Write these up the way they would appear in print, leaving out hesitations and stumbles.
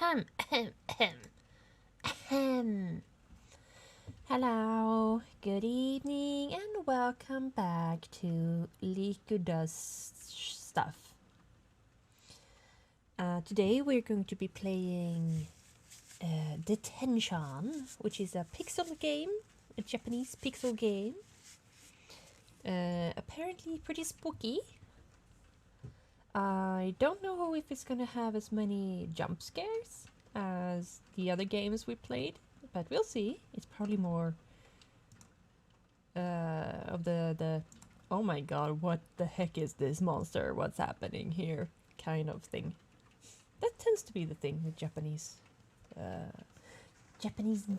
Ahem, ahem, ahem, ahem. Hello, good evening, and welcome back to Liku Does Stuff. Today we're going to be playing Detention, which is a pixel game, a Japanese pixel game. Apparently pretty spooky. I don't know if it's gonna have as many jump scares as the other games we played, but we'll see. It's probably more of the oh my god, what the heck is this monster? What's happening here? Kind of thing. That tends to be the thing with Japanese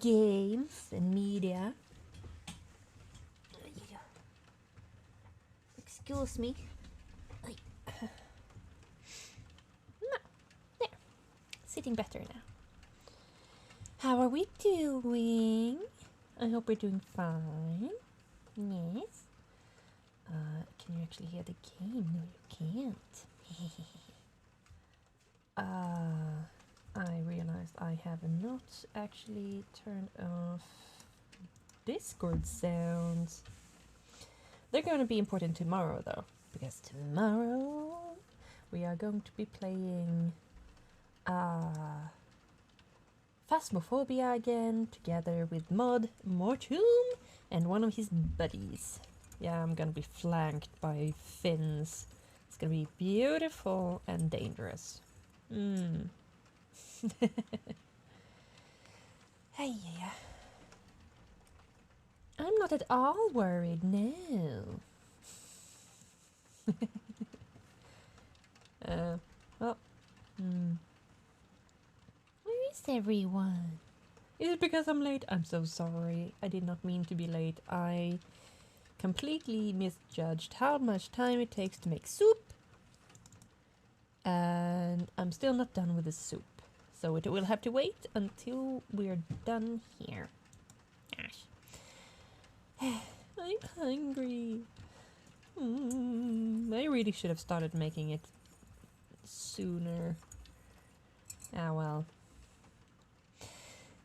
games and media. Excuse me. Sitting better now. How are we doing? I hope we're doing fine. Yes. Can you actually hear the game? No, you can't. I realized I have not actually turned off Discord sounds. They're going to be important tomorrow, though, because tomorrow we are going to be playing Phasmophobia again, together with Mod Mortum and one of his buddies. Yeah, I'm gonna be flanked by Finns. It's gonna be beautiful and dangerous. Hey, yeah. I'm not at all worried, no. Where is everyone? Is it because I'm late? I'm so sorry. I did not mean to be late. I completely misjudged how much time it takes to make soup. And I'm still not done with the soup. So it will have to wait until we're done here. Gosh. I'm hungry. I really should have started making it sooner. Ah, well.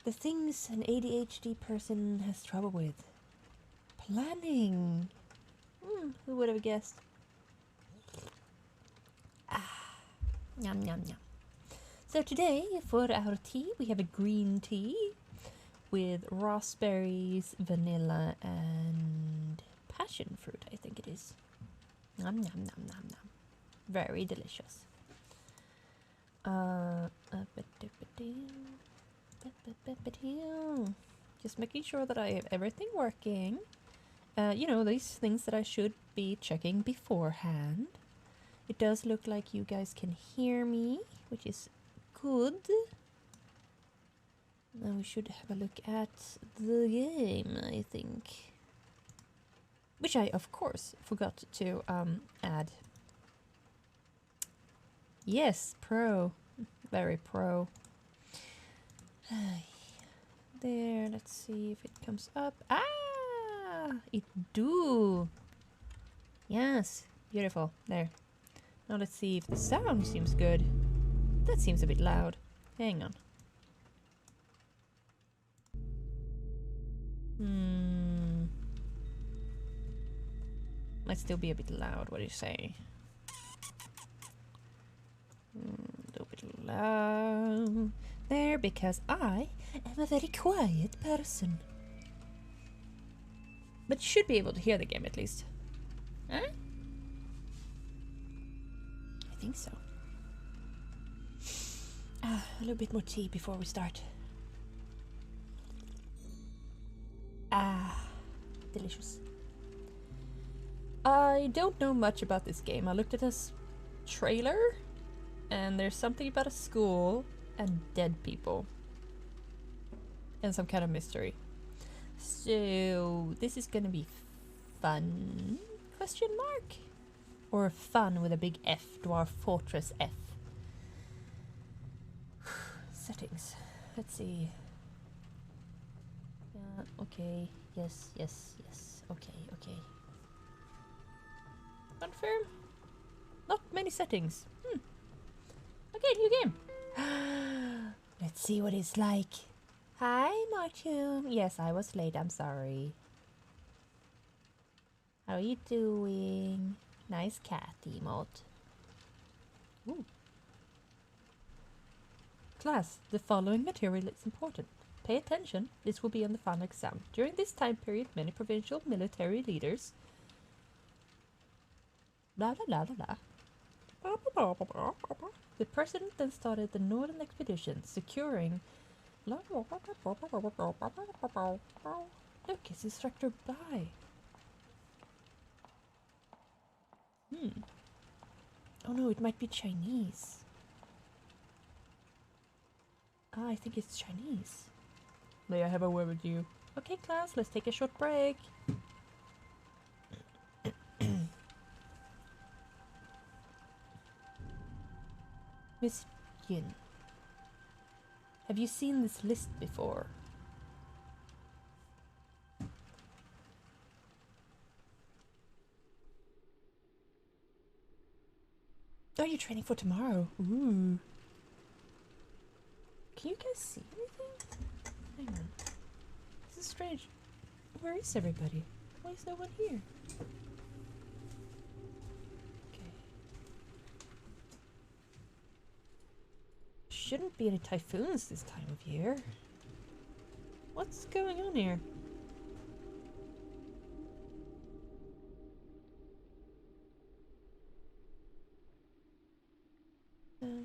The things an ADHD person has trouble with. Planning. Who would have guessed? Yum, yum, yum. So today, for our tea, we have a green tea with raspberries, vanilla, and passion fruit, I think it is. Yum, yum, yum, yum, yum. Very delicious. Just making sure that I have everything working. You know, these things that I should be checking beforehand. It does look like you guys can hear me, which is good. Now we should have a look at the game, I think. Which I, of course, forgot to add. Yes, pro. Very pro. There, let's see if it comes up. Ah! It do! Yes, beautiful. There. Now let's see if the sound seems good. That seems a bit loud. Hang on. Might still be a bit loud, what do you say? A little bit loud. There, because I am a very quiet person. But you should be able to hear the game at least. Huh? I think so. A little bit more tea before we start. Delicious. I don't know much about this game. I looked at this trailer, and there's something about a school and dead people. And some kind of mystery. So, this is gonna be fun? Question mark? Or fun with a big F, Dwarf Fortress F. Settings. Let's see. Yeah, okay. Yes, yes, yes. Okay, okay. Confirm. Not many settings. Okay, new game. Let's see what it's like. Hi, Marchum. Yes, I was late. I'm sorry. How are you doing? Nice cat emote. Ooh. Class, the following material is important. Pay attention. This will be on the final exam. During this time period, many provincial military leaders blah blah blah blah blah. The president then started the northern expedition, securing. Look, it's Instructor Bai. Oh no, it might be Chinese. Ah, I think it's Chinese. May I have a word with you? Okay, class, let's take a short break. Miss Yin, have you seen this list before? Oh, you're training for tomorrow. Ooh. Can you guys see anything? Hang on. This is strange. Where is everybody? Why is no one here? Okay. Shouldn't be any typhoons this time of year. What's going on here?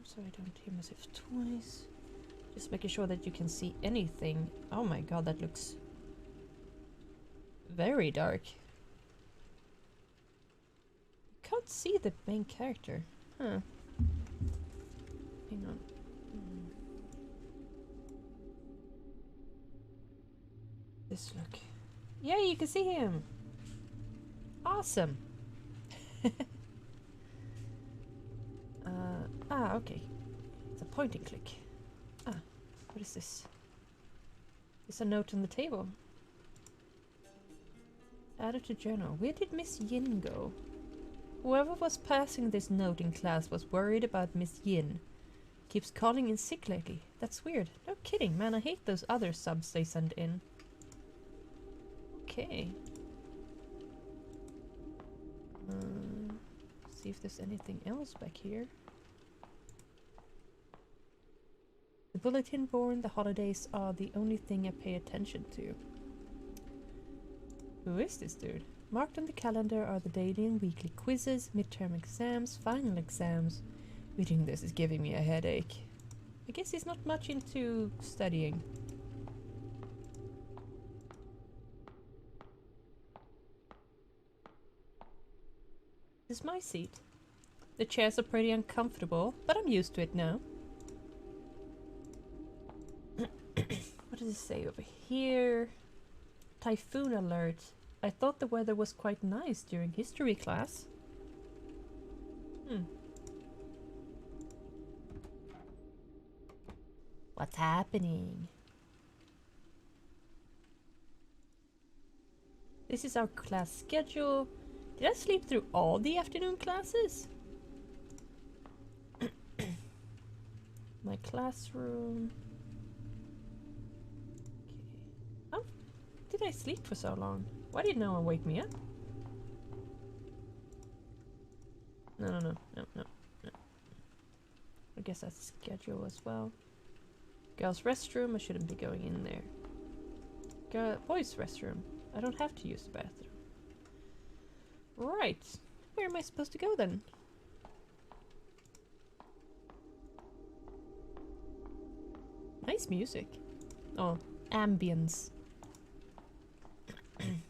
So I don't hear myself twice. Just making sure that you can see anything. Oh my god, that looks very dark. Can't see the main character. Huh. Hang on. This look. Yeah, you can see him. Awesome. Okay. It's a point and click. Ah, what is this? There's a note on the table. Added to journal. Where did Miss Yin go? Whoever was passing this note in class was worried about Miss Yin. Keeps calling in sick lately. That's weird. No kidding, man. I hate those other subs they send in. Okay. See if there's anything else back here. The bulletin board, the holidays are the only thing I pay attention to. Who is this dude? Marked on the calendar are the daily and weekly quizzes, midterm exams, final exams. Reading this is giving me a headache. I guess he's not much into studying. This is my seat. The chairs are pretty uncomfortable, but I'm used to it now. What does it say over here? Typhoon alert. I thought the weather was quite nice during history class. What's happening? This is our class schedule. Did I sleep through all the afternoon classes? My classroom. Okay. How did I sleep for so long? Why did no one wake me up? No. I guess that's schedule as well. Girls' restroom, I shouldn't be going in there. Boys' restroom, I don't have to use the bathroom. Right, where am I supposed to go then? Nice music. Oh, ambience. The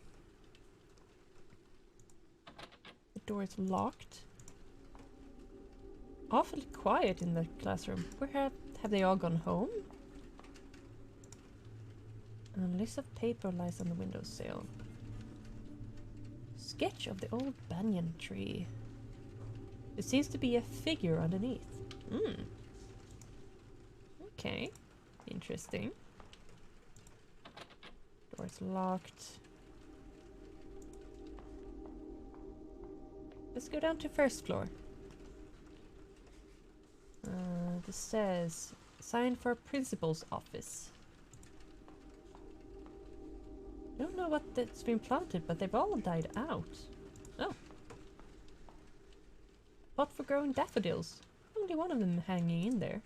door is locked. Awfully quiet in the classroom. Where have they all gone home? A list of paper lies on the windowsill. Sketch of the old banyan tree. There seems to be a figure underneath. Okay. Interesting. Door's locked. Let's go down to first floor. This says Sign for principal's office. I don't know what that's been planted, but they've all died out. Oh. Pot for growing daffodils. Only one of them hanging in there.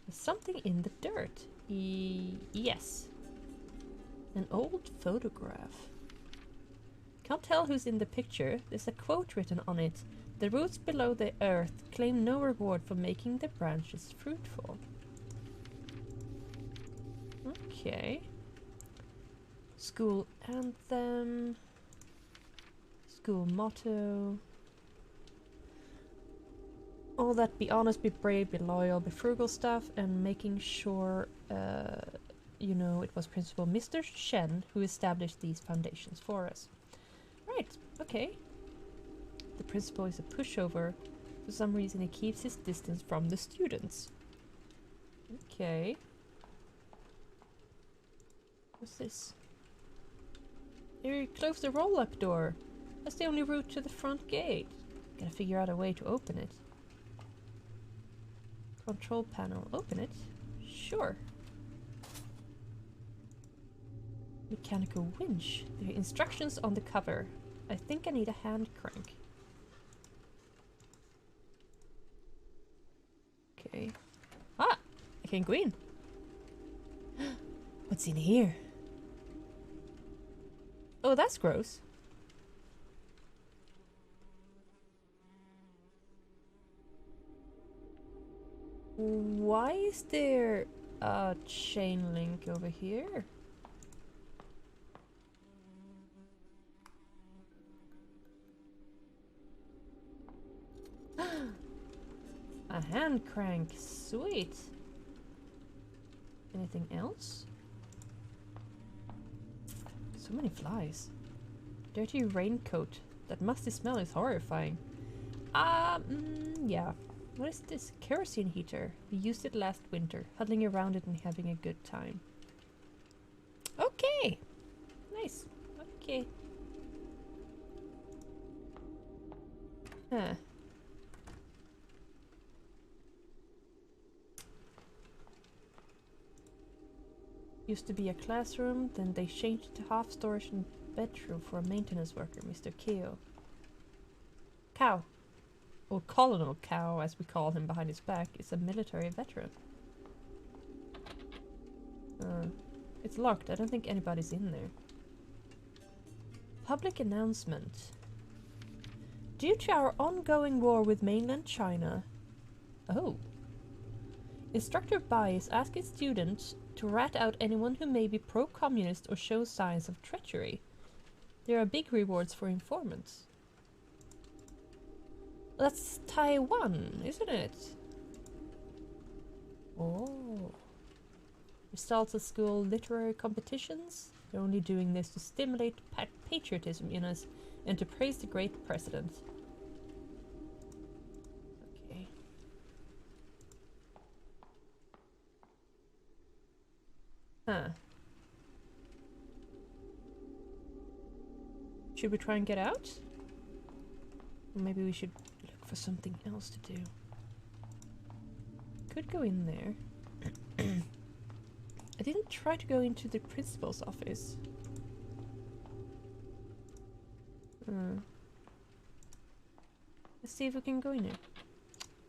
There's something in the dirt. Yes. An old photograph. Can't tell who's in the picture. There's a quote written on it. The roots below the earth claim no reward for making the branches fruitful. Okay. School anthem. School motto. All that be honest, be brave, be loyal, be frugal stuff, and making sure, you know, it was Principal Mr. Shen who established these foundations for us. Right, okay. The principal is a pushover. For some reason he keeps his distance from the students. Okay. What's this? Here, close the roll-up door. That's the only route to the front gate. Gotta figure out a way to open it. Control panel. Open it? Sure. Mechanical winch. There are instructions on the cover. I think I need a hand crank. Okay. Ah! I can go in. What's in here? Oh, that's gross. Why is there a chain link over here? A hand crank, sweet. Anything else? So many flies. Dirty raincoat. That musty smell is horrifying. Yeah. What is this? Kerosene heater. We used it last winter, huddling around it and having a good time. Okay. Nice. Okay. Huh. Used to be a classroom, then they changed it to half storage and bedroom for a maintenance worker, Mr. Keo. Cow, or Colonel Cow as we call him behind his back, is a military veteran. It's locked. I don't think anybody's in there. Public announcement. Due to our ongoing war with mainland China... Oh. Instructor Bai is asking students to rat out anyone who may be pro-communist or show signs of treachery. There are big rewards for informants. That's Taiwan, isn't it? Oh. Results of school literary competitions? They're only doing this to stimulate patriotism in us and to praise the great president. Okay. Huh. Should we try and get out? Or maybe we should look for something else to do. Could go in there. I didn't try to go into the principal's office. Let's see if we can go in there.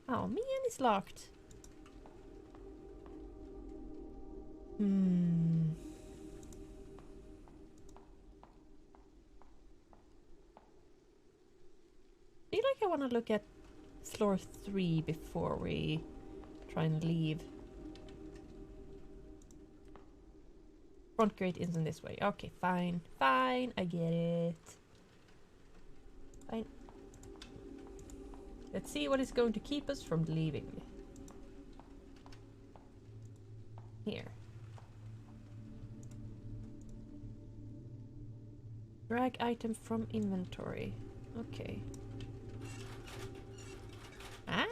Oh man, it's locked. I feel like I want to look at floor 3 before we try and leave. Front gate isn't this way. Okay, fine. Fine, I get it. Fine. Let's see what is going to keep us from leaving. Here. Drag item from inventory. Okay. Ah!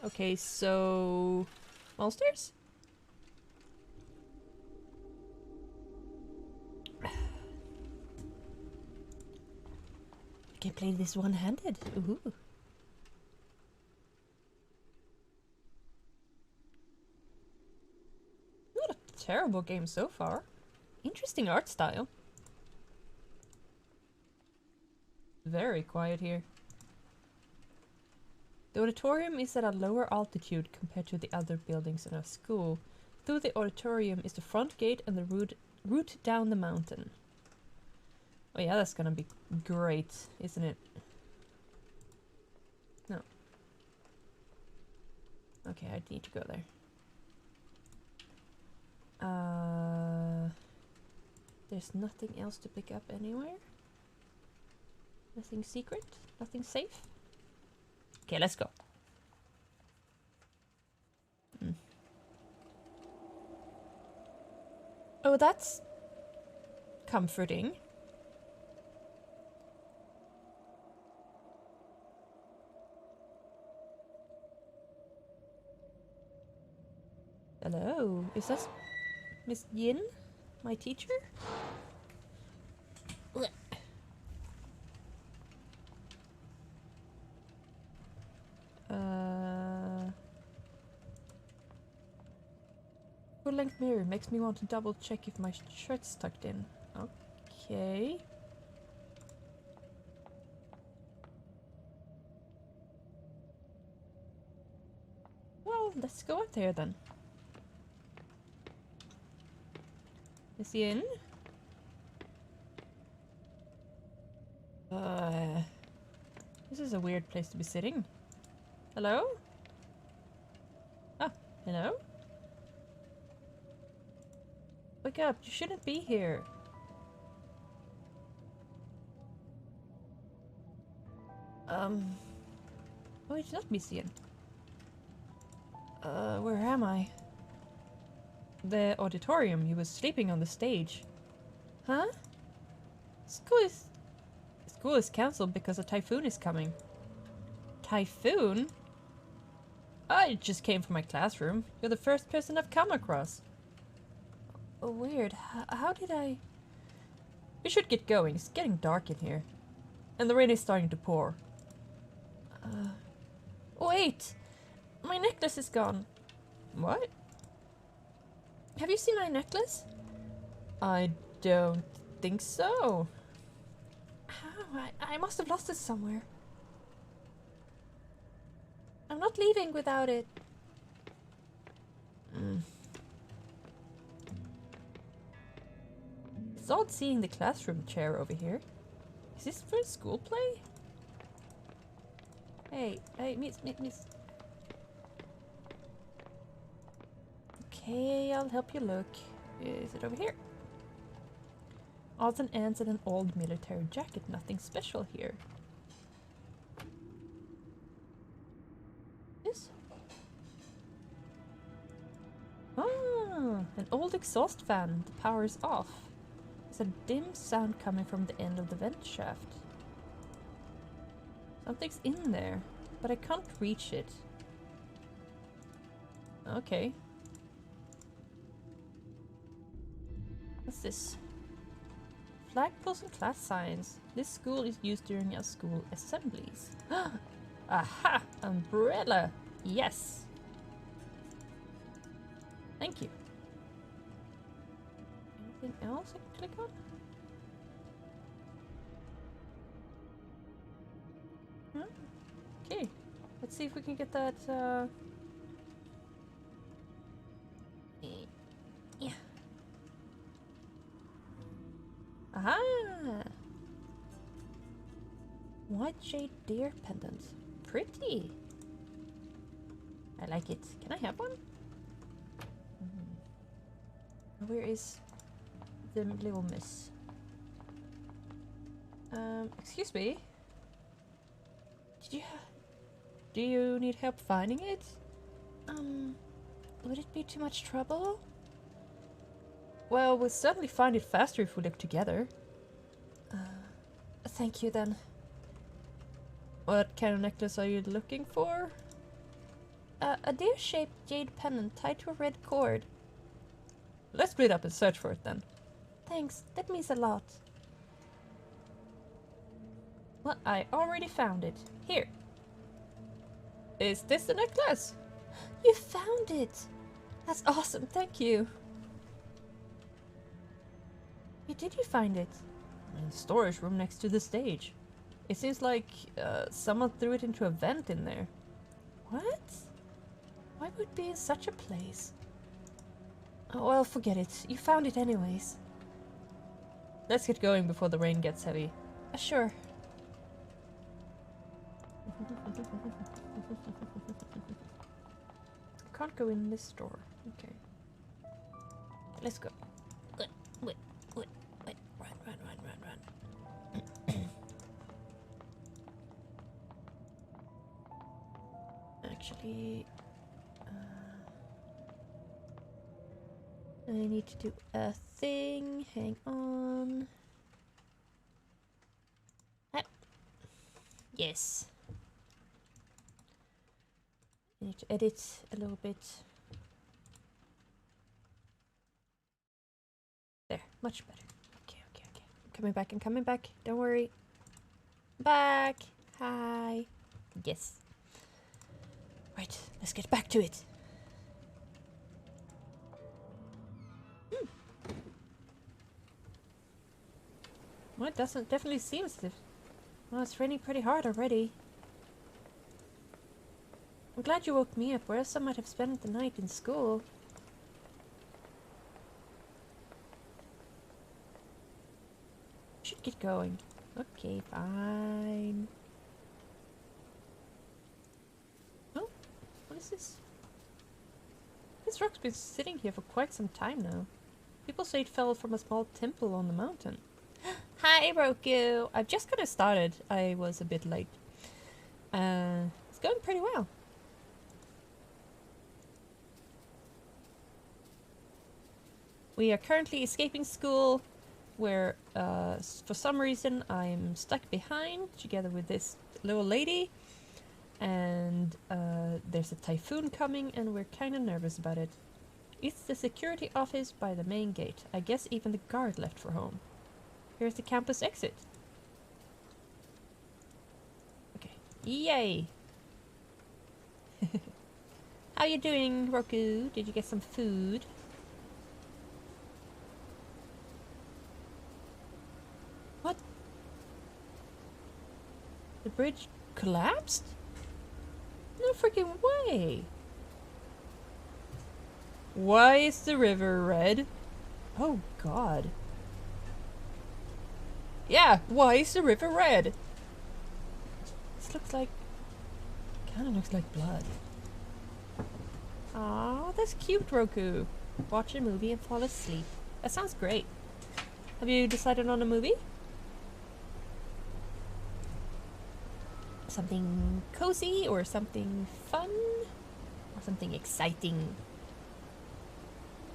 Okay, so... monsters? I can play this one-handed. Ooh. terrible game so far. Interesting art style. Very quiet here. The auditorium is at a lower altitude compared to the other buildings in our school. Through the auditorium is the front gate and the route down the mountain. Oh yeah, that's gonna be great, isn't it? No. Okay, I need to go there. There's nothing else to pick up anywhere? Nothing secret? Nothing safe? Okay, let's go. Oh, that's comforting. Hello, is that Miss Yin, my teacher? Full-length mirror makes me want to double check if my shirt's tucked in. Okay. Well, let's go out there then. Is he in? This is a weird place to be sitting. Hello? Ah, hello? Wake up, you shouldn't be here. Oh, it's not Miss Yin. Where am I? The auditorium. You was sleeping on the stage. Huh? School is cancelled because a typhoon is coming. Typhoon? I just came from my classroom. You're the first person I've come across. Oh, weird. How did I... We should get going. It's getting dark in here. And the rain is starting to pour. Wait! My necklace is gone. What? Have you seen my necklace? I don't think so. How? I must have lost it somewhere. I'm not leaving without it. It's odd seeing the classroom chair over here. Is this for a school play? Hey, miss. Okay, I'll help you look. Is it over here? Odds and ends and an old military jacket. Nothing special here. This? Ah, an old exhaust fan. The power is off. There's a dim sound coming from the end of the vent shaft. Something's in there, but I can't reach it. Okay. What's this? Flagpoles and class signs. This school is used during our school assemblies. Aha! Umbrella! Yes! Thank you. Anything else I can click on? Okay, let's see if we can get that, yeah. Aha! White jade deer pendant. Pretty! I like it. Can I have one? Where is the little miss? Excuse me? Do you need help finding it? Would it be too much trouble? Well, we'll certainly find it faster if we look together. Thank you then. What kind of necklace are you looking for? A deer-shaped jade pendant tied to a red cord. Let's split up and search for it then. Thanks, that means a lot. Well, I already found it. Here. Is this the necklace? You found it! That's awesome, thank you. Where did you find it? In the storage room next to the stage. It seems like someone threw it into a vent in there. What? Why would it be in such a place? Oh, well, forget it. You found it anyways. Let's get going before the rain gets heavy. Sure. Can't go in this door. Okay. Let's go. Wait. Run. Actually, I need to do a thing. Hang on. Ah. Yes. I need to edit a little bit. There, much better. Okay. I'm coming back. Don't worry. Back. Hi. Yes. Right, let's get back to it. Well, it definitely seems as if... Well, it's raining pretty hard already. I'm glad you woke me up, or else I might have spent the night in school. Should get going. Okay, fine. Oh, what is this? This rock's been sitting here for quite some time now. People say it fell from a small temple on the mountain. Hi, Roku! I've just got started. I was a bit late. It's going pretty well. We are currently escaping school, where for some reason I'm stuck behind together with this little lady, and there's a typhoon coming and we're kind of nervous about it. It's the security office by the main gate. I guess even the guard left for home. Here's the campus exit. Okay, yay! How you doing, Roku? Did you get some food? What? The bridge collapsed? No freaking way! Why is the river red? Oh god. Yeah, why is the river red? This looks like... kinda looks like blood. Aw, that's cute, Roku. Watch a movie and fall asleep. That sounds great. Have you decided on a movie? Something cozy or something fun? Or something exciting?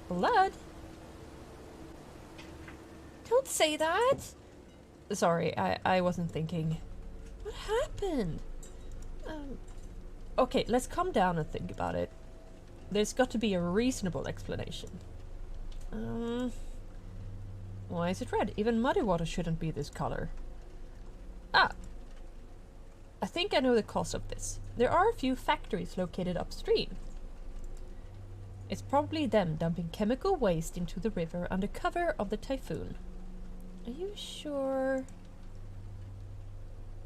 Blood? Don't say that! Sorry, I wasn't thinking. What happened? Okay, let's calm down and think about it. There's got to be a reasonable explanation. Why is it red? Even muddy water shouldn't be this color. Ah! I think I know the cause of this. There are a few factories located upstream. It's probably them dumping chemical waste into the river under cover of the typhoon. Are you sure?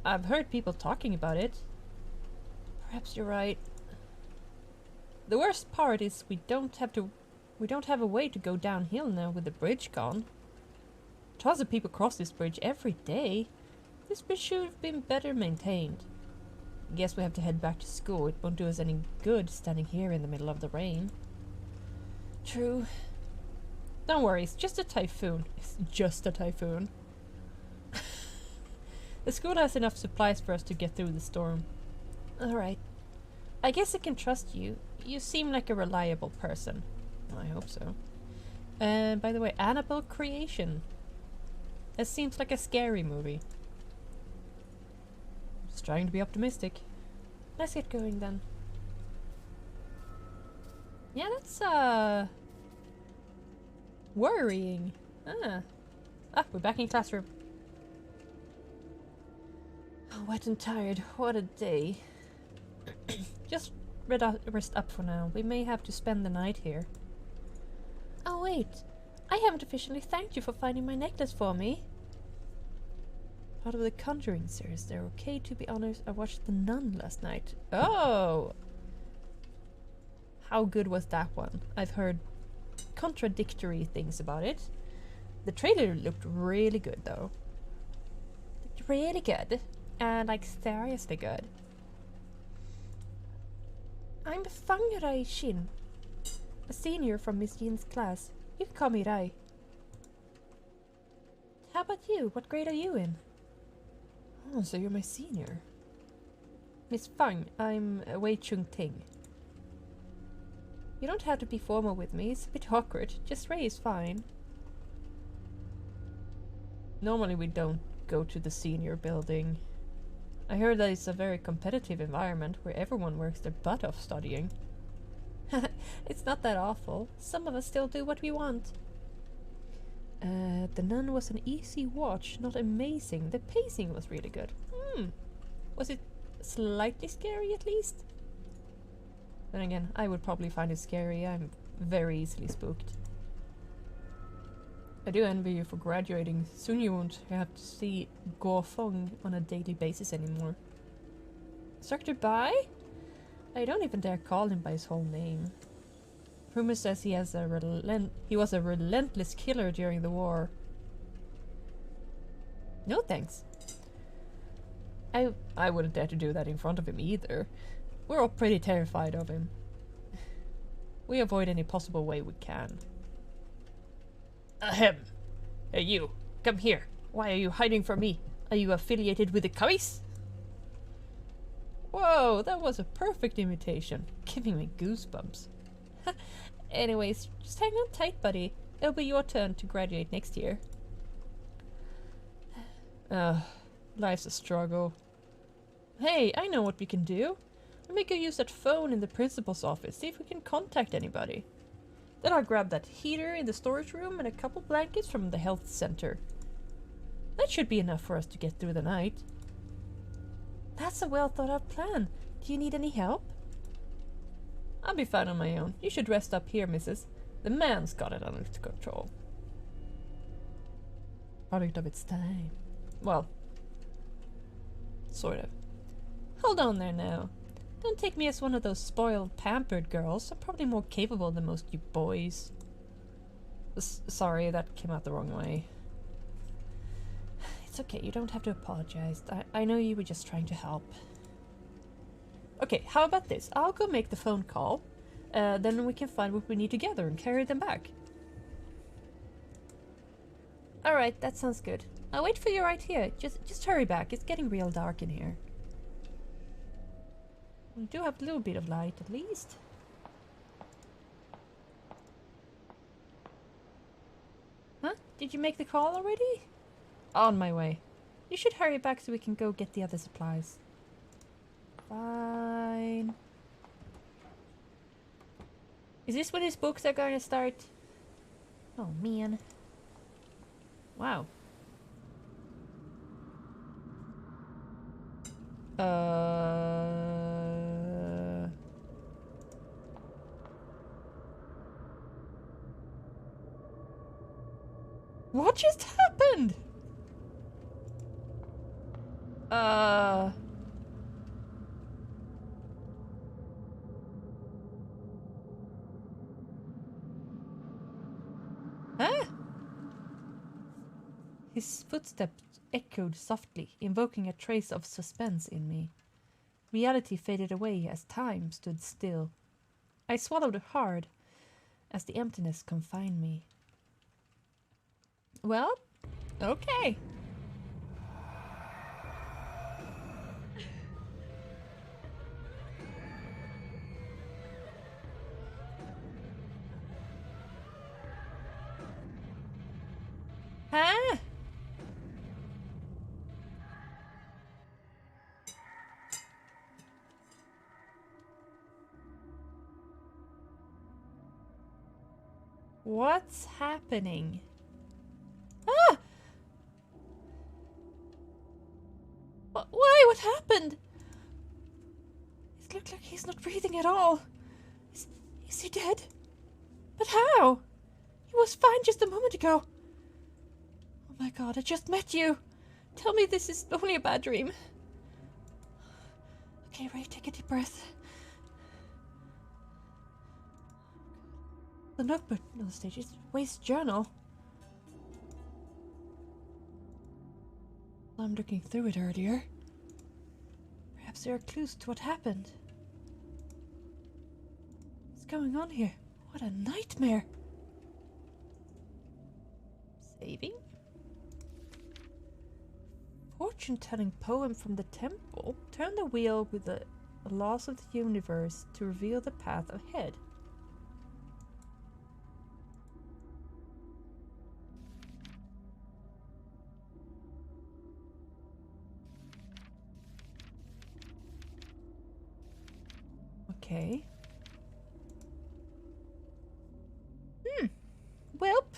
I've heard people talking about it. Perhaps you're right. The worst part is we don't have a way to go downhill now with the bridge gone. Tons of people cross this bridge every day. This bridge should have been better maintained. Guess we have to head back to school. It won't do us any good standing here in the middle of the rain. True. Don't worry, it's just a typhoon. It's just a typhoon. The school has enough supplies for us to get through the storm. Alright. I guess I can trust you. You seem like a reliable person. I hope so. By the way, Annabelle Creation. That seems like a scary movie. Just trying to be optimistic. Let's get going then. Yeah, that's worrying. We're back in classroom. Oh, wet and tired. What a day. Just rest up for now. We may have to spend the night here. Oh wait, I haven't officially thanked you for finding my necklace for me. Part of the Conjuring series. They're okay, to be honest. I watched The Nun last night. Oh! How good was that one? I've heard contradictory things about it. The trailer looked really good, though. Looked really good. Like, seriously good. I'm Fangerai Shin, a senior from Miss Yin's class. You can call me Rai. How about you? What grade are you in? Oh, so you're my senior. Miss Fang, I'm Wei Chung Ting. You don't have to be formal with me, it's a bit awkward. Just Ray is fine. Normally we don't go to the senior building. I heard that it's a very competitive environment where everyone works their butt off studying. It's not that awful. Some of us still do what we want. The Nun was an easy watch, not amazing. The pacing was really good. Was it slightly scary at least? Then again, I would probably find it scary. I'm very easily spooked. I do envy you for graduating. Soon you won't have to see Guo Feng on a daily basis anymore. Dr. Bai? I don't even dare call him by his whole name. Rumor says he was a relentless killer during the war. No thanks. I wouldn't dare to do that in front of him either. We're all pretty terrified of him. We avoid any possible way we can. Ahem. Hey you, come here. Why are you hiding from me? Are you affiliated with the Kais? Whoa, that was a perfect imitation. Giving me goosebumps. Anyways, just hang on tight, buddy. It'll be your turn to graduate next year. Life's a struggle. Hey, I know what we can do. We can use that phone in the principal's office, see if we can contact anybody. Then I'll grab that heater in the storage room and a couple blankets from the health center. That should be enough for us to get through the night. That's a well thought out plan. Do you need any help? I'll be fine on my own. You should rest up here, missus. The man's got it under control. Product of its time. Well, sort of. Hold on there now. Don't take me as one of those spoiled, pampered girls. I'm probably more capable than most you boys. Sorry, that came out the wrong way. It's okay, you don't have to apologize. I know you were just trying to help. Okay, how about this? I'll go make the phone call. Then we can find what we need together and carry them back. Alright, that sounds good. I'll wait for you right here. Just hurry back. It's getting real dark in here. We do have a little bit of light, at least. Huh? Did you make the call already? On my way. You should hurry back so we can go get the other supplies. Fine. Is this when his books are going to start? Oh, man. Wow. What just happened? Huh? His footsteps echoed softly, invoking a trace of suspense in me. Reality faded away as time stood still. I swallowed hard as the emptiness confined me. Well, okay. Huh? What's happening? Ah! Why? What happened? It looked like he's not breathing at all. Is he dead? But how? He was fine just a moment ago. Oh my god, I just met you. Tell me this is only a bad dream. Okay, Ray, take a deep breath. The notebook, no stage, it's Way's journal. I'm looking through it earlier. Perhaps there are clues to what happened. What's going on here? What a nightmare. Saving? Fortune-telling poem from the temple. Turn the wheel with the laws of the universe to reveal the path ahead. Okay. Welp.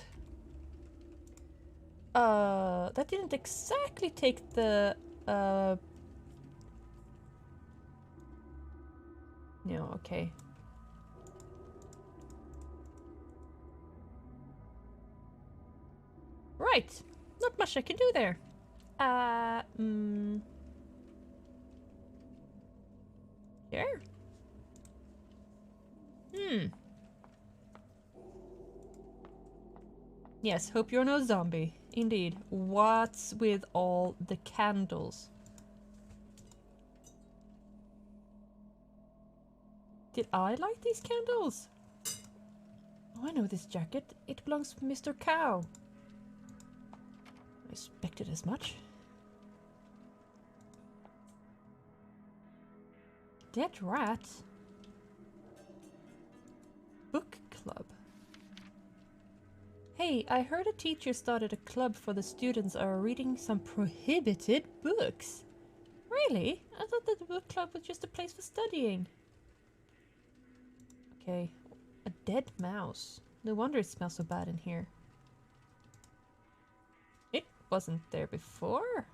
That didn't exactly take the, no, okay. Right. Not much I can do there. Sure. Yes, hope you're no zombie. Indeed. What's with all the candles? Did I light these candles? Oh, I know this jacket. It belongs to Mr. Cow. I expected as much. Dead rat? Book club. Hey, I heard a teacher started a club for the students are reading some prohibited books. Really? I thought that the book club was just a place for studying. Okay. A dead mouse. No wonder it smells so bad in here. It wasn't there before.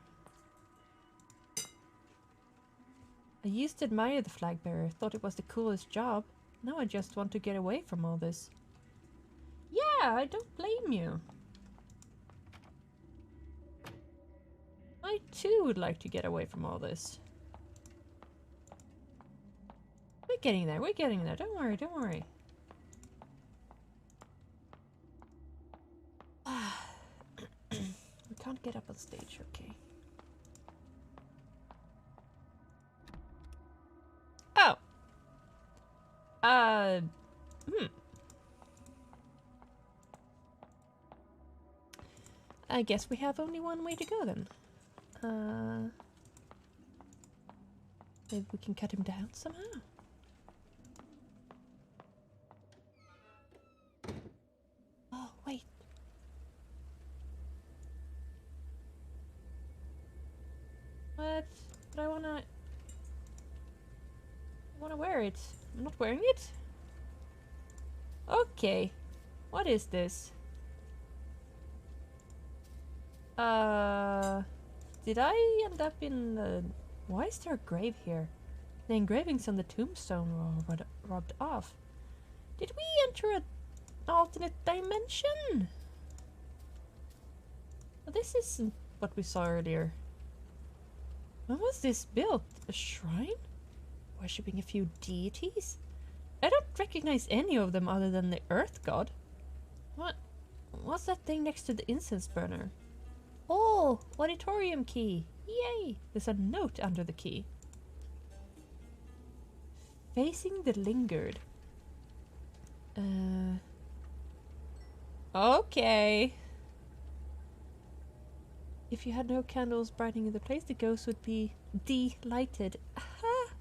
I used to admire the flag bearer, thought it was the coolest job. Now I just want to get away from all this. Yeah, I don't blame you. I too would like to get away from all this. We're getting there, don't worry, don't worry. We can't get up on stage, okay. Oh! I guess we have only one way to go then. Maybe we can cut him down somehow. Oh, wait. What? But I wanna wear it. I'm not wearing it? Okay. What is this? Did I end up in the... Why is there a grave here? The engravings on the tombstone were rubbed off. Did we enter an alternate dimension? Well, this isn't what we saw earlier. When was this built? A shrine? Worshipping a few deities? I don't recognize any of them other than the Earth God. What's that thing next to the incense burner? Oh, auditorium key. Yay! There's a note under the key. Facing the lingered. Okay. If you had no candles brightening the place, the ghost would be delighted. Aha!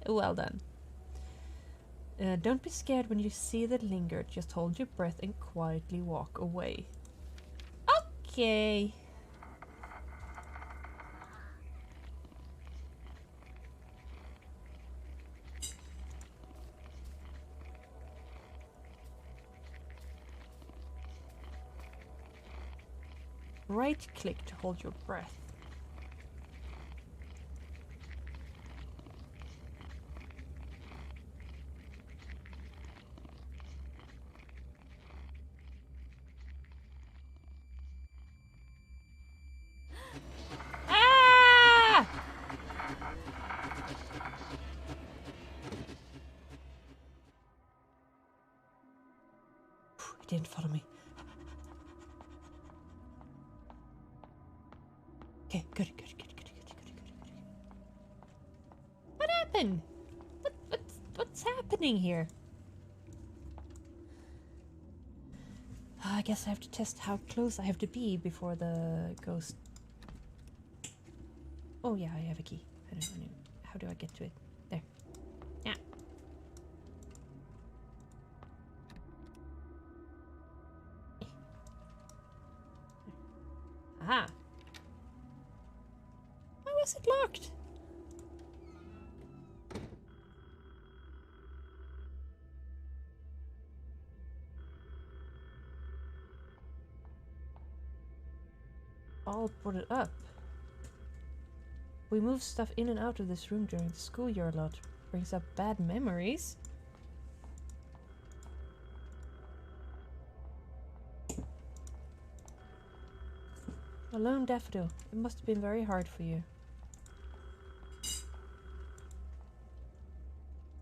Well done. Don't be scared when you see the lingered. Just hold your breath and quietly walk away. Okay. Right click to hold your breath. didn't follow me. Okay, good. What happened? What's happening here? I guess I have to test how close I have to be before the ghost... Oh yeah, I have a key. I don't know. How do I get to it? There. Yeah. Aha. Why was it locked? All brought it up. We move stuff in and out of this room during the school year a lot. Brings up bad memories. A lone daffodil. It must have been very hard for you.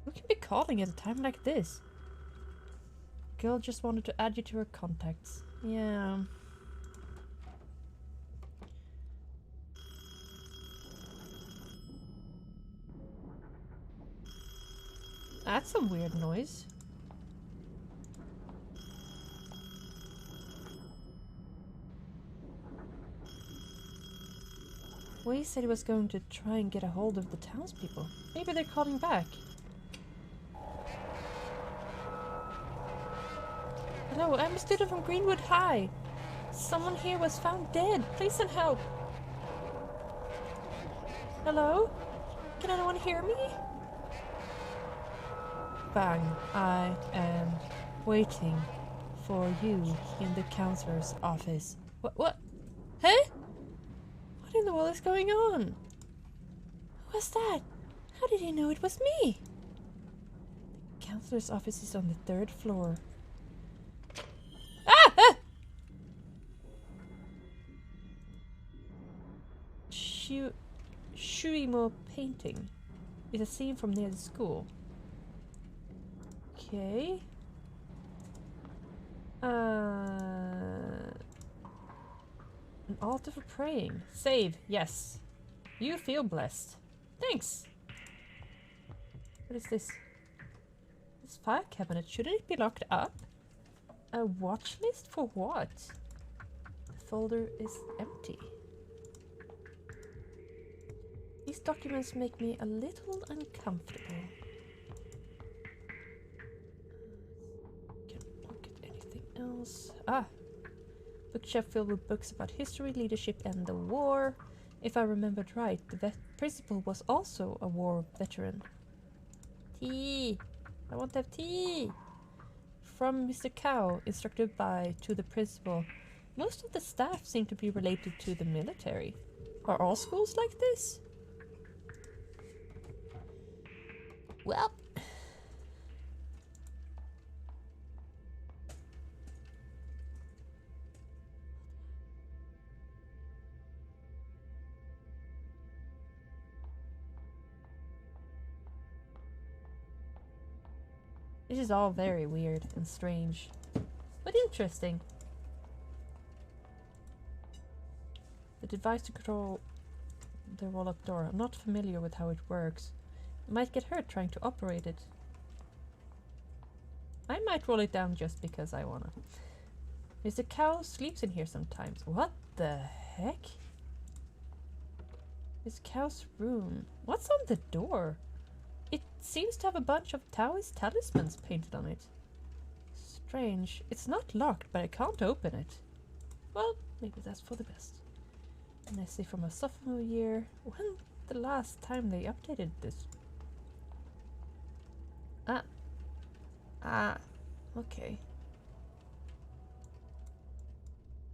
Who can be calling at a time like this? Girl just wanted to add you to her contacts. Yeah. That's some weird noise. Wei said he was going to try and get a hold of the townspeople. Maybe they're calling back. Hello, I'm a student from Greenwood High. Someone here was found dead. Please send help. Hello? Can anyone hear me? Bang. I am waiting for you in the counselor's office. What? Huh? What in the world is going on? Who was that? How did he know it was me? The counselor's office is on the 3rd floor. Ah! Shuimo painting is a scene from near the school. Okay. An altar for praying. Save, yes. You feel blessed. Thanks. What is this? This file cabinet, shouldn't it be locked up? A watch list for what? The folder is empty. These documents make me a little uncomfortable. Can't look at anything else. Ah! Bookshelf filled with books about history, leadership, and the war. If I remembered right, the principal was also a war veteran. Tea! I want to have tea! From Mr. Cow, instructed to the principal. Most of the staff seem to be related to the military. Are all schools like this? Well... This is all very weird and strange, but interesting. The device to control the roll-up door. I'm not familiar with how it works. I might get hurt trying to operate it. I might roll it down just because I wanna. Mr. Cow sleeps in here sometimes. What the heck? Mr. Cow's room. What's on the door? It seems to have a bunch of Taoist talismans painted on it. Strange. It's not locked, but I can't open it. Well, maybe that's for the best. And I see from a sophomore year. When the last time they updated this? Okay.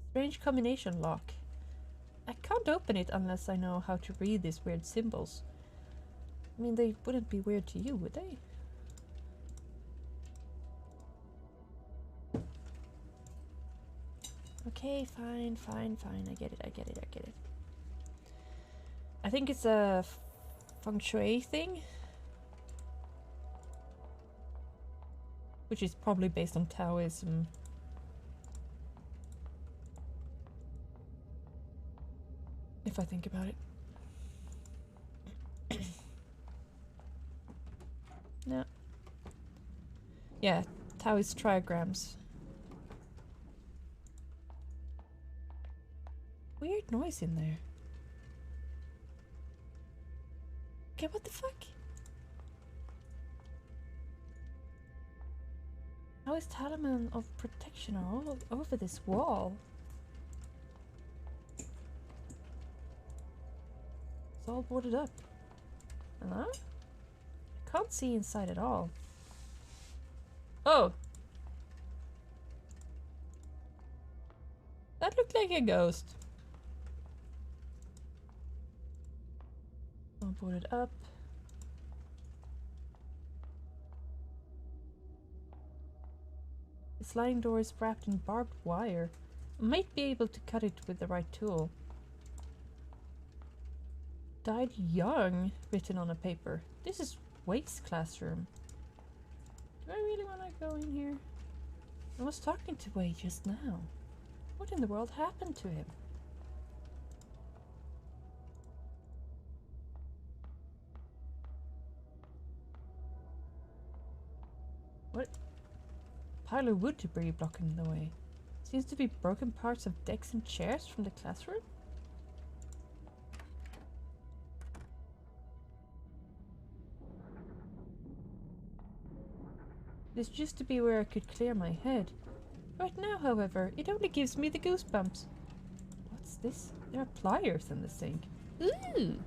Strange combination lock. I can't open it unless I know how to read these weird symbols. I mean, they wouldn't be weird to you, would they? Okay, fine. I get it. I think it's a feng shui thing. Which is probably based on Taoism. if I think about it. No. Yeah, Taoist trigrams. Weird noise in there. Okay, what the fuck? How is talisman of protection all over this wall? It's all boarded up. Hello? I can't see inside at all. Oh! That looked like a ghost. All boarded up. The sliding door is wrapped in barbed wire. I might be able to cut it with the right tool. Died young, written on a paper. This is Wake's classroom. Do I really want to go in here? I was talking to Wake just now. What in the world happened to him? What? Pile of wood debris blocking the way. Seems to be broken parts of decks and chairs from the classroom. This used to be where I could clear my head. Right now, however, it only gives me the goosebumps. What's this? There are pliers in the sink. Ooh!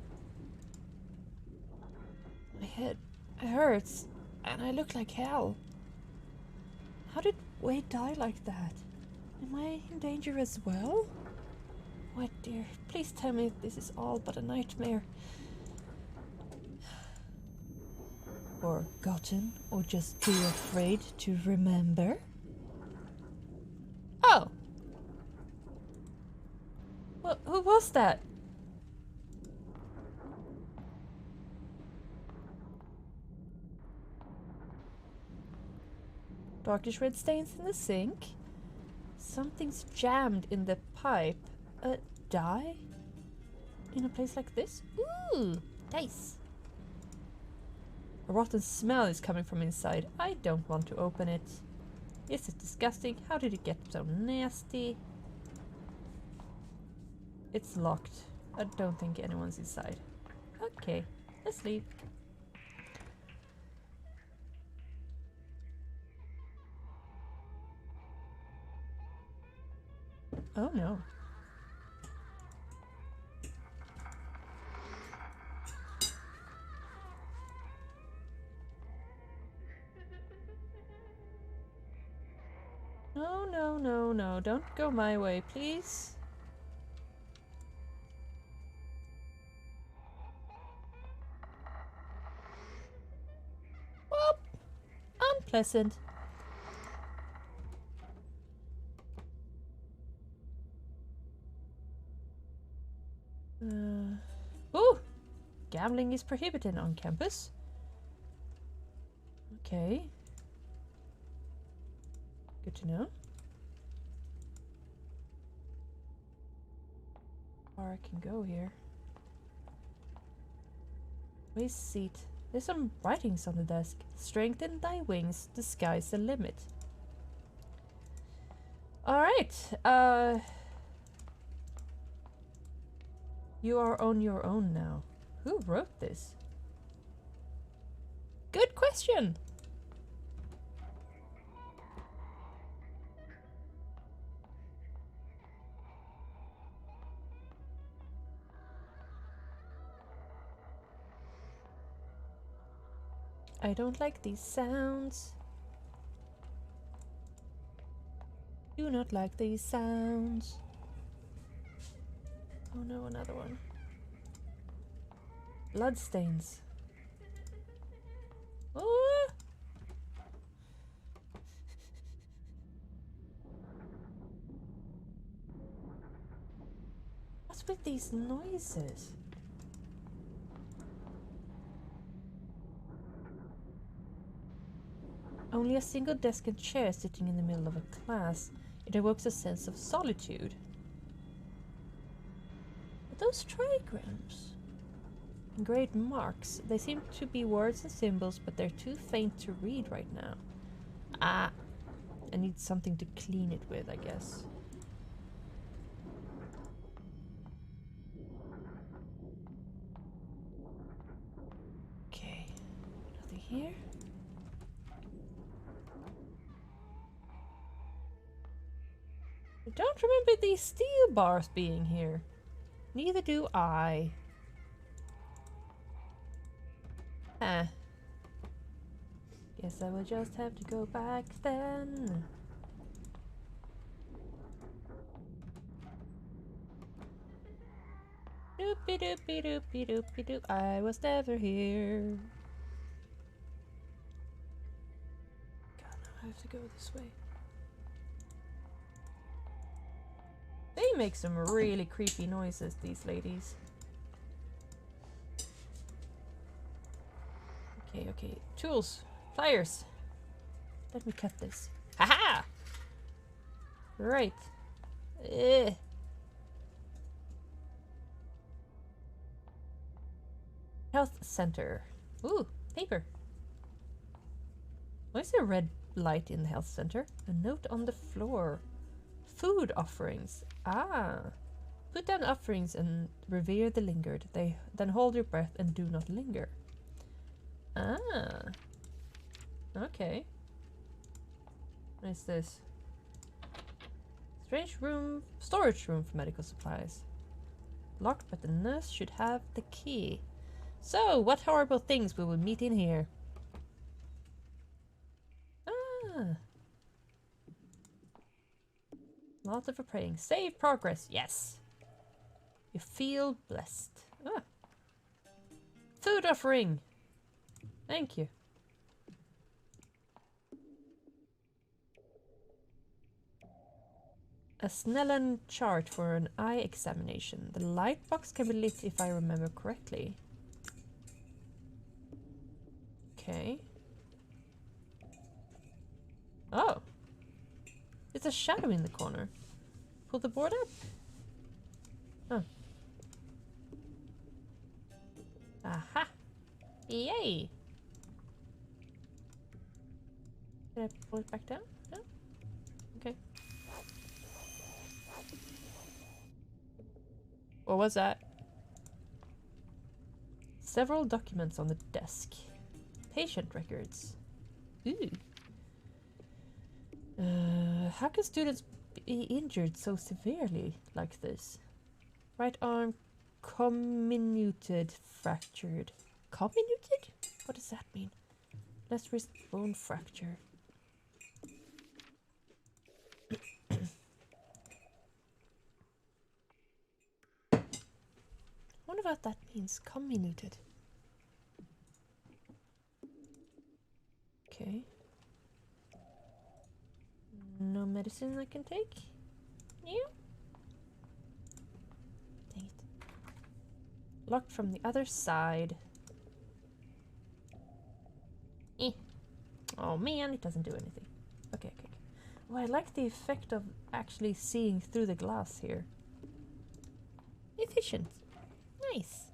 My head hurts, and I look like hell. How did Wade die like that? Am I in danger as well? What, dear? Please tell me this is all but a nightmare. Forgotten or just too afraid to remember? Oh! Well, who was that? Darkish red stains in the sink. Something's jammed in the pipe. A dye? In a place like this? Ooh! Dice! A rotten smell is coming from inside. I don't want to open it. This is disgusting. How did it get so nasty? It's locked. I don't think anyone's inside. Okay, let's leave. Oh no. No, no, no, no. Don't go my way, please. Whoop! Unpleasant. Ooh! Gambling is prohibited on campus. Okay. Good to know. Far I can go here. Waste seat. There's some writings on the desk. Strengthen thy wings, the sky's the limit. Alright, you are on your own now. Who wrote this? Good question! I don't like these sounds. Do not like these sounds. Oh no, another one. Bloodstains. Oh! What's with these noises? Only a single desk and chair sitting in the middle of a class. It evokes a sense of solitude. Those trigrams. Engraved marks. They seem to be words and symbols, but they're too faint to read right now. Ah. I need something to clean it with, I guess. Okay. Nothing here. I don't remember these steel bars being here. Neither do I. Huh. Guess I will just have to go back then. Doopy doopy doopy doopy doop. I was never here. God, now I have to go this way. They make some really creepy noises, these ladies. Okay, okay. Tools. Pliers. Let me cut this. Haha! Right. Health center. Ooh, paper. Why is there a red light in the health center? A note on the floor. Food offerings. Ah. Put down offerings and revere the lingered. Then hold your breath and do not linger. Ah. Okay. What is this? Strange room, storage room for medical supplies. Locked, but the nurse should have the key. So, what horrible things will we meet in here? Ah. Lot of praying. Save progress. Yes. You feel blessed. Ah. Food offering. Thank you. A Snellen chart for an eye examination. The light box can be lit if I remember correctly. Okay. Oh. It's a shadow in the corner. Pull the board up. Oh. Aha. Yay. Can I pull it back down? No? Okay. What was that? Several documents on the desk. Patient records. Ooh. How can students be injured so severely like this? Right arm comminuted, fractured. Comminuted? What does that mean? Left wrist bone fracture. I wonder what that means. Comminuted. Okay. No medicine I can take? Yeah. Dang it. Locked from the other side. Eh. Oh man, it doesn't do anything. Okay, okay. Oh, I like the effect of actually seeing through the glass here. Efficient. Nice.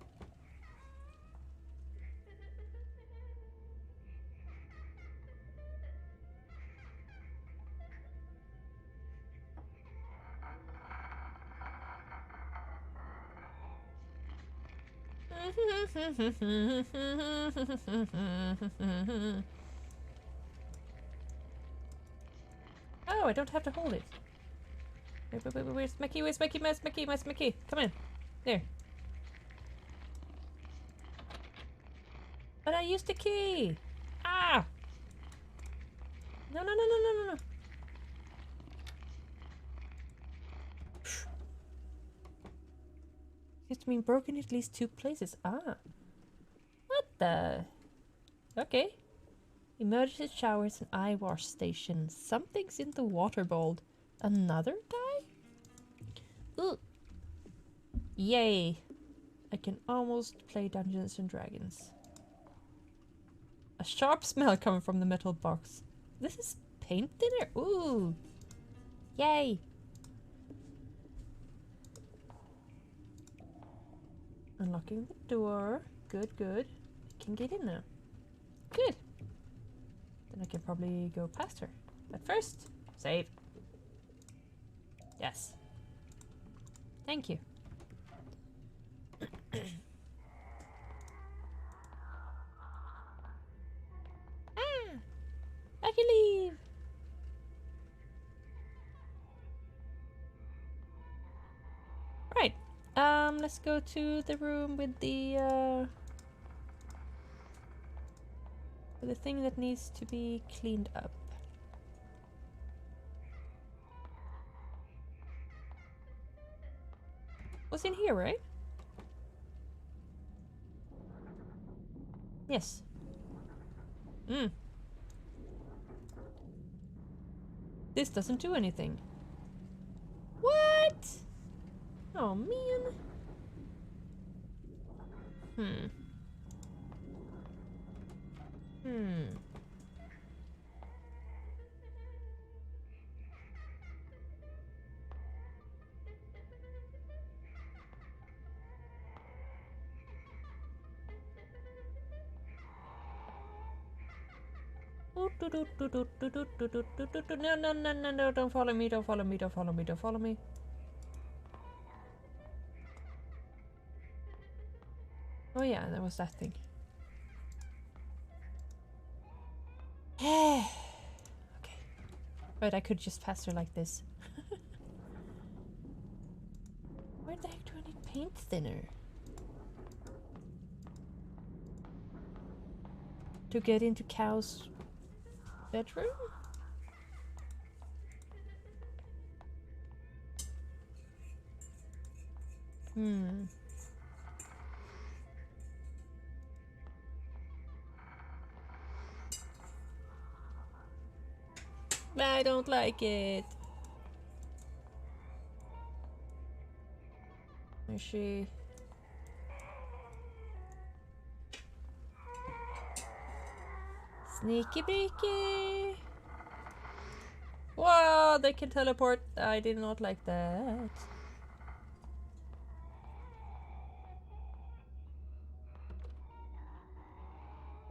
Oh, I don't have to hold it. Wait, where's my key? Where's my key? Where's my key? Where's my key? Come on. There. But I used the key! Ah! No, no, no, no, no, no, no. It's been broken at least 2 places. Ah. What the? Okay. Emergency showers and eye wash station. Something's in the water bowl. Another die? Ooh. Yay. I can almost play Dungeons and Dragons. A sharp smell coming from the metal box. This is paint thinner? Ooh. Yay. Unlocking the door. Good, good. I can get in now. Good. Then I can probably go past her. But first, save. Yes. Thank you. Ah! I can leave! Right. Let's go to the room with the thing that needs to be cleaned up. Was in here, right? Yes. This doesn't do anything. What? Oh, man. No, no, no, no, no, don't follow me, don't follow me, don't follow me, don't follow me. Oh yeah, that was that thing. Okay. Right, I could just pass her like this. Where the heck do I need paint thinner? To get into Cow's bedroom? I don't like it. Is she? Sneaky beaky. Whoa, they can teleport. I did not like that.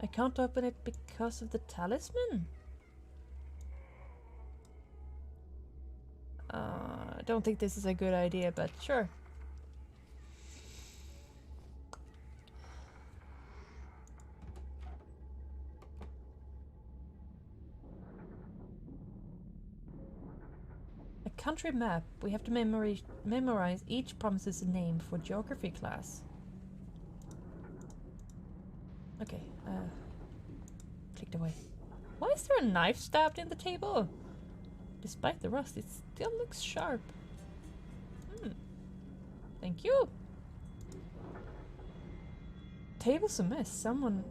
I can't open it because of the talisman. I don't think this is a good idea, but sure. A country map. We have to memorize each promise's name for geography class. Okay, clicked away. Why is there a knife stabbed in the table? Despite the rust, it still looks sharp. Thank you. Table's a mess. Someone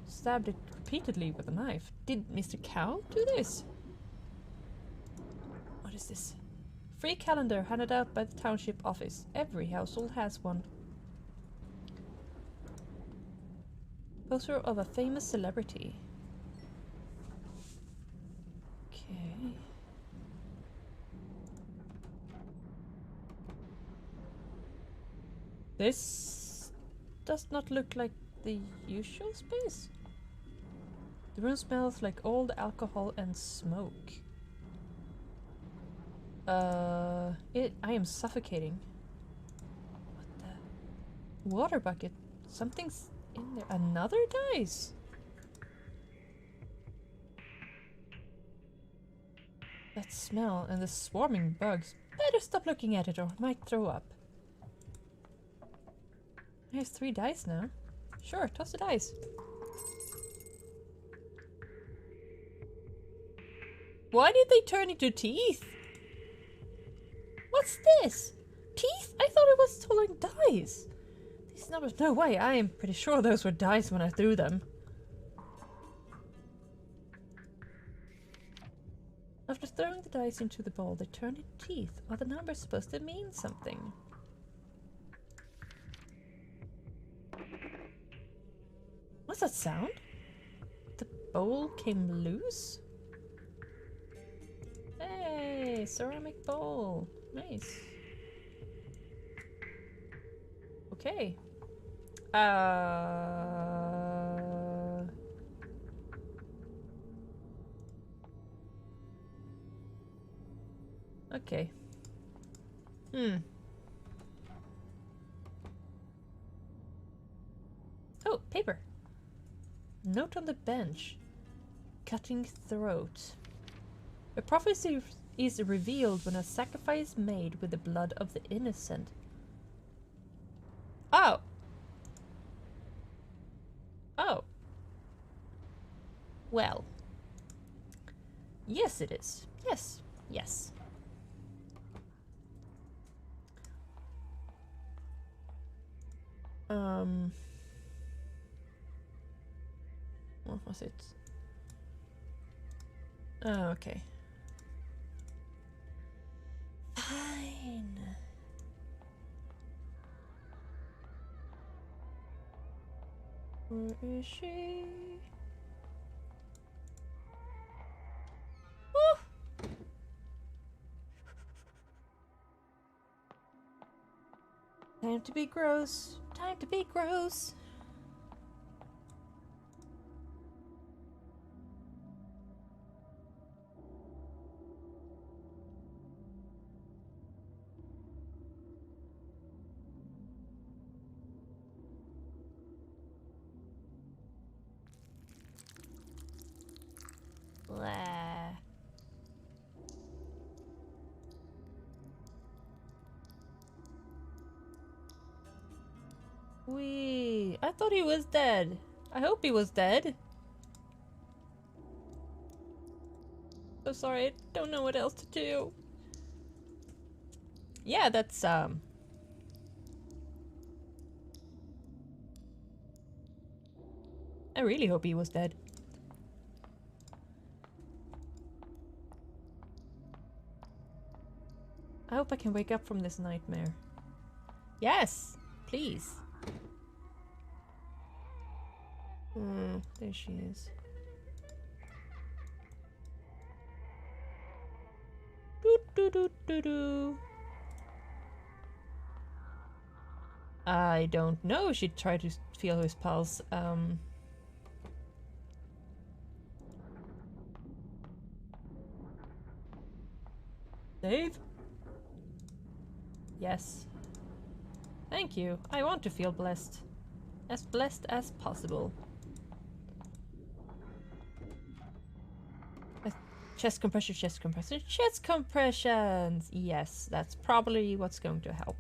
stabbed it repeatedly with a knife. Did Mr. Cow do this? What is this? Free calendar handed out by the township office. Every household has one. Poster of a famous celebrity. Okay. This does not look like the usual space. The room smells like old alcohol and smoke. I am suffocating. What the? Water bucket. Something's in there. Another dice. That smell and the swarming bugs. Better stop looking at it or I might throw up. There's 3 dice now. Sure, toss the dice. Why did they turn into teeth? What's this? Teeth? I thought it was tolling dice. These numbers, no way. I am pretty sure those were dice when I threw them. After throwing the dice into the bowl, they turned into teeth. Are the numbers supposed to mean something? What's that sound? The bowl came loose? Hey, ceramic bowl. Nice. Okay. Okay. Oh, paper. Note on the bench. Cutting throat. A prophecy is revealed when a sacrifice is made with the blood of the innocent. Oh. Oh. Well. Yes, it is. Yes. Yes. What was it? Oh, okay. Fine. Where is she? Woo! Time to be gross. Time to be gross. Blah. Wee. I thought he was dead. I hope he was dead. So sorry, I don't know what else to do. Yeah, that's I really hope he was dead. I hope I can wake up from this nightmare. Yes, please. There she is. Doo doo doo doo doo. I don't know. She tried to feel his pulse. Dave? Yes. Thank you. I want to feel blessed. As blessed as possible. Chest compression, chest compression, chest compressions! Yes, that's probably what's going to help.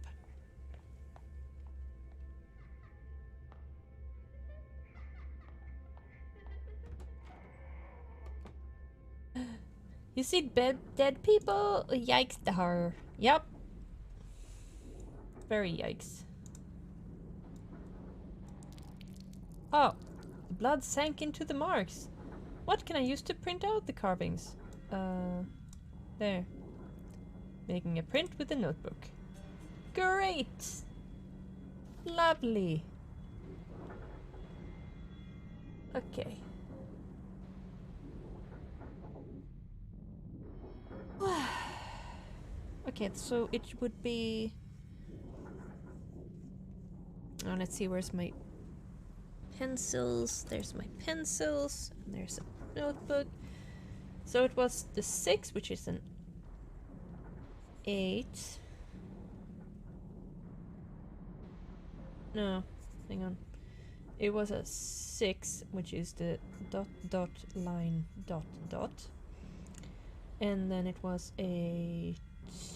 You see dead people? Yikes, the horror. Yep. Very yikes. Oh, the blood sank into the marks. What can I use to print out the carvings? There. Making a print with the notebook. Great! Lovely. Okay. Okay, so it would be... Oh, let's see, where's my pencils? There's my pencils. And there's a notebook. So it was the 6, which is an 8. No, hang on. It was a 6, which is the dot dot line dot dot. And then it was a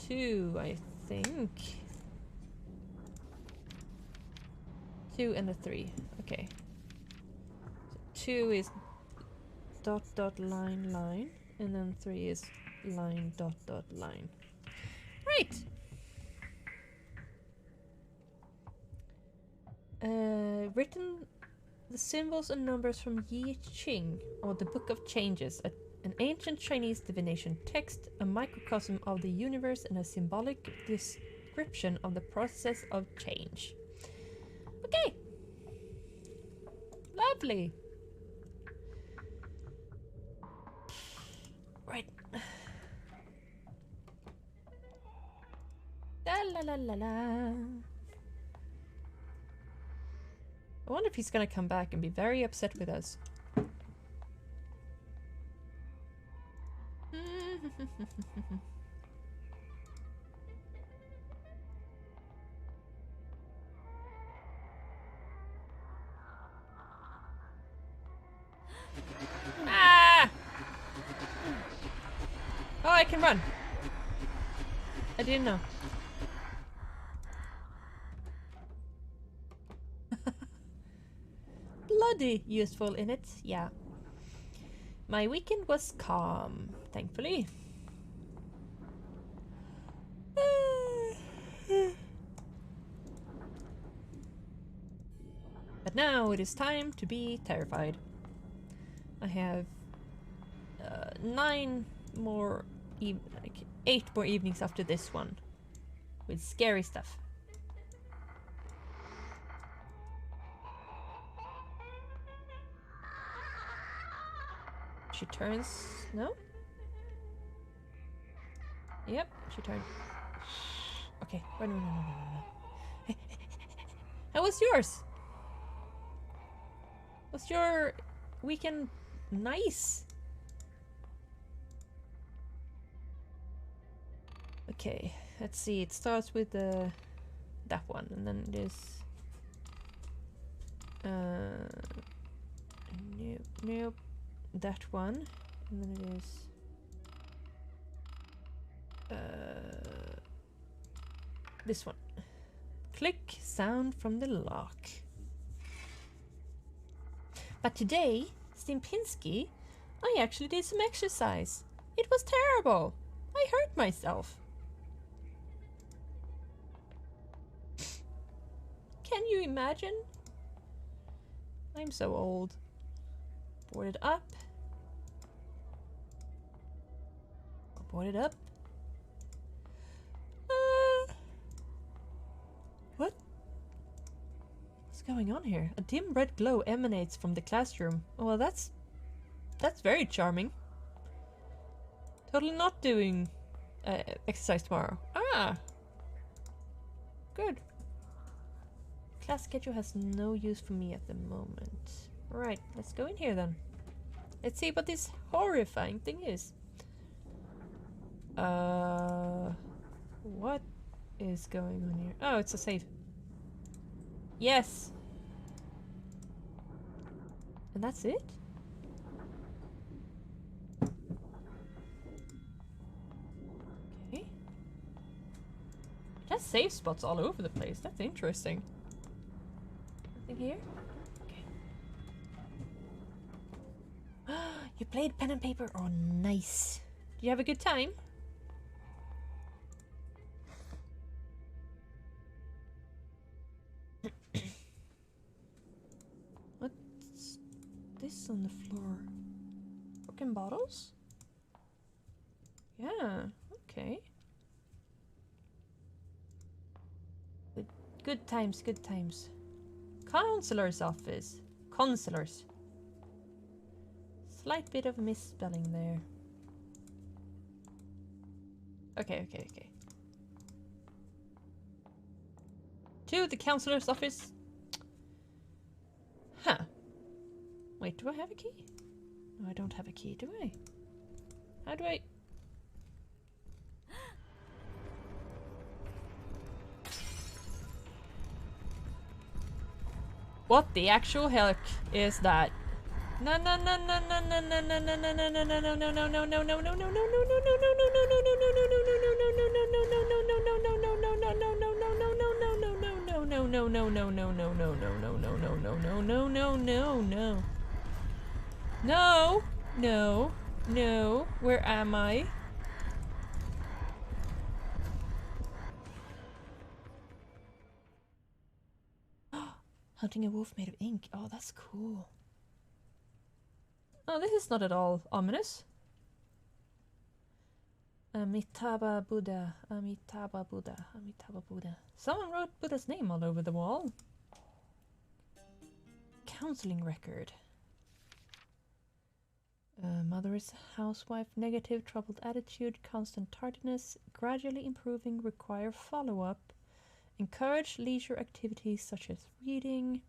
2, I think. 2 and a 3. Okay. So 2 is dot dot line line, and then 3 is line dot dot line. Right. Written the symbols and numbers from Yi Ching, or the Book of Changes, an ancient Chinese divination text, a microcosm of the universe, and a symbolic description of the process of change. Okay. Lovely. Right. La la la la la. wonder if he's gonna come back and be very upset with us. Ah! Oh, I can run. I didn't know. Bloody useful in it, yeah. My weekend was calm, thankfully. But now it is time to be terrified. I have 8 more evenings after this one with scary stuff. She turns. No? Yep, she turned. Okay, no. How was yours? Was your weekend nice? Okay, let's see. It starts with that one, and then there's nope, that one, and then it is this one. Click sound from the lock. But today, Stimpinski, I actually did some exercise. It was terrible. I hurt myself. Can you imagine? I'm so old. Board it up. Board it up. What? What's going on here? A dim red glow emanates from the classroom. Oh, well, that's very charming. Totally not doing exercise tomorrow. Ah, good. Class schedule has no use for me at the moment. Right, let's go in here then. Let's see what this horrifying thing is. What is going on here? Oh, it's a save. Yes. And that's it? Okay. It has save spots all over the place. That's interesting. Nothing here? Okay. You played pen and paper? Oh, nice. Did you have a good time? What's this on the floor? Broken bottles? Yeah, okay. Good times, good times. Counselor's office. Counselors. Slight bit of misspelling there. Okay. To the counselor's office. Huh. Wait, do I have a key? No, I don't have a key, do I? How do I... What the actual heck is that? No. Where am I? Hunting a wolf made of ink. Oh, that's cool. Oh, this is not at all ominous. Amitabha Buddha, Amitabha Buddha, Amitabha Buddha. Someone wrote Buddha's name all over the wall. Counseling record. Mother is housewife, negative, troubled attitude, constant tardiness, gradually improving, require follow-up. Encourage leisure activities such as reading.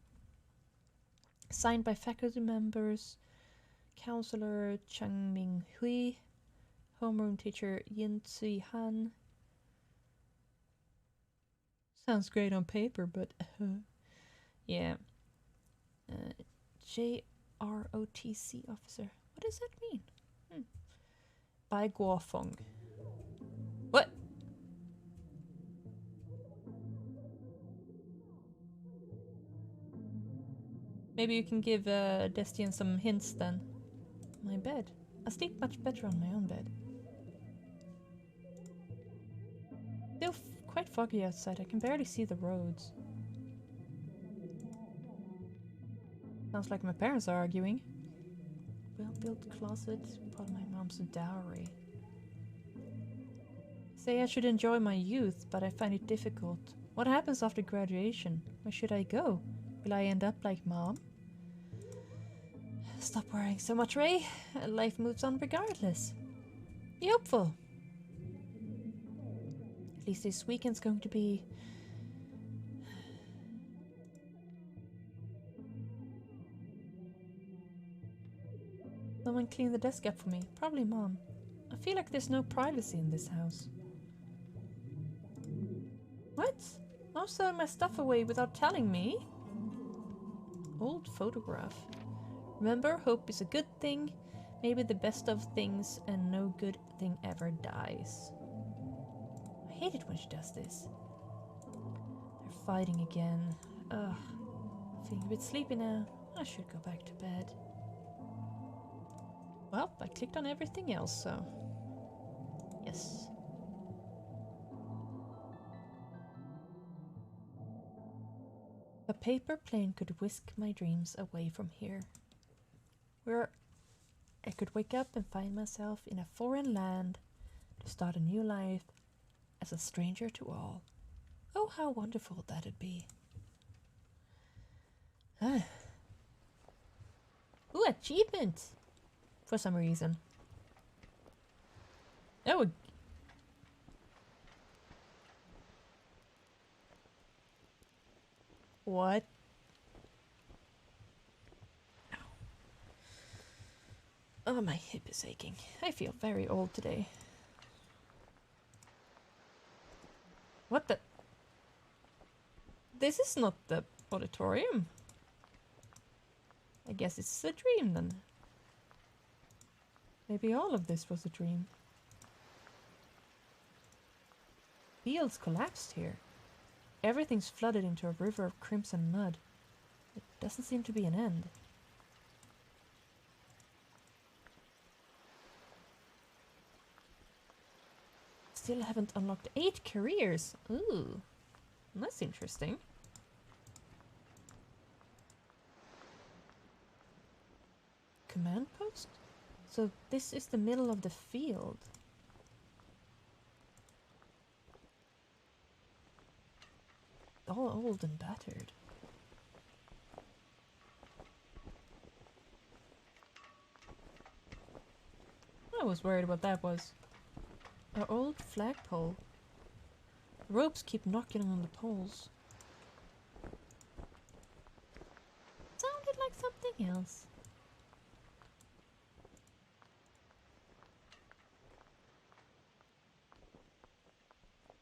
Signed by faculty members, Counselor Chang Ming Hui, homeroom teacher Yin Tsui Han. Sounds great on paper, but yeah. JROTC officer. What does that mean? Bai Guofeng. What? Maybe you can give Destian some hints then. My bed. I sleep much better on my own bed. Still quite foggy outside. I can barely see the roads. Sounds like my parents are arguing. Well-built closet. Part of my mom's dowry. Say I should enjoy my youth, but I find it difficult. What happens after graduation? Where should I go? Will I end up like Mom? Stop worrying so much, Ray. Life moves on regardless. Be hopeful. At least this weekend's going to be... Someone clean the desk up for me. Probably Mom. I feel like there's no privacy in this house. What? Mom's throwing my stuff away without telling me? Old photograph. Remember, hope is a good thing, maybe the best of things, and no good thing ever dies. I hate it when she does this. They're fighting again. Ugh. Feeling a bit sleepy now. I should go back to bed. Well, I clicked on everything else, so... Yes. A paper plane could whisk my dreams away from here. Where I could wake up and find myself in a foreign land to start a new life as a stranger to all. Oh, how wonderful that'd be. Ooh, achievement! For some reason. Oh, what? Oh, my hip is aching. I feel very old today. What the? This is not the auditorium. I guess it's a dream then. Maybe all of this was a dream. Fields collapsed here. Everything's flooded into a river of crimson mud. It doesn't seem to be an end. Still haven't unlocked 8 careers. Ooh, that's interesting. Command post? So this is the middle of the field. All old and battered. I was worried what that was. Our old flagpole. Ropes keep knocking on the poles. Sounded like something else.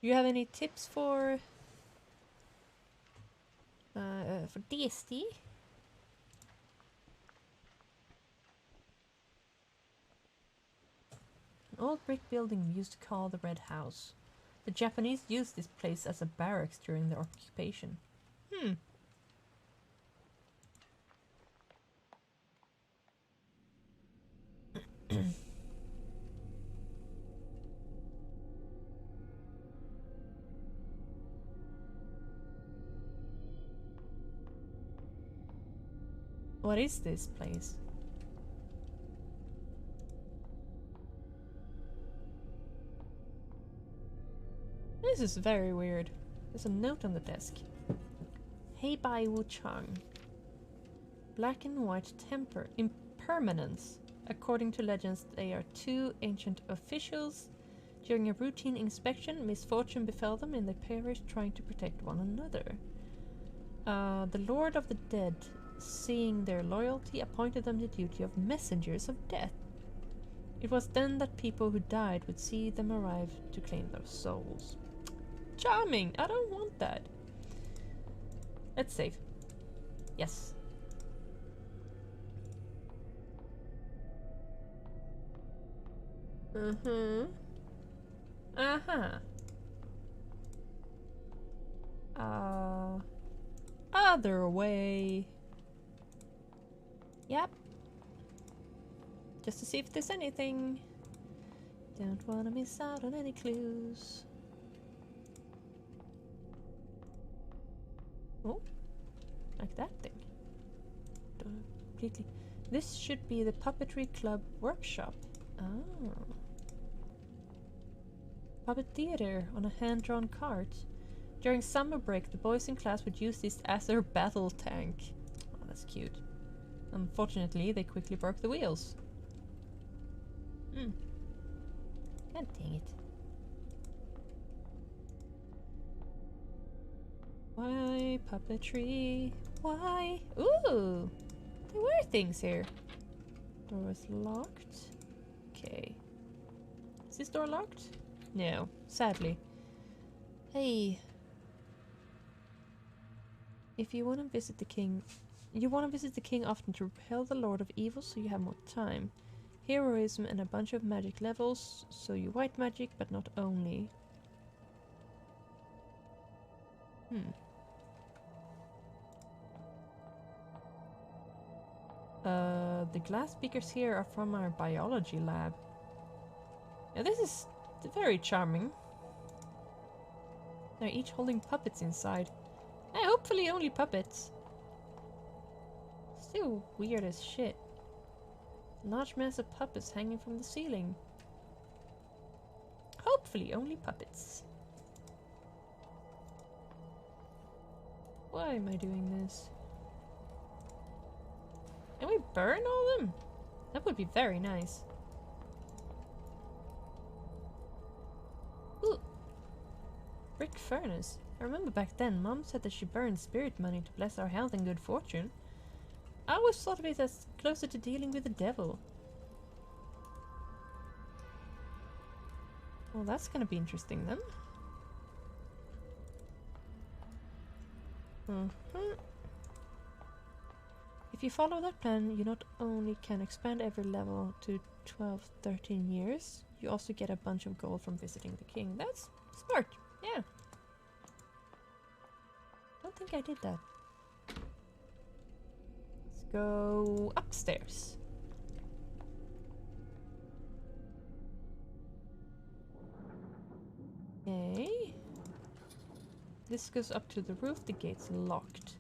Do you have any tips for DSD? An old brick building we used to call the Red House. The Japanese used this place as a barracks during their occupation. What is this place? This is very weird. There's a note on the desk. Hey Bai Wu Chang. Black and white temper. Impermanence. According to legends, they are two ancient officials. During a routine inspection, misfortune befell them and they perished trying to protect one another. The Lord of the Dead seeing their loyalty, appointed them the duty of messengers of death. It was then that people who died would see them arrive to claim their souls. Charming! I don't want that. Let's save. Yes. Uh-huh. Other way. Yep. Just to see if there's anything. Don't want to miss out on any clues. Oh, like that thing. Completely. This should be the Puppetry Club workshop. Oh. Puppet theater on a hand-drawn cart. During summer break, the boys in class would use this as their battle tank. Oh, that's cute. Unfortunately, they quickly broke the wheels. God dang it. Why puppetry? Why? Ooh! There were things here. Door is locked. Okay. Is this door locked? No, sadly. Hey. If you want to visit the king... You want to visit the king often to repel the lord of evil, so you have more time. Heroism and a bunch of magic levels, so you white magic, but not only. The glass beakers here are from our biology lab. Now this is very charming. They're each holding puppets inside. Hopefully only puppets. Still weird as shit. Large mass of puppets hanging from the ceiling. Hopefully only puppets. Why am I doing this? Can we burn all of them? That would be very nice. Ooh. Brick furnace. I remember back then, Mom said that she burned spirit money to bless our health and good fortune. I always thought of it as closer to dealing with the devil. Well, that's gonna be interesting then. If you follow that plan, you not only can expand every level to 12-13 years, you also get a bunch of gold from visiting the king. That's smart, yeah. I don't think I did that. Let's go upstairs. Okay. This goes up to the roof, the gate's locked.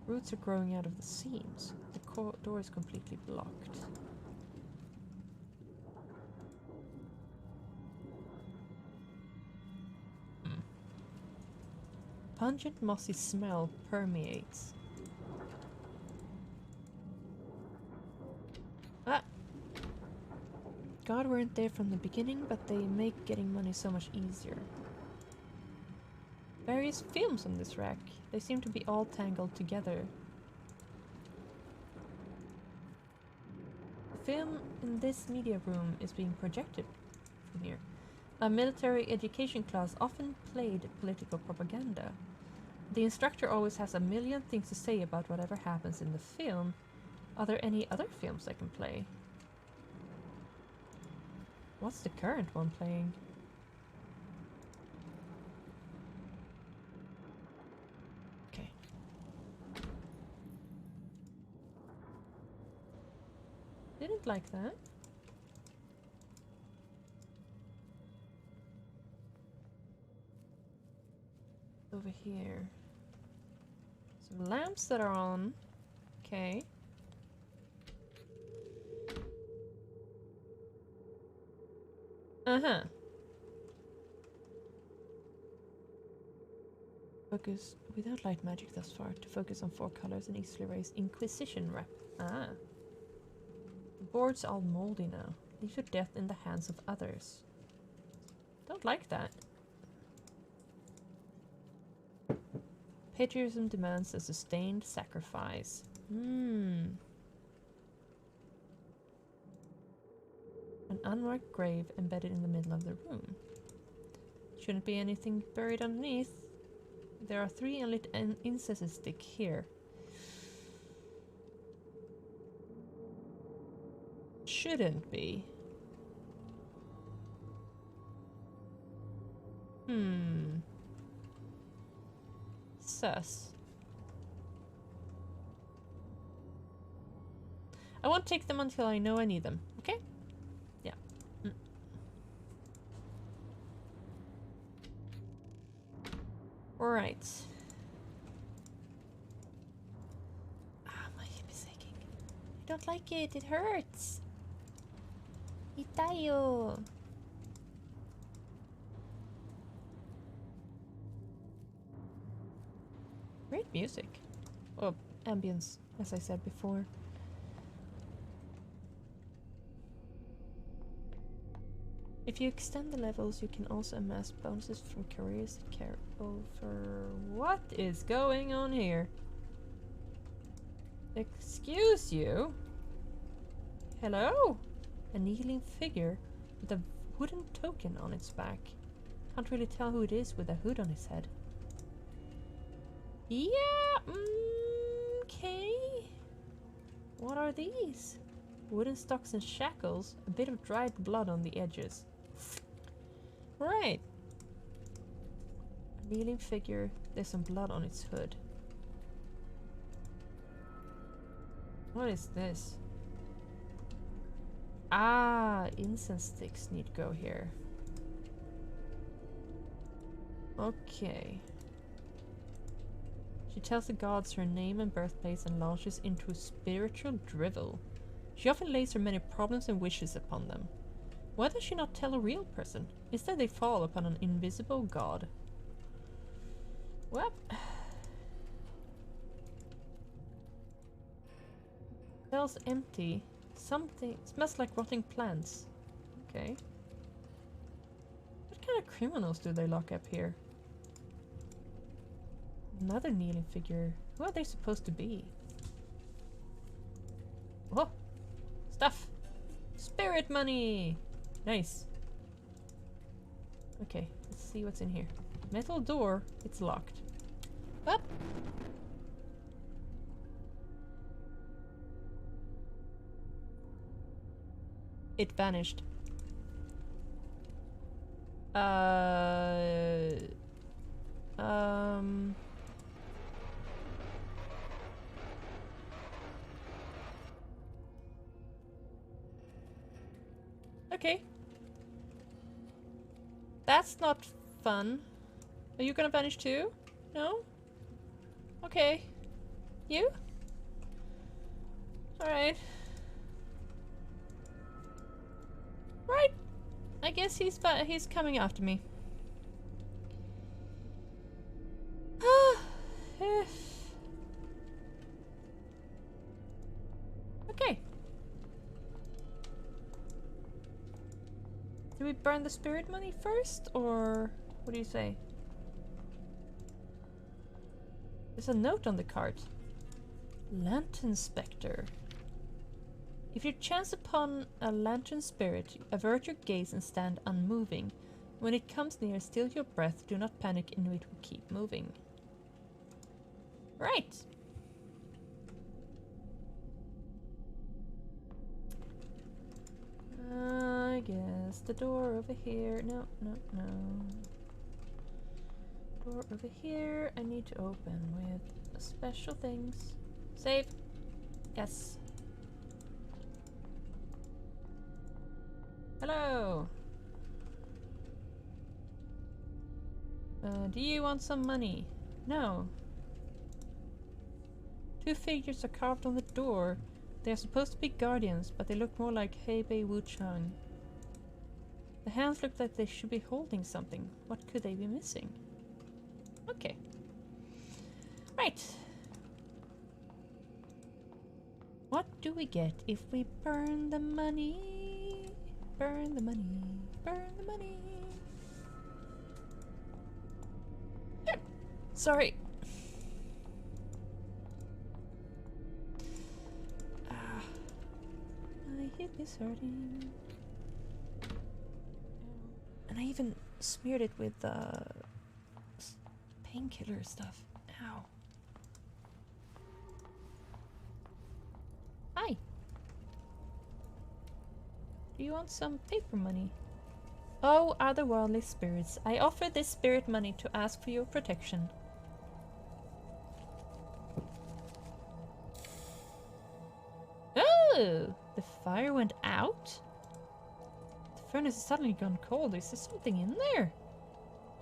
Roots are growing out of the seams. The door is completely blocked. Pungent mossy smell permeates. Ah! God weren't there from the beginning, but they make getting money so much easier. Various films on this rack. They seem to be all tangled together. The film in this media room is being projected from here. A military education class often played political propaganda. The instructor always has a million things to say about whatever happens in the film. Are there any other films I can play? What's the current one playing? Okay. Didn't like that. Over here. Some lamps that are on. Okay. Uh-huh. Focus without light magic thus far. To focus on 4 colors and easily raise Inquisition rep. Ah. The board's all moldy now. Leave your death in the hands of others. Don't like that. Patriotism demands a sustained sacrifice. An unmarked grave embedded in the middle of the room. Shouldn't be anything buried underneath. There are 3 unlit incense stick here. Shouldn't be. Sus. I won't take them until I know I need them, okay? Yeah. Alright. Ah, my hip is aching. I don't like it, it hurts. Itayo. Great music. Oh, ambience, as I said before. If you extend the levels, you can also amass bonuses from careers that carry over. What is going on here? Excuse you? Hello? A kneeling figure with a wooden token on its back. Can't really tell who it is with a hood on his head. Yeah, okay. What are these? Wooden stocks and shackles, a bit of dried blood on the edges. Right. A kneeling figure, there's some blood on its hood. What is this? Ah, incense sticks need to go here. Okay. She tells the gods her name and birthplace and launches into a spiritual drivel. She often lays her many problems and wishes upon them. Why does she not tell a real person? Instead they fall upon an invisible god. Well... Smells empty. Something smells like rotting plants. Okay. What kind of criminals do they lock up here? Another kneeling figure. Who are they supposed to be? Oh! Stuff! Spirit money! Nice. Okay, let's see what's in here. Metal door. It's locked. Up! It vanished. Okay. That's not fun. Are you gonna vanish too? No? Okay. You? Alright. Right. I guess he's coming after me. Okay. Do we burn the spirit money first, or what do you say? There's a note on the cart. Lantern Spectre. If you chance upon a lantern spirit, avert your gaze and stand unmoving. When it comes near, still your breath. Do not panic and it will keep moving. Right. I guess the door over here. No, no, no. Door over here. I need to open with special things. Save. Yes. Hello. Do you want some money? No. 2 figures are carved on the door. They are supposed to be guardians, but they look more like Hebei Wuchang. The hands look like they should be holding something. What could they be missing? Okay. Right. What do we get if we burn the money? Burn the money. Burn the money. Yep. Sorry. hip is hurting. And I even smeared it with painkiller stuff. Ow. Hi. Do you want some paper money? Oh, otherworldly spirits, I offer this spirit money to ask for your protection. Oh, the fire went out? The furnace has suddenly gone cold. Is there something in there?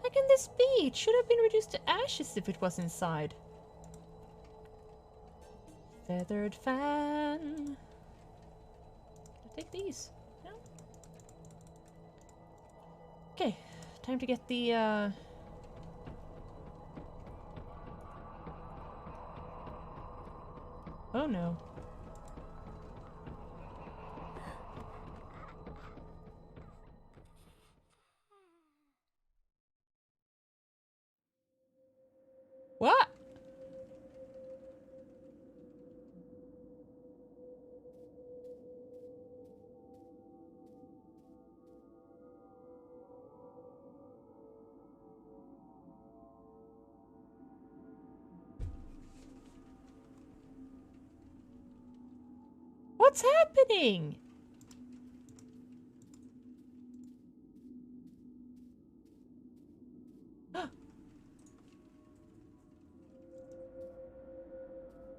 How can this be? It should have been reduced to ashes if it was inside. Feathered fan. I'll take these. No? Okay, time to get the oh no. What? What's happening?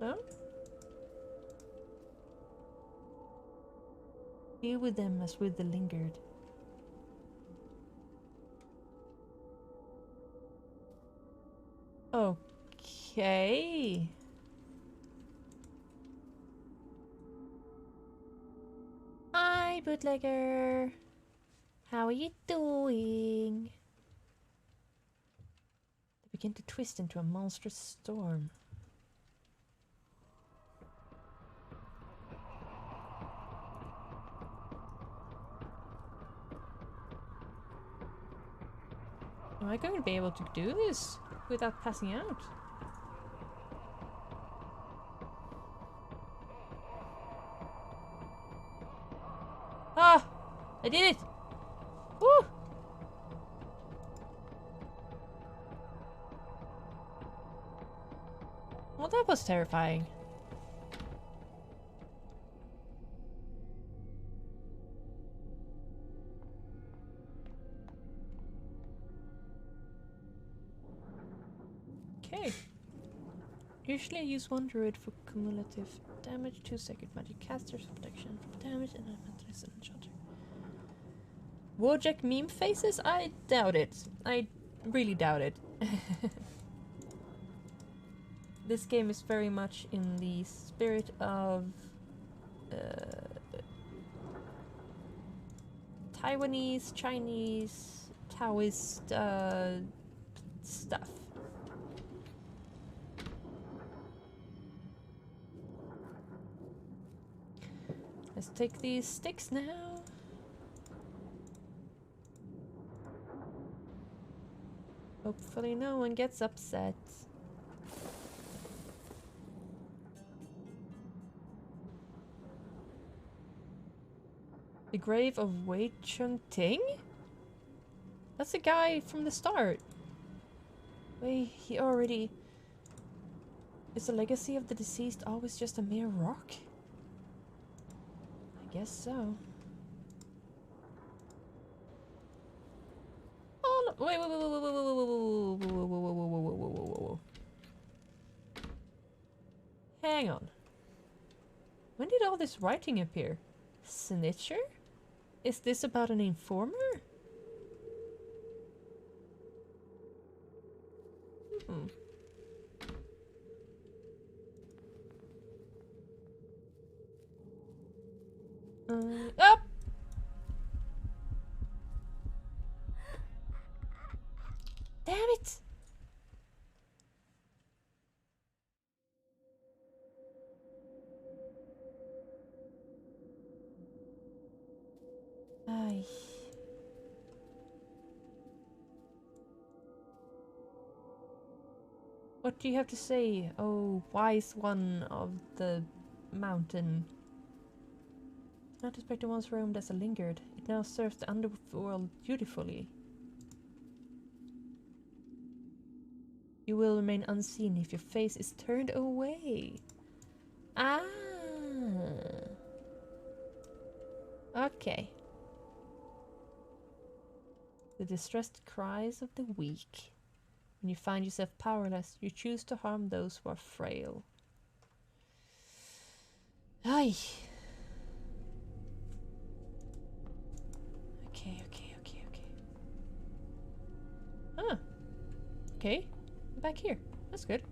No? Deal with them as with the lingered. Okay. Hi, bootlegger. How are you doing? They begin to twist into a monstrous storm. Am I going to be able to do this without passing out? Ah! I did it! Woo! Well, that was terrifying. Okay. Usually I use one druid for cumulative damage, 2 sacred magic casters for protection from damage, and elementalist and enchanter. Warjack meme faces? I doubt it. I really doubt it. This game is very much in the spirit of Taiwanese, Chinese, Taoist stuff. Let's take these sticks now. Hopefully no one gets upset. The grave of Wei Chung Ting? That's the guy from the start. Wait, he already... Is the legacy of the deceased always just a mere rock? I guess so. Oh, no. Wait. Hang on. When did all this writing appear? Snitcher? Is this about an informer? Hmm. Up! Damn it! Ay. What do you have to say, oh wise one of the mountain? Not expected once roamed as a lingered. It now serves the underworld dutifully. You will remain unseen if your face is turned away. Ah. Okay. The distressed cries of the weak. When you find yourself powerless, you choose to harm those who are frail. Ay. Okay. Ah. Okay. I'm back here. That's good.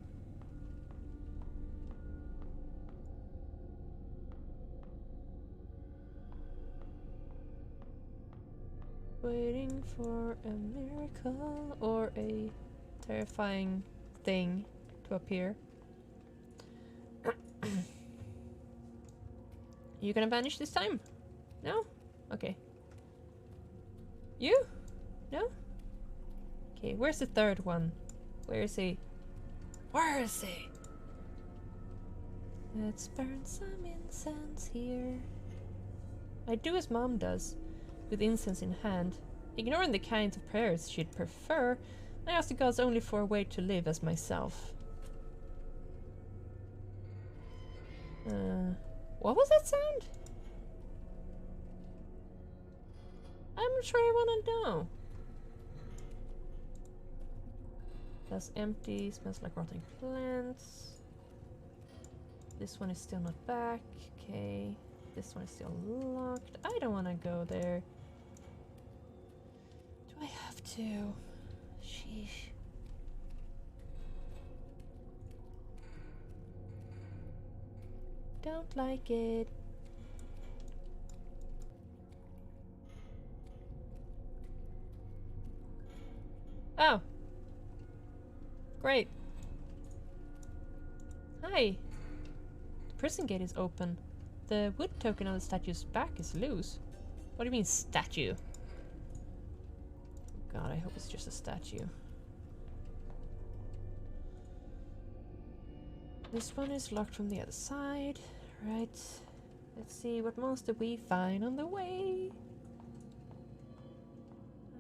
Waiting for a miracle or a terrifying thing to appear. You gonna vanish this time? No? Okay. You? No? Okay, where's the third one? Where is he? Where is he? Let's burn some incense here. I do as Mom does, with incense in hand. Ignoring the kinds of prayers she'd prefer, I ask the gods only for a way to live as myself. What was that sound? I'm not sure I want to know. That's empty, smells like rotting plants. This one is still not back. Okay. This one is still locked. I don't want to go there. Do I have to? Sheesh. Don't like it. Oh. Great. Hi. The prison gate is open. The wood token on the statue's back is loose. What do you mean, statue? God, I hope it's just a statue. This one is locked from the other side. Right. Let's see what monster we find on the way.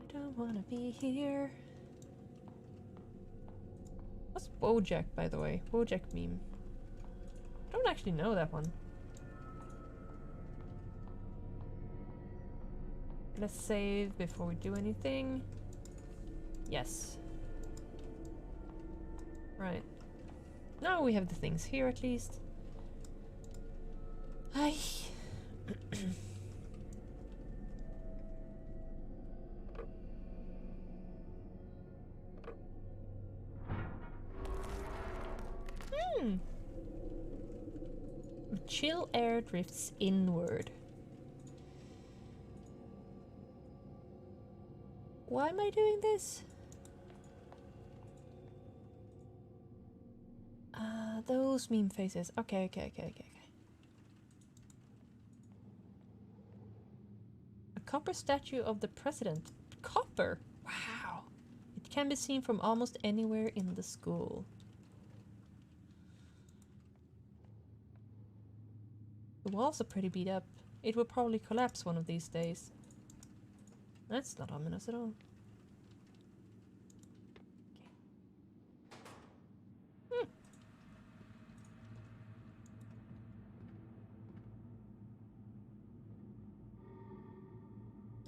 I don't want to be here. What's Bojack, by the way? Bojack meme. I don't actually know that one. Let's save before we do anything. Yes. Right. Now we have the things here at least. Hi. Chill air drifts inward. Why am I doing this? Those meme faces. Okay. A copper statue of the president. Copper? Wow. It can be seen from almost anywhere in the school. The walls are pretty beat up. It will probably collapse one of these days. That's not ominous at all. Okay.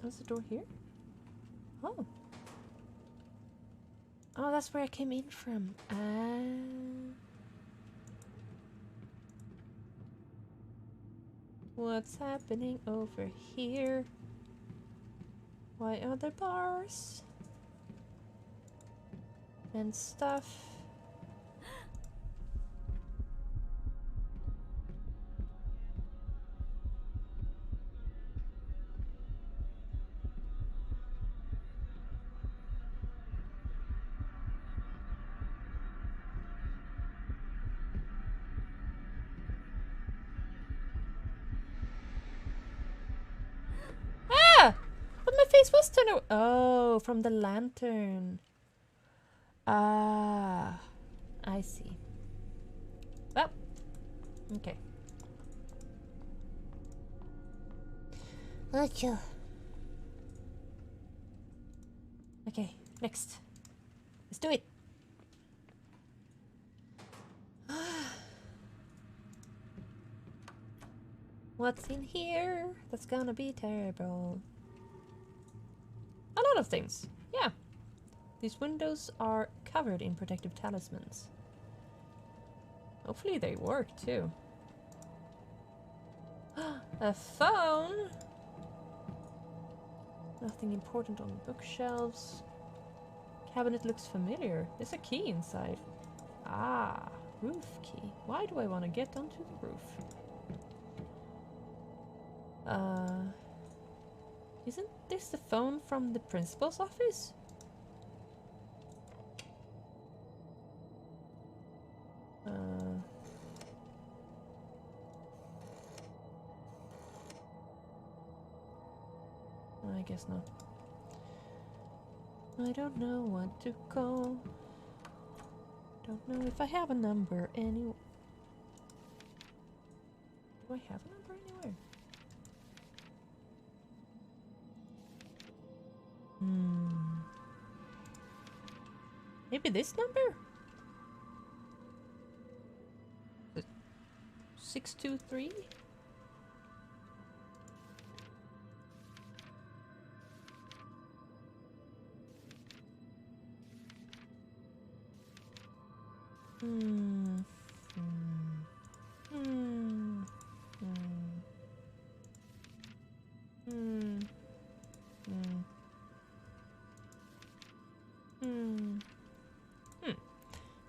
Close the door here? Oh. Oh, that's where I came in from. What's happening over here? Why are there bars? And stuff? But my face was turned away. Oh, from the lantern. Ah, I see. Well, okay. Achoo. Okay, next. Let's do it. What's in here? That's gonna be terrible. A lot of things. Yeah. These windows are covered in protective talismans. Hopefully they work too. A phone? Nothing important on the bookshelves. Cabinet looks familiar. There's a key inside. Ah, roof key. Why do I want to get onto the roof? Isn't this the phone from the principal's office? I guess not. I don't know what to call. Don't know if I have a number anywhere. Do I have a number anywhere? Maybe this number? 623?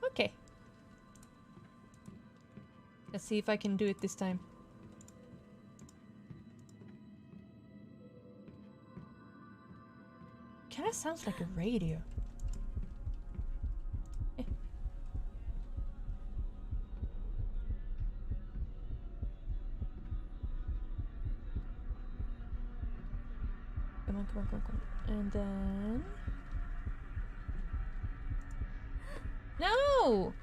Okay. Let's see if I can do it this time. Kinda sounds like a radio. Come on, come on, come on, come on. And then... No!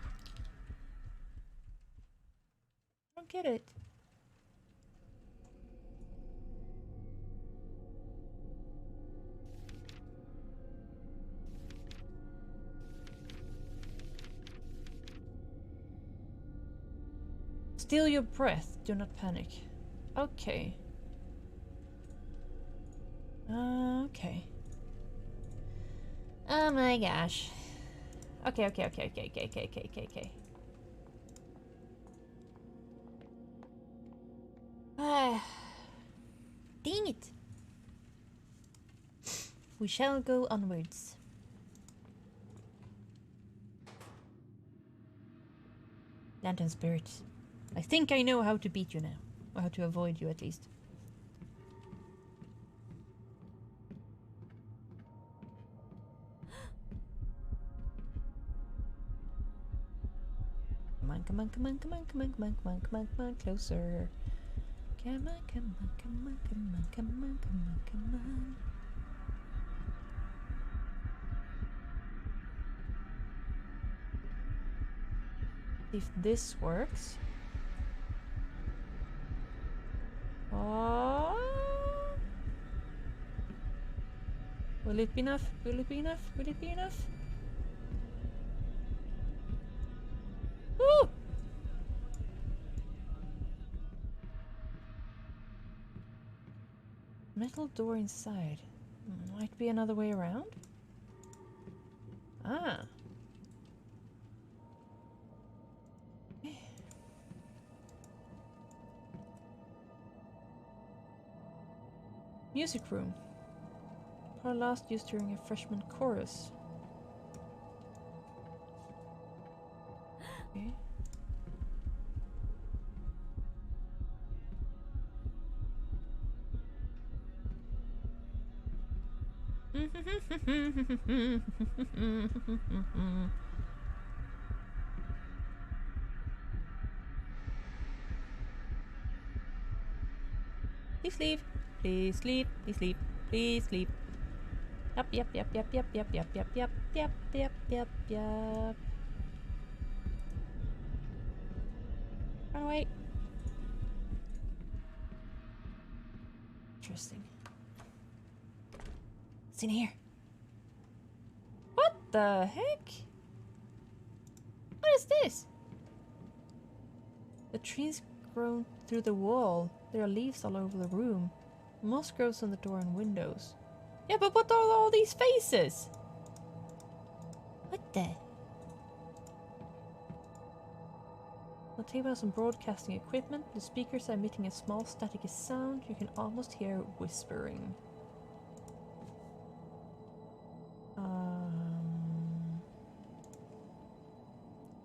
I don't get it. Steal your breath. Do not panic. Okay. Okay. Oh my gosh. Okay. Dang it. We shall go onwards. Lantern spirits. I think I know how to beat you now. Or how to avoid you, at least. Come on, closer. Come on. If this works. Oh. Will it be enough? Will it be enough? Will it be enough? Woo! Metal door inside. Might be another way around? Ah. Music room. Part last used during a freshman chorus. Okay. Please leave. Please sleep. Please sleep. Please sleep. Yep. Run away. Interesting. It's in here. What the heck? What is this? The trees grown through the wall. There are leaves all over the room. Moss grows on the door and windows. Yeah, but what are all these faces? What the? The table has some broadcasting equipment. The speakers are emitting a small staticky sound. You can almost hear whispering.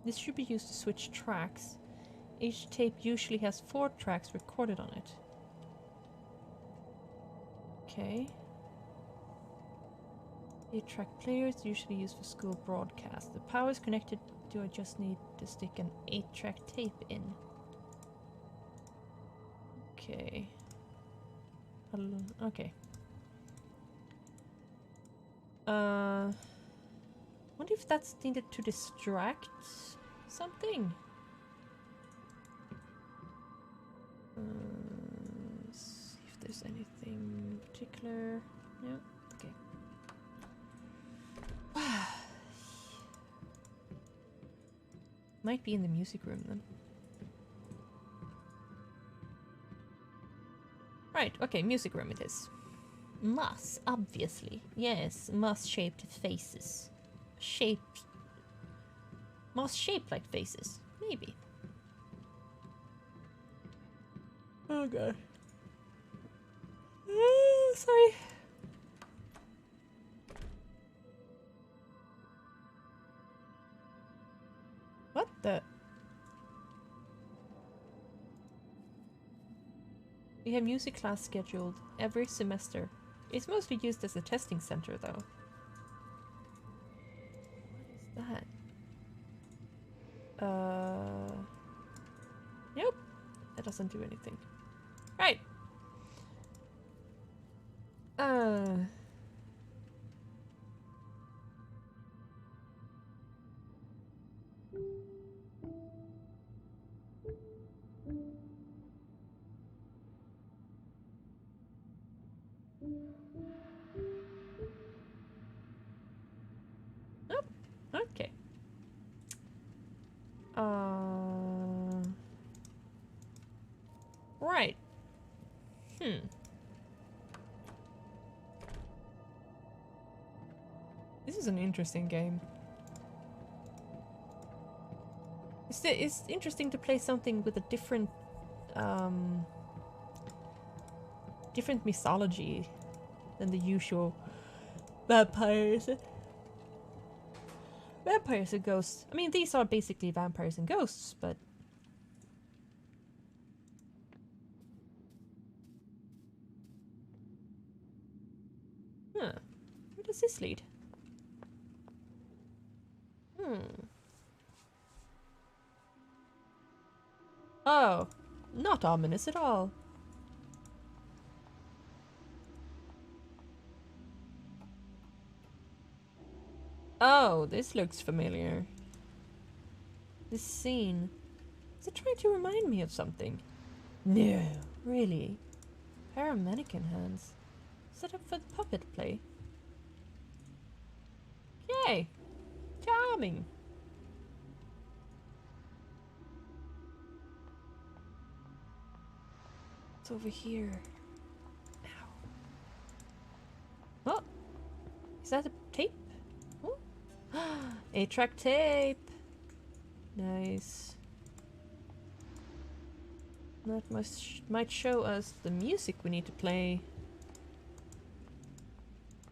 This should be used to switch tracks. Each tape usually has 4 tracks recorded on it. Okay. 8-track players usually used for school broadcast. The power is connected to I just need to stick an 8-track tape in. Okay. Okay. Wonder if that's needed to distract something. See if there's anything particular. No. Okay. Might be in the music room then. Right, okay, music room it is. Moss, obviously. Yes, moss-shaped faces. Moss-shaped like faces. Maybe. Oh god. Sorry. What the? We have music class scheduled every semester. It's mostly used as a testing center though. What is that? Nope. That doesn't do anything. Right. Nope. Okay. Right. This is an interesting game. It's interesting to play something with a different different mythology than the usual vampires. Vampires and ghosts. I mean, these are basically vampires and ghosts, but huh. Where does this lead? Oh, not ominous at all. Oh, this looks familiar. This scene. Is it trying to remind me of something? No, really. Pair of mannequin hands. Set up for puppet play. Yay! Charming! It's over here. Ow. Oh! Is that a tape? Oh. 8-track tape! Nice. That might show us the music we need to play.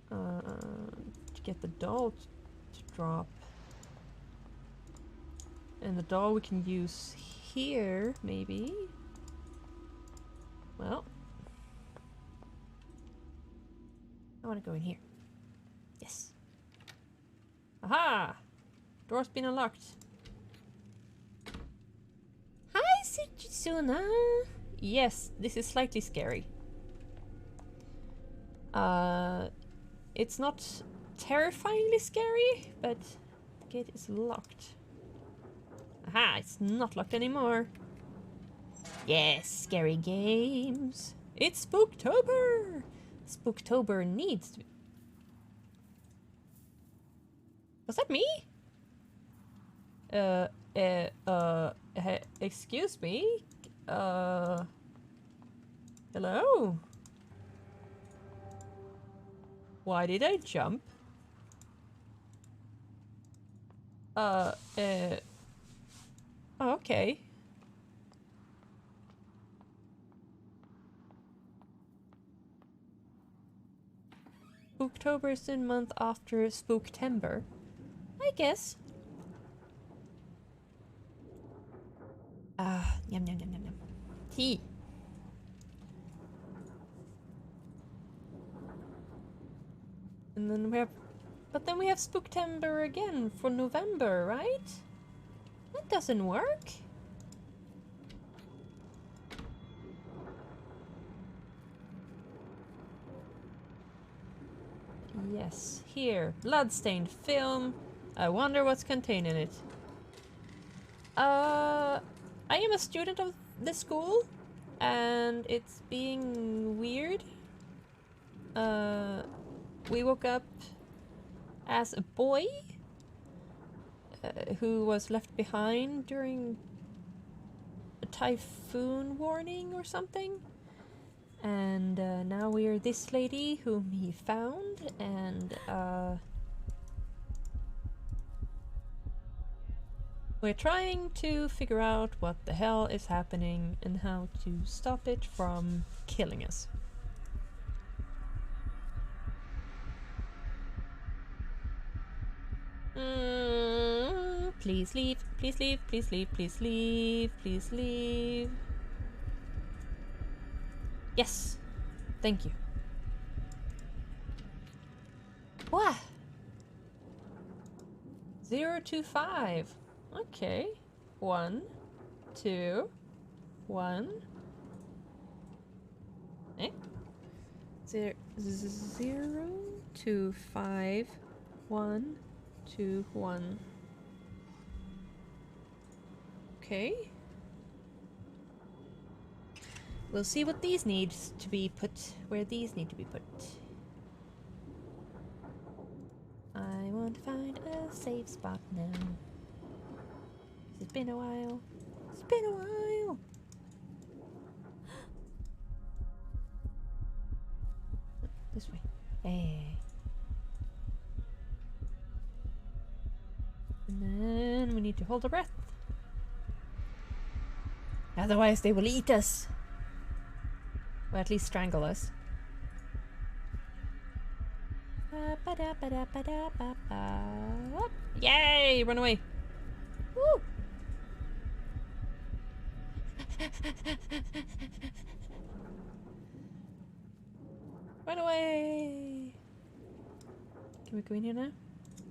To get the doll to drop. And the doll we can use here, maybe? Well. I want to go in here. Yes. Aha! Door's been unlocked. Hi, Sujisuna! Yes, this is slightly scary. It's not terrifyingly scary, but the gate is locked. Aha, it's not locked anymore. Yes, scary games. It's Spooktober! Spooktober needs to be... Was that me? Excuse me? Hello? Why did I jump? Oh, okay. Spooktober is the month after Spooktember. I guess. Yum yum yum yum yum. Tea. And then we have... But then we have Spooktember again for November, right? That doesn't work. Yes, here. Bloodstained film. I wonder what's contained in it. I am a student of this school, and it's being weird. We woke up as a boy who was left behind during a typhoon warning or something. And now we're this lady whom he found, and we're trying to figure out what the hell is happening and how to stop it from killing us. Please leave, please leave, please leave, please leave, please leave. Yes, thank you. What? 0 to 5. Okay. 1, 2, 1. Eh? 0 to 5. 1, 2, 1. Okay. We'll see what these need to be put, where these need to be put. I want to find a safe spot now. It's been a while. It's been a while. This way. Hey. And then we need to hold our breath. Otherwise they will eat us. Or at least strangle us. Yay! Run away! Woo! Run away! Can we go in here now?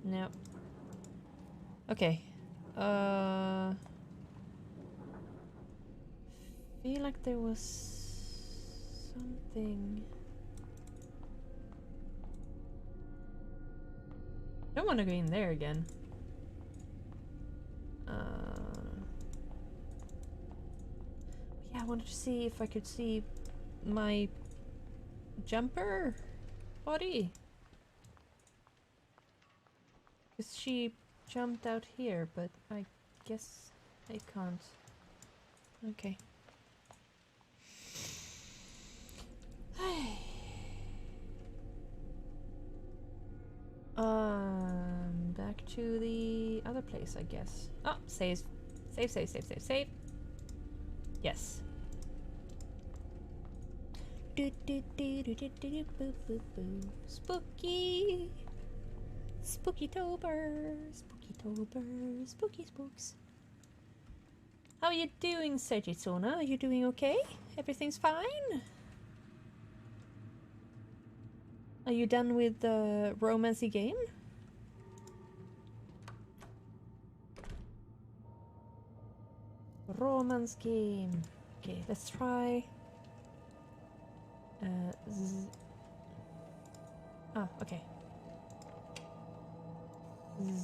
No. Okay. Feel like there was something. I don't want to go in there again. Yeah, I wanted to see if I could see my jumper body. Because she jumped out here, but I guess I can't. Okay. Back to the other place, I guess. Oh, save. Save, save, save, save, save. Yes. Spooky! Spooky-tober! Spooky-tober! Spooky spooks! How are you doing, Sejitsona? Are you doing okay? Everything's fine? Are you done with the romancy game? Romance game. Okay, let's try. Okay.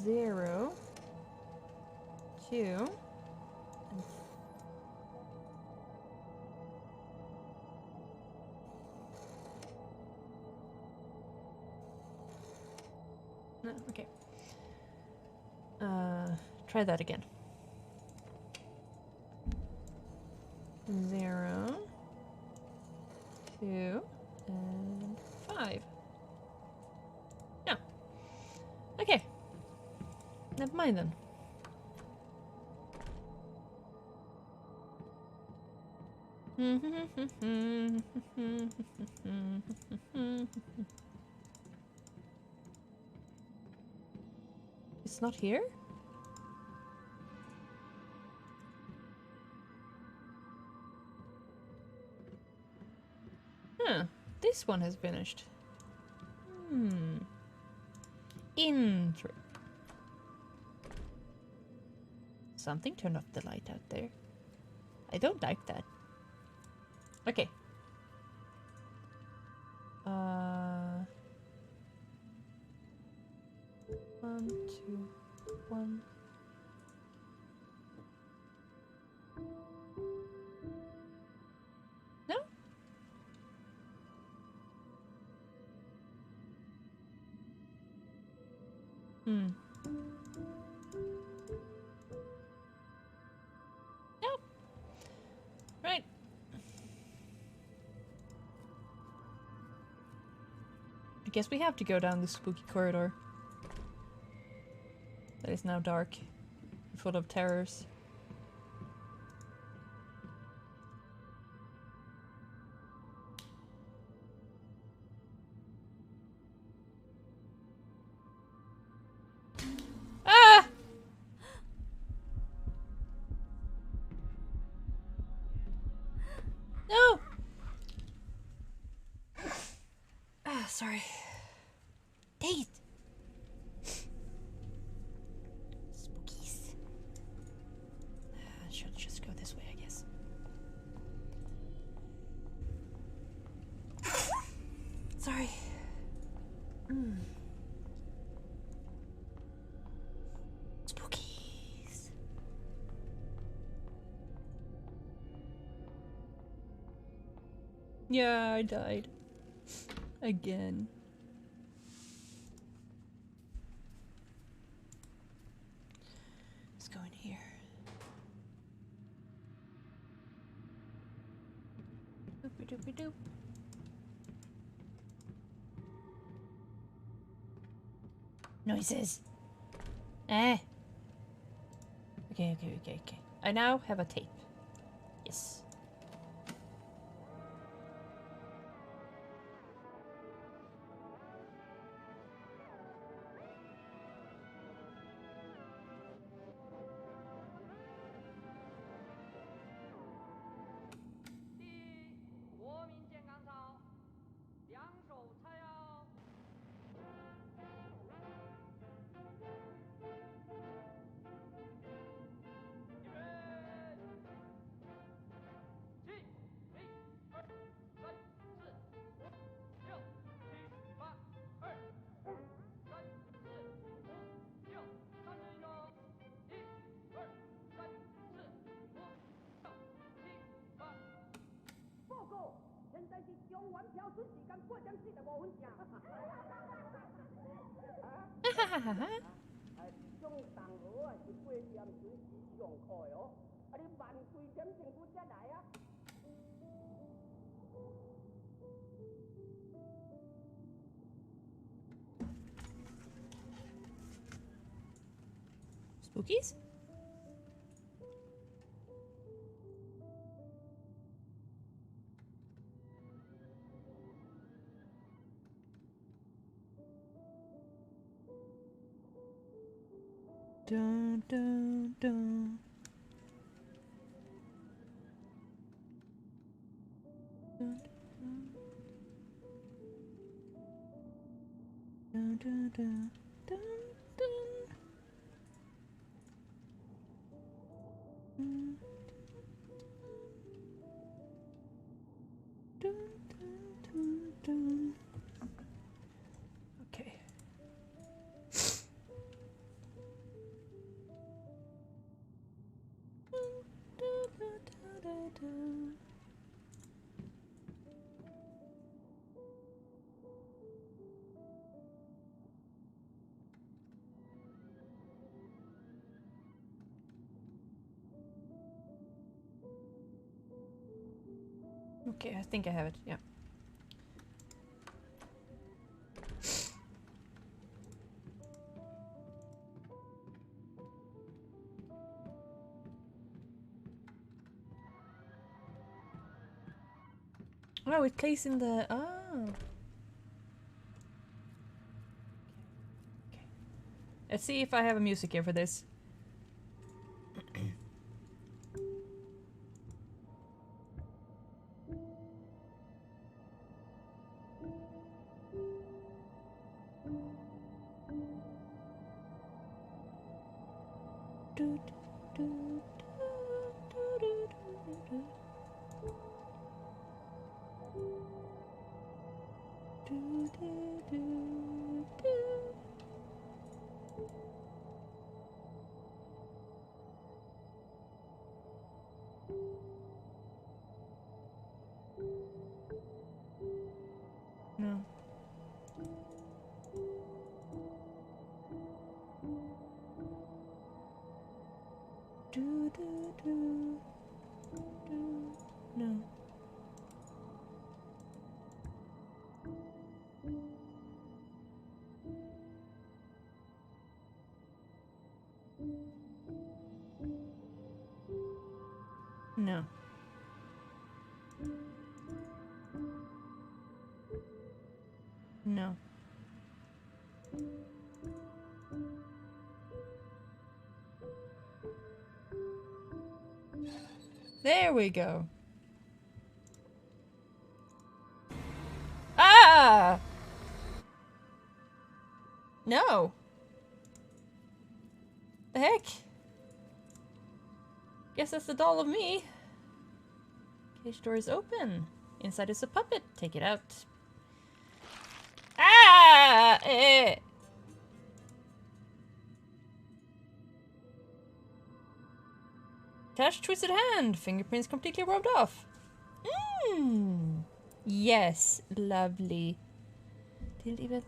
0, 2, and No, okay. Try that again. 0, 2, and 5. No. Okay. Never mind then. It's not here? Huh. This one has finished. Interesting. Something turned off the light out there. I don't like that. Okay. 1, 2, 1. No? Nope. Right. I guess we have to go down this spooky corridor. That is now dark. Full of terrors. Ah! No! Ah, sorry. Dang it! Spookies. Should just go this way, I guess. Sorry. Spookies. Yeah, I died. Again. Let's go in here. Doopy doopy doop. Noises. Eh. Okay. I now have a tape. Yes. Spookies? Dun dun dun. Dun dun dun dun dun dun. Dun, dun, dun, dun. Okay. Okay, I think I have it, yeah. Oh, it plays in the... Oh. Okay. Let's see if I have a music here for this. No. No. No. No. There we go. Ah! No. The heck? Guess that's the doll of me. Cage door is open. Inside is a puppet. Take it out. Ah! Attached twisted hand. Fingerprints completely rubbed off. Mmm. Yes, lovely. Didn't even...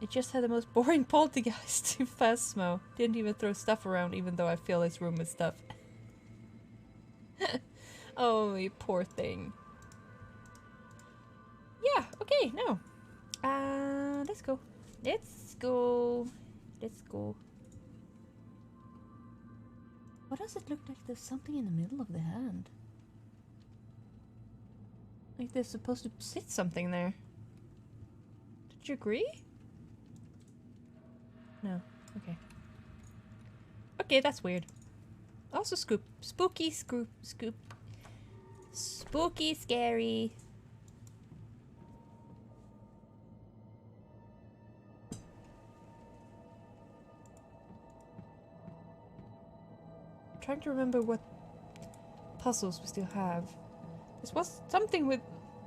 It just had the most boring poltergeist in Phasmo. Didn't even throw stuff around even though I fill his room with stuff. Oh, you poor thing. Yeah, okay, no. Let's go. Let's go. Let's go. What does it look like there's something in the middle of the hand? Like there's supposed to sit something there. Did you agree? No. Okay. Okay, that's weird. Also scoop. Spooky scoop. Scoop. Spooky scary. I'm trying to remember what puzzles we still have. This was something with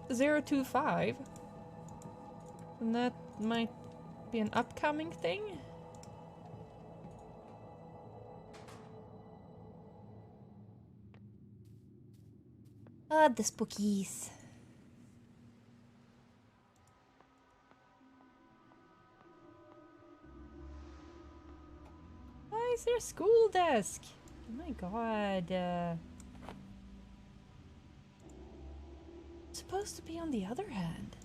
025. And that might be an upcoming thing. Ah, the spookies. Why is there a school desk? Oh my god. It's supposed to be on the other hand.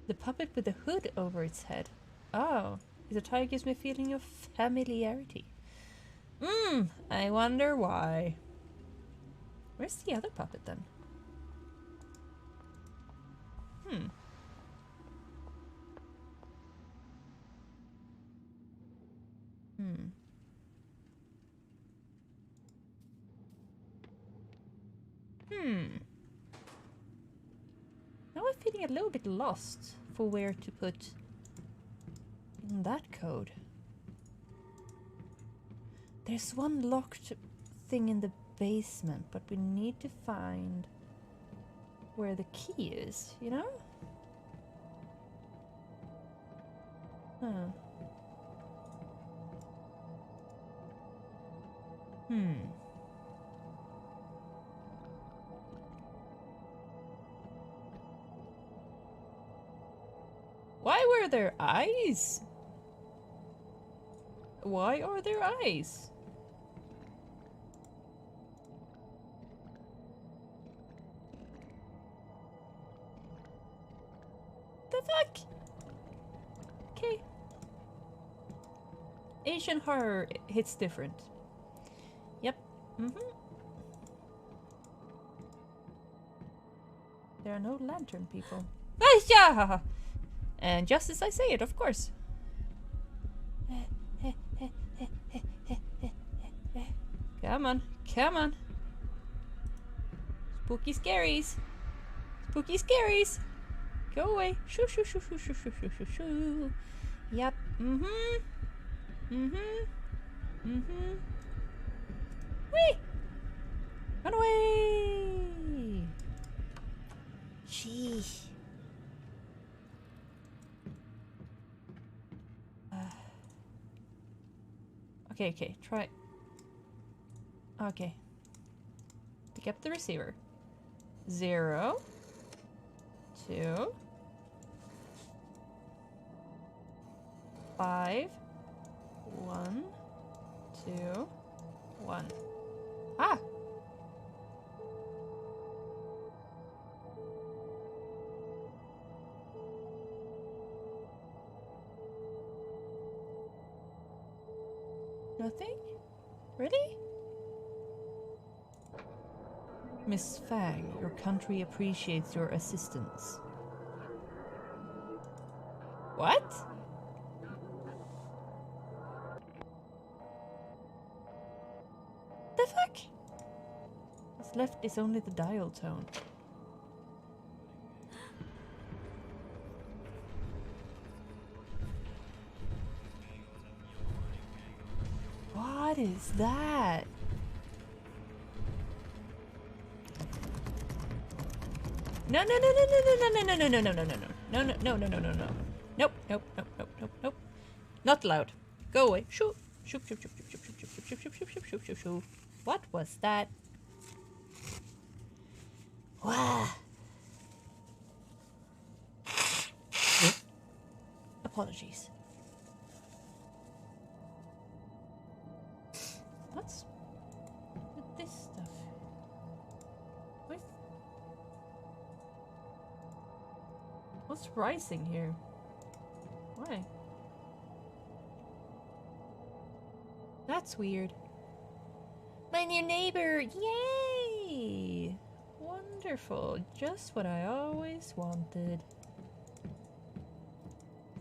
The puppet with the hood over its head. Oh, his attire gives me a feeling of familiarity. I wonder why. Where's the other puppet then? Now I'm feeling a little bit lost for where to put in that code. There's one locked thing in the basement, but we need to find where the key is, you know? Huh. Why were there eyes? Why are there eyes? The fuck? Okay. Asian horror hits different. Yep. There are no lantern people. Ah, yeah! And just as I say it, of course. Come on, come on. Spooky scaries. Spooky scaries. Go away. Shoo, shoo, shoo, shoo, shoo, shoo, shoo, shoo, shoo. Yep. Whee! Run away! Sheesh. Okay, try. Okay. Pick up the receiver. 0, 2, 5, 1, 2, 1. Ah! Nothing? Really? Miss Fang, your country appreciates your assistance. What? The fuck? What's left is only the dial tone. What is that? No, no, no, no, no, no, no, no, no, no, no, no, no, no, no, no, no, no, no, no. Nope, nope, nope, nope, nope, nope. Not allowed. Go away. Shoo. Shoo, shoo, shoo, shoo, shoo, shoo, shoo, shoo, shoo, shoo, shoo, shoo, shoo. What was that? Wow. Apologies. What's with this stuff? What's rising here? Why? That's weird. My new neighbor! Yay! Wonderful. Just what I always wanted.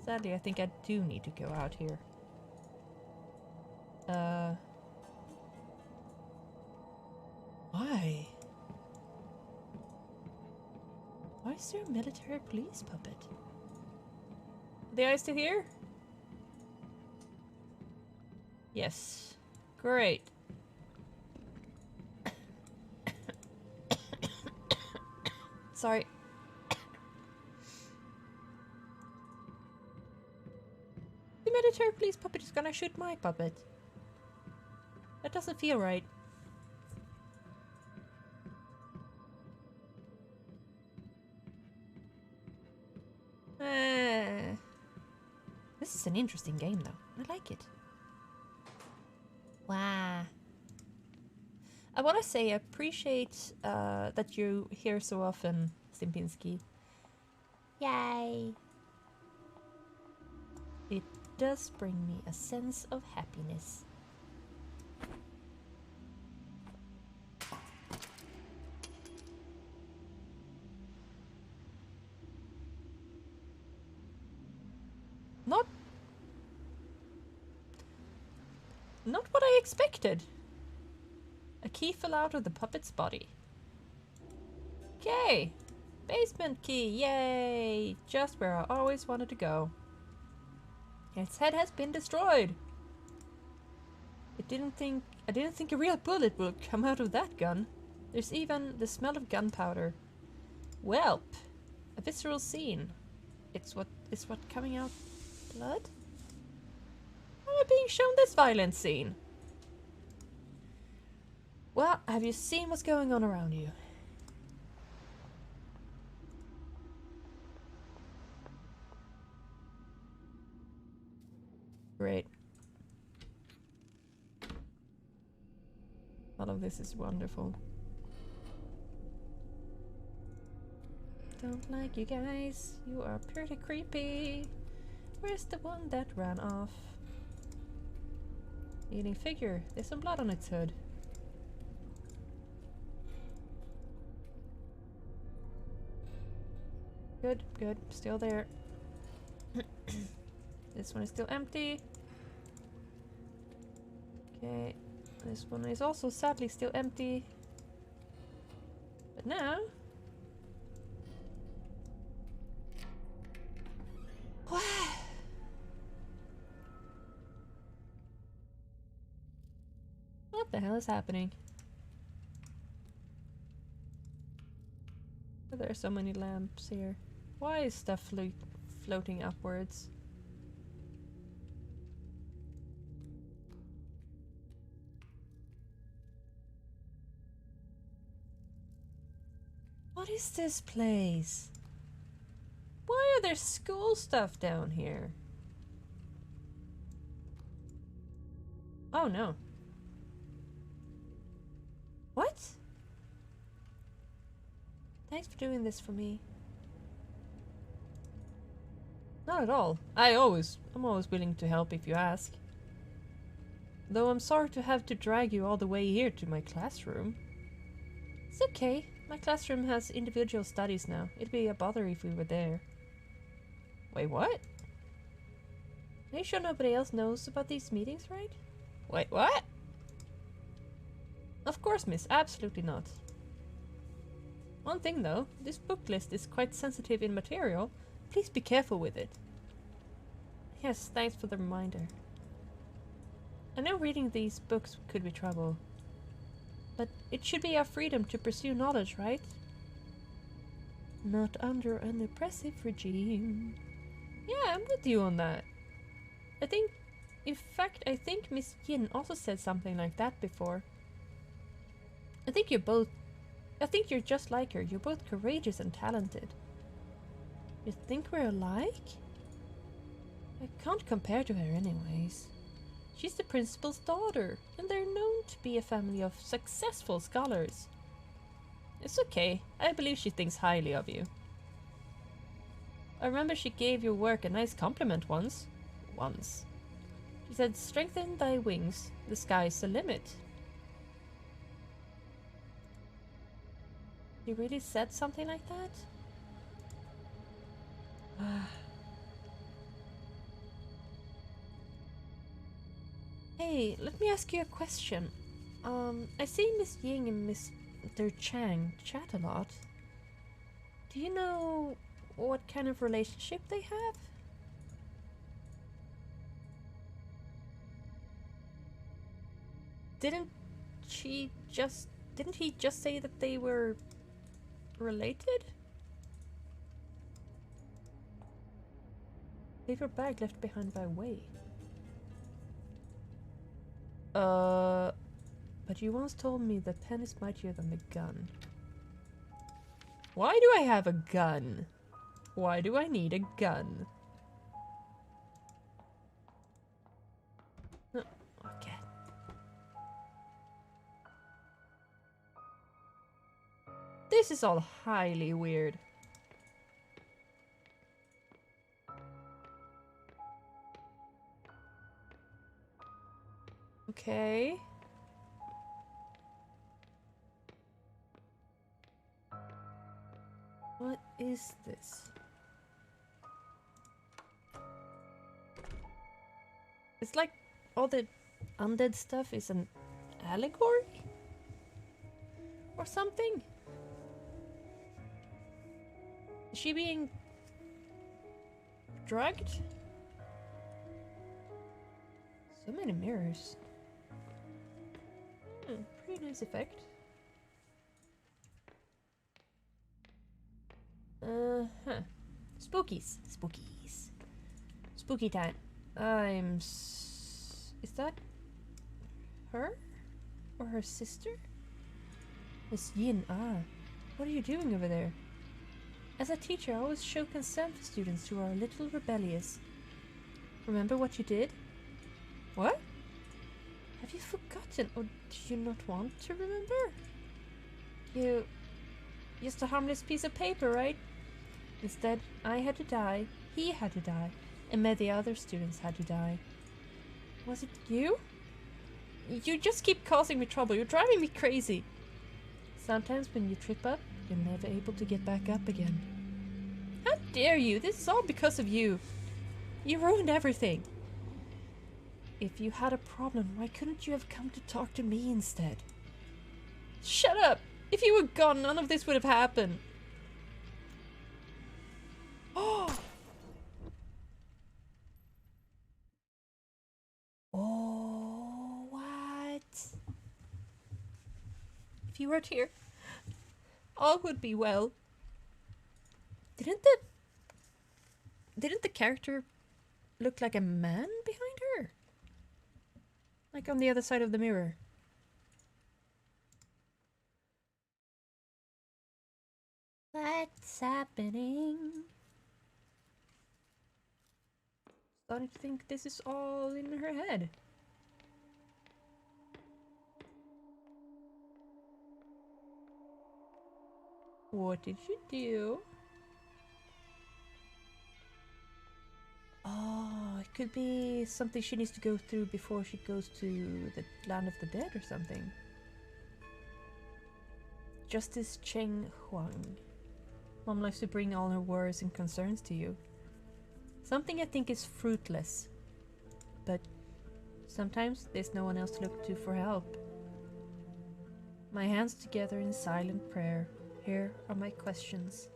Sadly, I think I do need to go out here. Why? Why is there a military police puppet? Are the eyes still here? Yes. Great. Sorry. The military police puppet is gonna shoot my puppet. That doesn't feel right. This is an interesting game though. I like it. Wow. I want to say I appreciate that you're here so often, Stimpinski. Yay! It does bring me a sense of happiness. Not what I expected. A key fell out of the puppet's body. Okay. Basement key, yay! Just where I always wanted to go. Its head has been destroyed. I didn't think a real bullet would come out of that gun. There's even the smell of gunpowder. Welp. A visceral scene. It's what coming out blood? Why am I being shown this violent scene? Well, have you seen what's going on around you? Great. All of this is wonderful. Don't like you guys. You are pretty creepy. Where's the one that ran off? Eating figure. There's some blood on its hood. Good, good. Still there. This one is still empty. Okay. This one is also sadly still empty. But now... What the hell is happening? There are so many lamps here. Why is stuff floating upwards? What is this place? Why are there school stuff down here? Oh no. What? Thanks for doing this for me. Not at all. I'm always willing to help if you ask. Though I'm sorry to have to drag you all the way here to my classroom. It's okay. My classroom has individual studies now. It'd be a bother if we were there. Wait, what? Are you sure nobody else knows about these meetings, right? Wait, what? Of course, miss. Absolutely not. One thing though, this book list is quite sensitive in material. Please be careful with it. Yes, thanks for the reminder. I know reading these books could be trouble. But it should be our freedom to pursue knowledge, right? Not under an oppressive regime. Yeah, I'm with you on that. In fact, I think Miss Yin also said something like that before. I think you're just like her. You're both courageous and talented. You think we're alike? I can't compare to her anyways. She's the principal's daughter, and they're known to be a family of successful scholars. It's okay. I believe she thinks highly of you. I remember she gave your work a nice compliment once. She said, "Strengthen thy wings. The sky's the limit." He really said something like that? Hey, let me ask you a question. I see Miss Ying and Mr. Chang chat a lot. Do you know what kind of relationship they have? Didn't he just say that they were related? Paper bag left behind by Wei. But you once told me the pen is mightier than the gun. Why do I have a gun? Why do I need a gun? Okay. This is all highly weird. Okay. What is this? It's like all the undead stuff is an allegory? Or something? Is she being drugged? So many mirrors. Pretty nice effect. Spookies. Spookies. Spooky time. Is that her? Or her sister? Miss Yin, what are you doing over there? As a teacher, I always show concern for students who are a little rebellious. Remember what you did? What? Have you forgotten, or do you not want to remember? Just a harmless piece of paper, right? Instead, I had to die, he had to die, and many other students had to die. Was it you? You just keep causing me trouble. You're driving me crazy. Sometimes when you trip up, you're never able to get back up again. How dare you? This is all because of you. You ruined everything. If you had a problem, why couldn't you have come to talk to me instead? Shut up! If you were gone, none of this would have happened. Oh! Oh, what? If you weren't here, all would be well. Didn't the character look like a man behind her? Like on the other side of the mirror. What's happening? Starting to think this is all in her head. What did you do? Oh, it could be something she needs to go through before she goes to the land of the dead or something. Justice Cheng Huang. Mom likes to bring all her worries and concerns to you. Something I think is fruitless. But sometimes there's no one else to look to for help. My hands together in silent prayer. Here are my questions.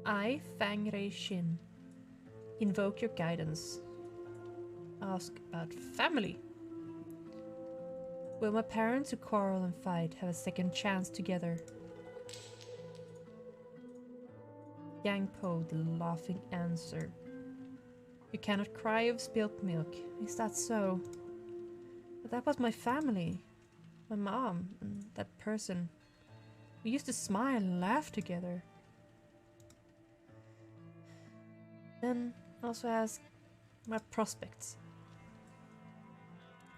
I, Fang Rei Shin, invoke your guidance. Ask about family. Will my parents who quarrel and fight have a second chance together? Yang Po, the laughing answer. You cannot cry of spilt milk. Is that so? But that was my family. My mom and that person. We used to smile and laugh together. Then also ask my prospects.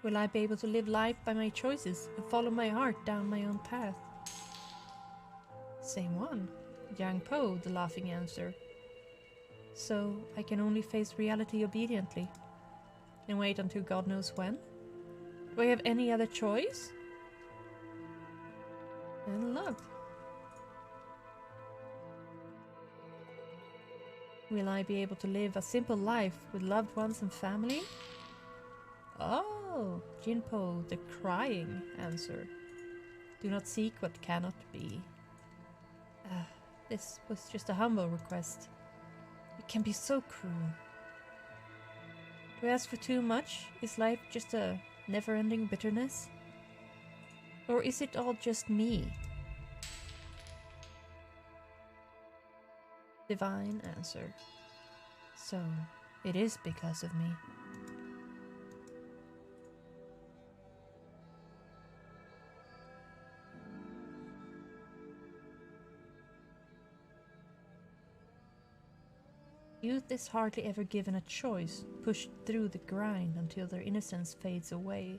Will I be able to live life by my choices and follow my heart down my own path? Same one. Yang Po, the laughing answer. So I can only face reality obediently and wait until God knows when? Do I have any other choice? And love. Will I be able to live a simple life with loved ones and family? Oh, Jinpo, the crying answer. Do not seek what cannot be. This was just a humble request. It can be so cruel. Do I ask for too much? Is life just a never-ending bitterness? Or is it all just me? Divine answer. So, it is because of me. Youth is hardly ever given a choice, pushed through the grind until their innocence fades away.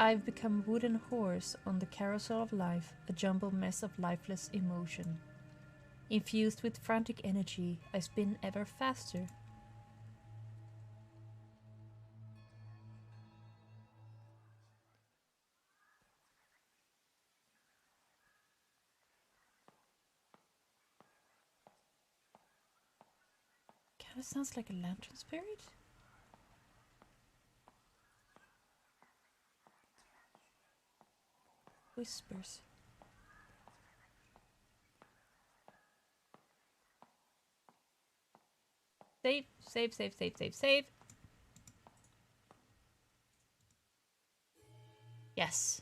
I've become wooden horse on the carousel of life, a jumbled mess of lifeless emotion. Infused with frantic energy, I spin ever faster. Kinda sounds like a lantern spirit. Whispers. Save, save, save, save, save, save. Yes.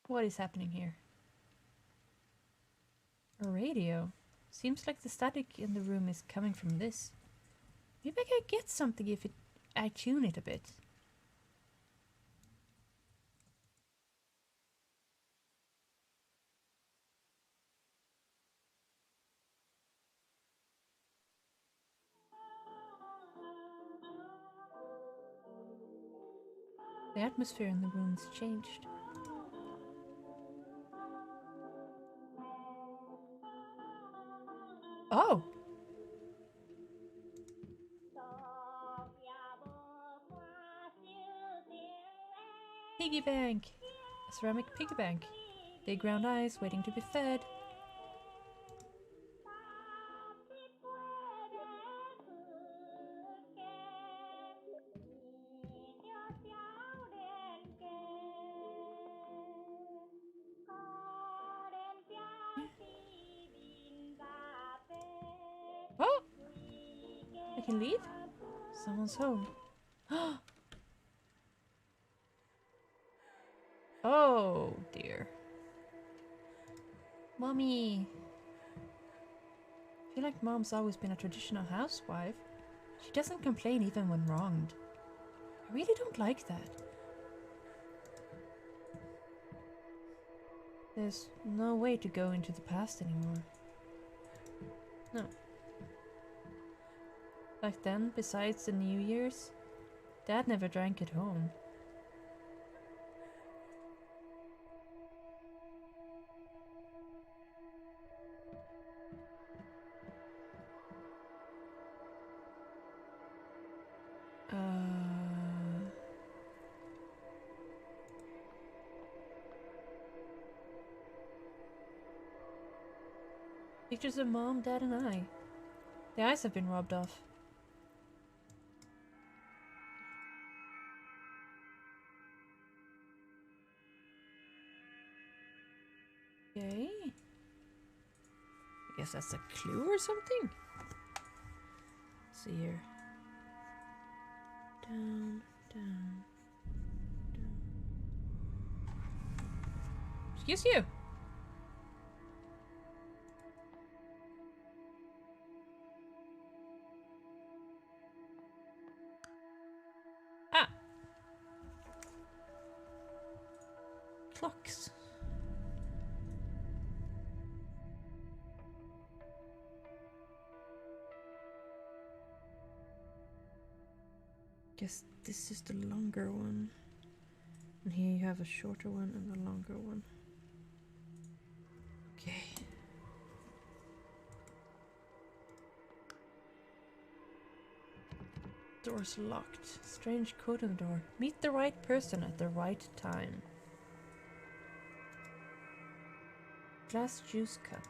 What is happening here? A radio. Seems like the static in the room is coming from this. Maybe I can get something if I tune it a bit. The atmosphere in the room's changed. Oh! Piggy bank! A ceramic piggy bank. Big round eyes waiting to be fed. Oh! I can leave? Someone's home. Oh dear. Mommy! I feel like Mom's always been a traditional housewife. She doesn't complain even when wronged. I really don't like that. There's no way to go into the past anymore. No. Back then, besides the New Year's, Dad never drank at home. Pictures of Mom, Dad, and I. The eyes have been robbed off. Okay. I guess that's a clue or something? Let's see here. Down, down, down. Excuse you! Ah! Clocks. Guess this is the longer one. And here you have a shorter one and a longer one. Okay. Door's locked. Strange code on the door. Meet the right person at the right time. Glass juice cup.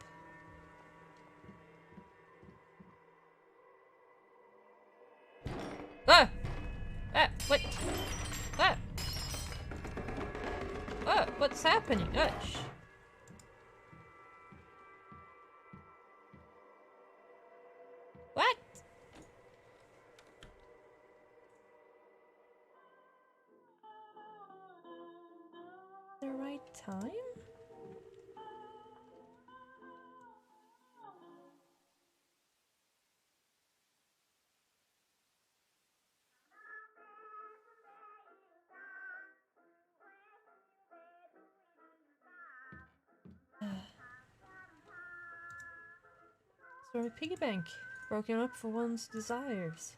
Ah! Ah! What? Ah! Oh, what's happening? Shh. What? The right time? Sorry, piggy bank. Broken up for one's desires.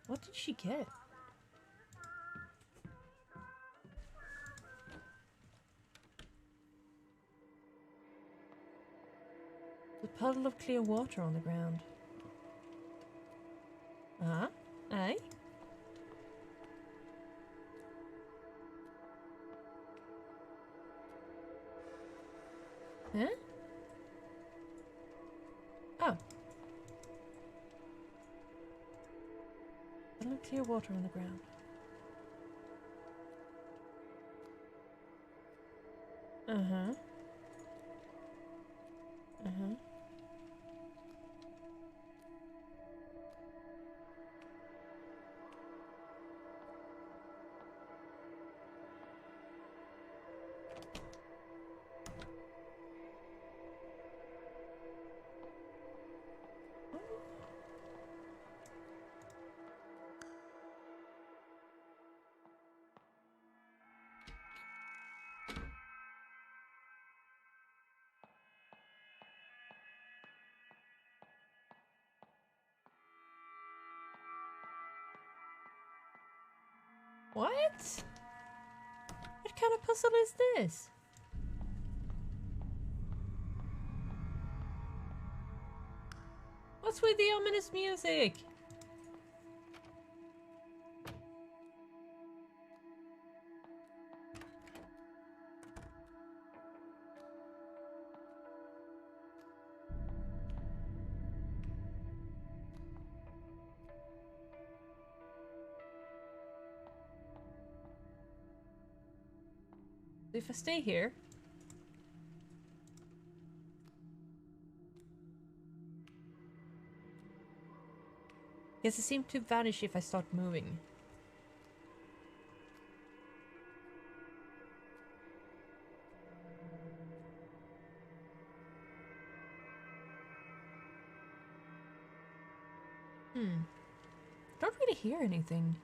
What did she get? A puddle of clear water on the ground. Uh-huh. Aye? Huh? Oh. Puddle of clear water on the ground. Uh-huh. Uh-huh. What? What kind of puzzle is this? What's with the ominous music? If I stay here... Yes, it seems to vanish if I start moving. Don't really hear anything.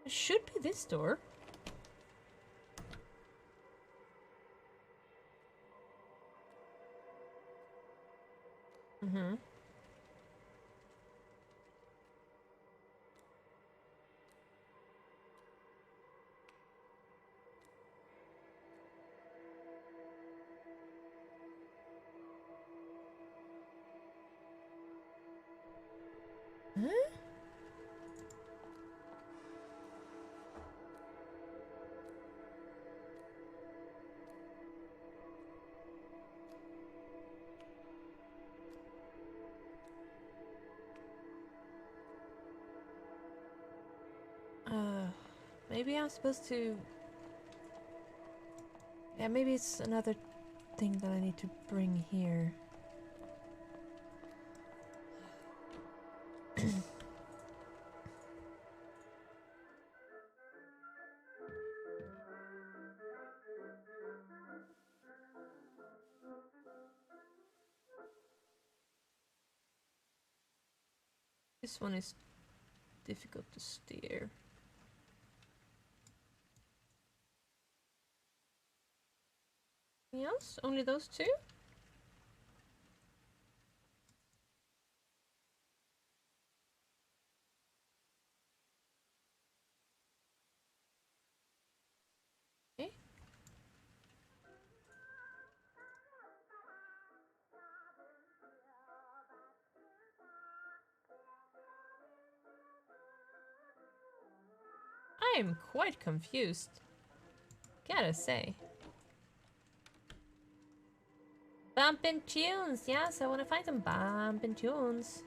It should be this door. Mm-hmm. Huh? Maybe I'm supposed to... Yeah, maybe it's another thing that I need to bring here. This one is difficult to steer. Anything else? Only those two? Okay. I am quite confused. Gotta say. Bumpin' tunes, yes, I wanna find some bumpin' tunes.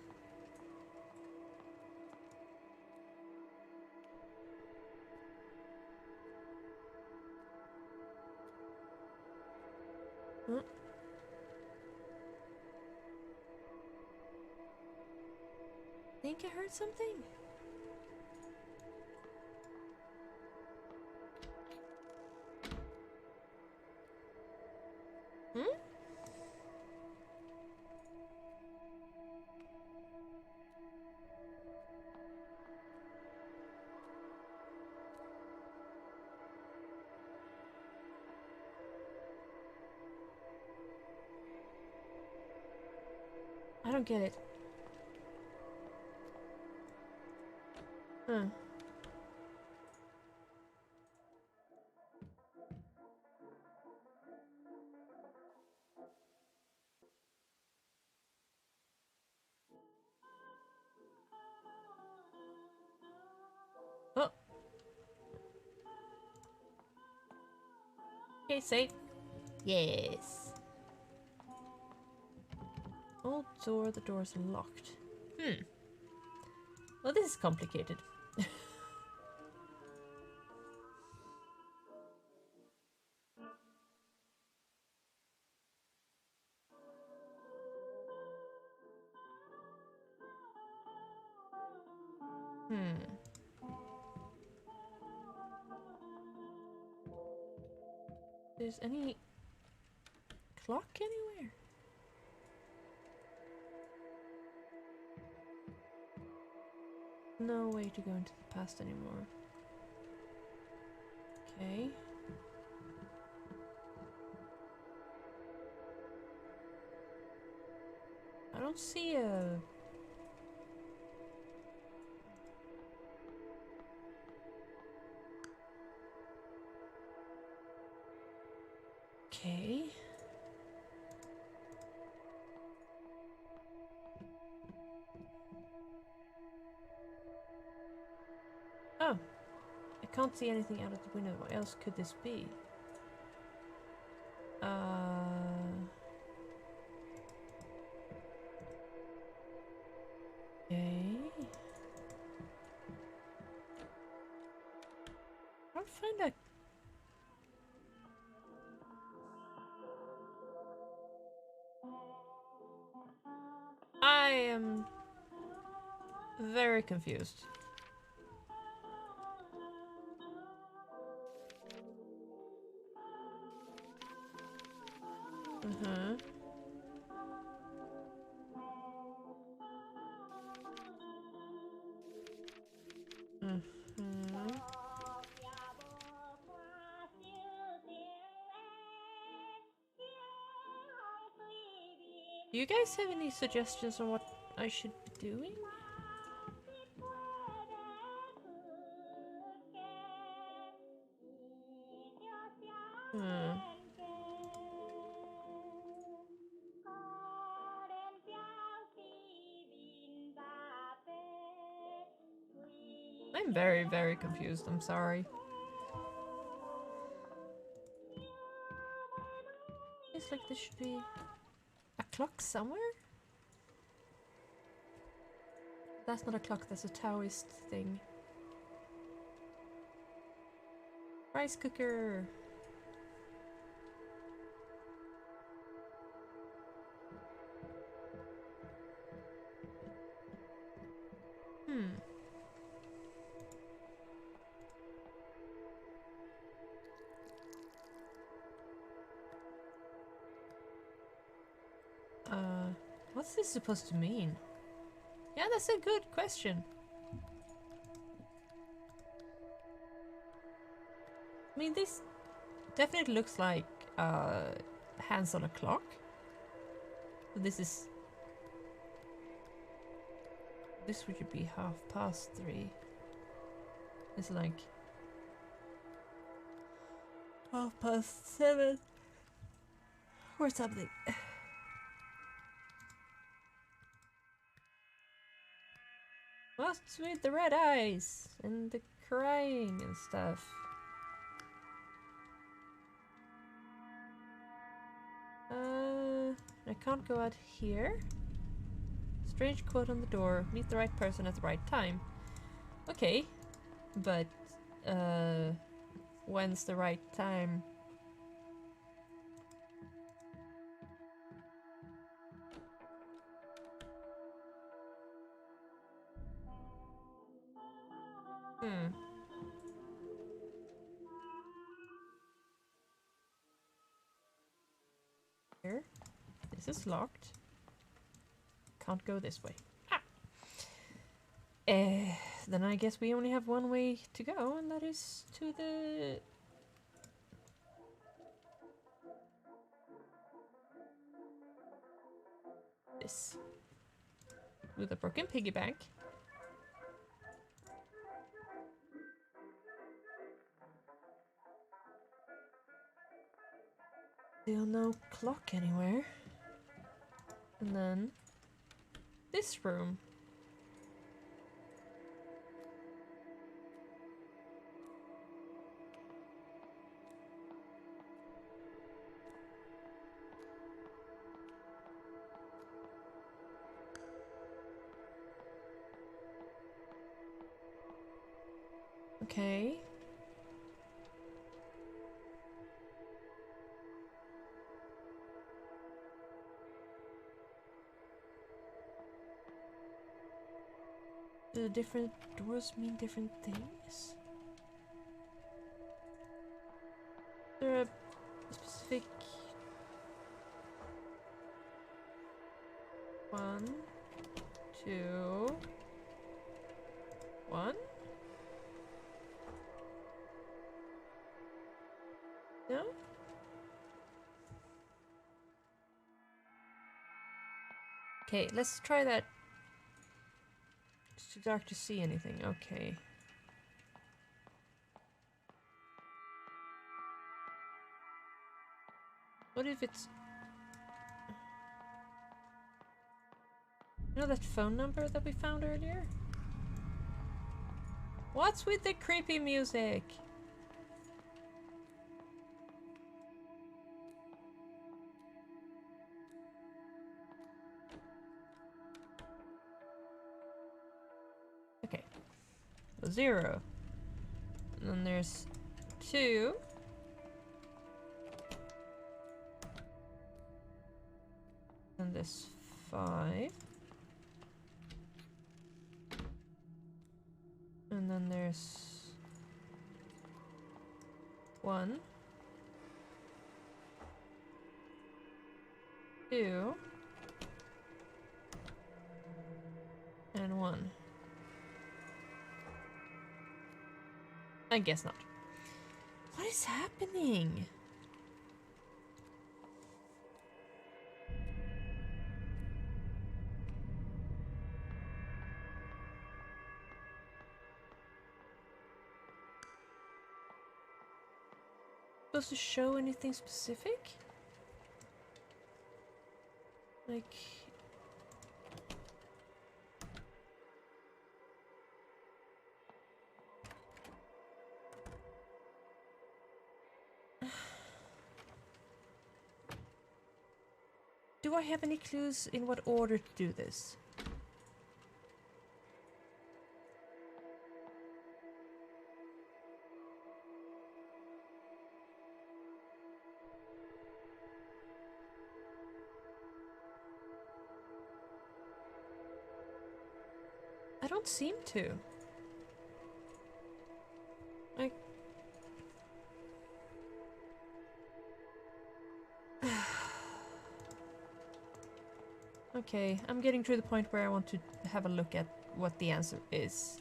Think I heard something? Hmm? I don't get it. Huh. Oh. Okay, safe. Yes. Old door, the door's locked. Well, this is complicated. There's any clock anywhere? no way to go into the past anymore. Okay. I don't see a... Okay. Oh. I can't see anything out of the window. What else could this be? Okay. I'll find a... I am very confused. Uh-huh. Mm-hmm. Do you guys have any suggestions on what I should be doing? Hmm. I'm very, very confused. I'm sorry. It's like there should be a clock somewhere? That's not a clock, that's a Taoist thing. Rice cooker! Hmm. What's this supposed to mean? Yeah, that's a good question. I mean, this definitely looks like hands on a clock. This is... This would be 3:30. It's like 7:30 or something. What's with the red eyes and the crying and stuff? I can't go out here. Strange quote on the door. Meet the right person at the right time. Okay, but when's the right time? Hmm. Here. This is locked. Can't go this way. Ah! Then I guess we only have one way to go, and that is to the... This. With a broken piggy bank. Still no clock anywhere. And then this room. Okay. Do different doors mean different things? Is there a specific... 1, 2... Okay, let's try that. It's too dark to see anything. Okay. What if it's... You know that phone number that we found earlier? What's with the creepy music? Okay. 0. And then there's 2. And there's 5. And then there's 1, 2, and 1. I guess not. What is happening? Supposed to show anything specific? Like... Do I have any clues in what order to do this? I don't seem to. Like... Okay, I'm getting to the point where I want to have a look at what the answer is.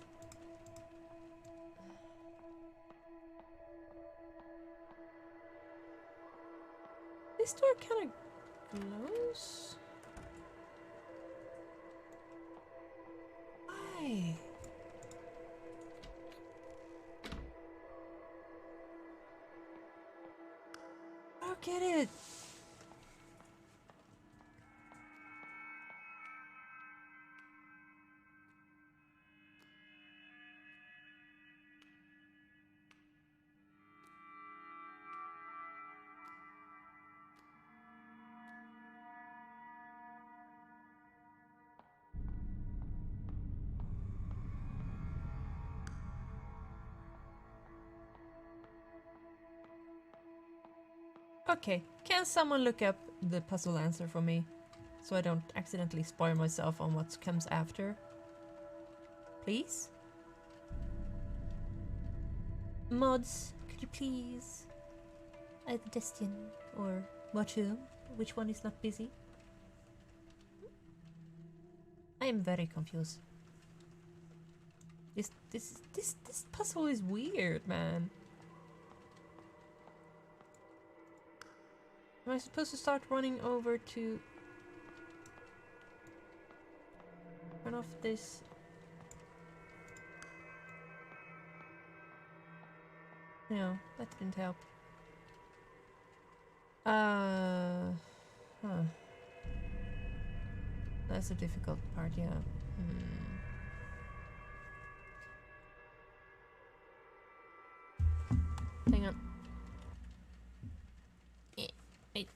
This door kind of glows? Why? I don't get it. Okay, can someone look up the puzzle answer for me? So I don't accidentally spoil myself on what comes after. Please? Mods, could you please? Either Destin or Watchum, which one is not busy? I am very confused. This puzzle is weird, man. Am I supposed to start running over to turn off this? No, that didn't help. Huh. That's a difficult part, yeah. Hang on. Wait.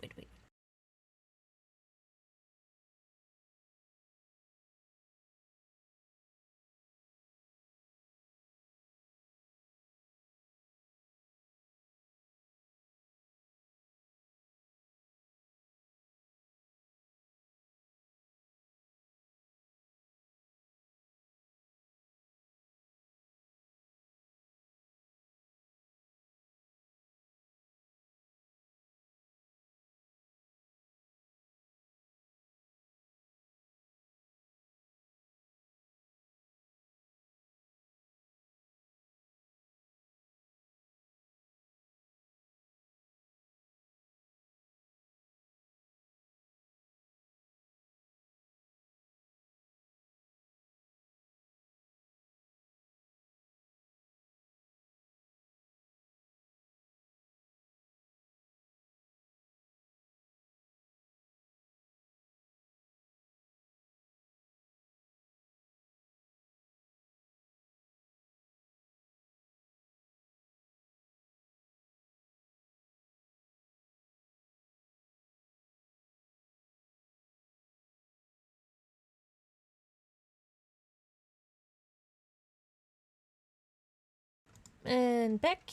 And back.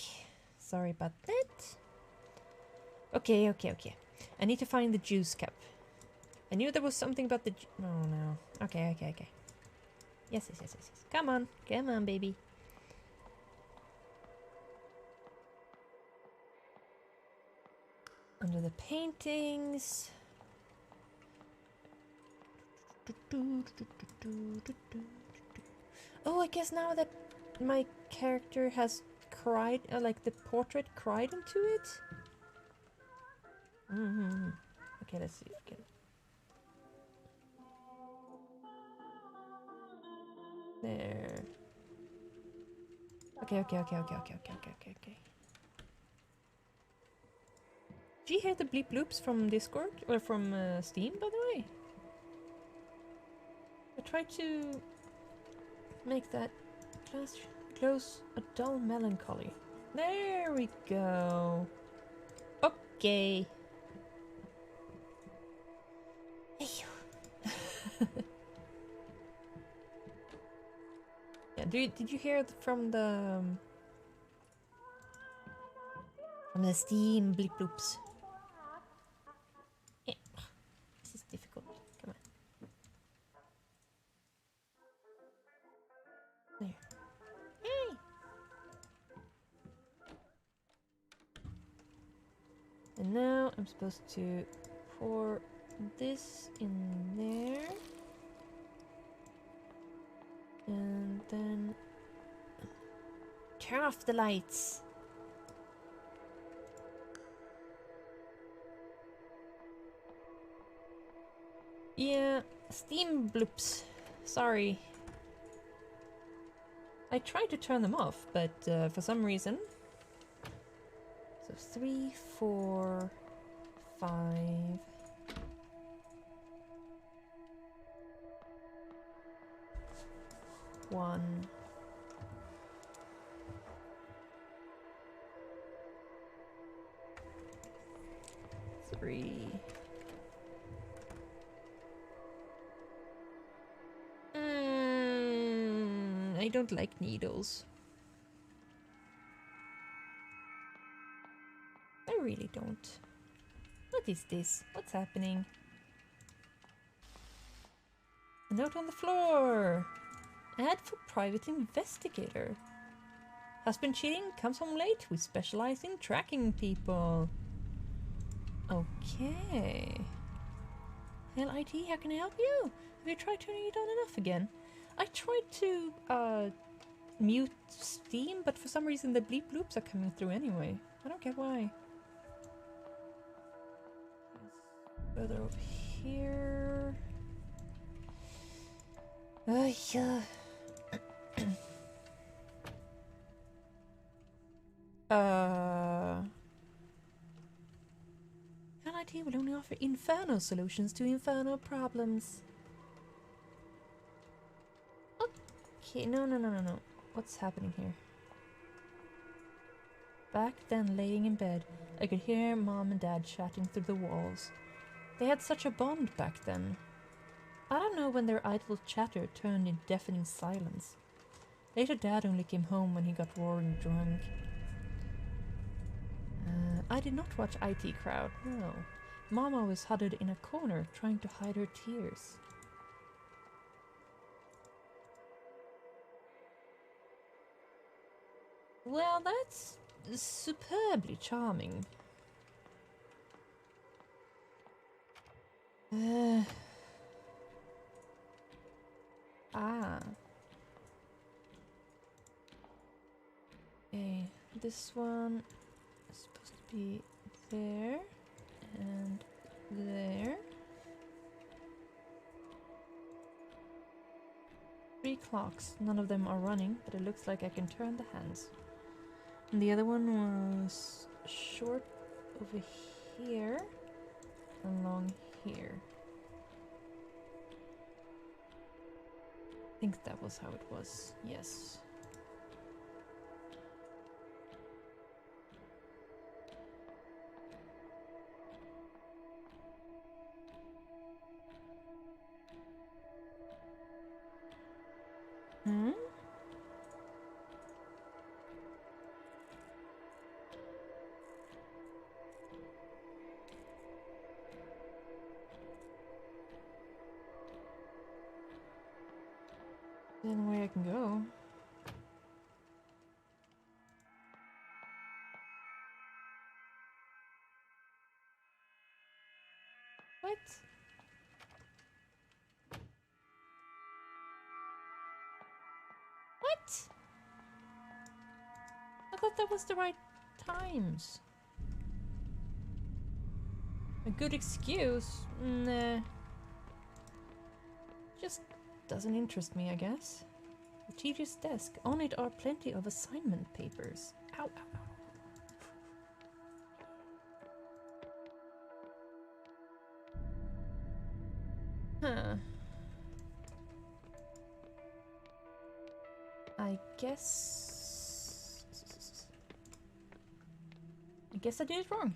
Sorry about that. Okay. I need to find the juice cup. I knew there was something about the oh no. Okay. Yes. Come on, baby. Under the paintings. Oh, I guess now that my character has cried, like the portrait cried into it. Okay, let's see. Okay. There. Okay. Did you hear the bleep loops from Discord or from Steam, by the way? I tried to make that close a dull melancholy. There we go. Okay. Yeah, did you hear from the Steam bleep loops? Yeah. This is difficult. Come on. There. Yay! And now I'm supposed to pour this in there. And then turn off the lights. Yeah, Steam bloops. Sorry. I tried to turn them off, but for some reason. So 3, 4, 5. 1. 3. I don't like needles. I really don't. What is this? What's happening? A note on the floor. Ad for private investigator. Husband cheating, comes home late. We specialize in tracking people. Okay. Hell IT, how can I help you? Have you tried turning it on and off again? I tried to mute Steam, but for some reason the bleep loops are coming through anyway. I don't get why. Further over here. Yeah. LIT will only offer Inferno solutions to Inferno problems. Okay, no. What's happening here? Back then, laying in bed, I could hear Mom and Dad chatting through the walls. They had such a bond back then. I don't know when their idle chatter turned into deafening silence. Later, Dad only came home when he got roaring drunk. I did not watch IT Crowd, no. Mama was huddled in a corner, trying to hide her tears. Well, that's superbly charming. Okay, this one is supposed to be there and there. 3 clocks. None of them are running, but it looks like I can turn the hands. And the other one was short over here and long here. I think that was how it was. Yes. Then where I can go. What? What? I thought that was the right times. A good excuse? Nah. Just doesn't interest me, I guess. The teacher's desk. On it are plenty of assignment papers. Ow, ow, ow. Huh. I guess I did it wrong.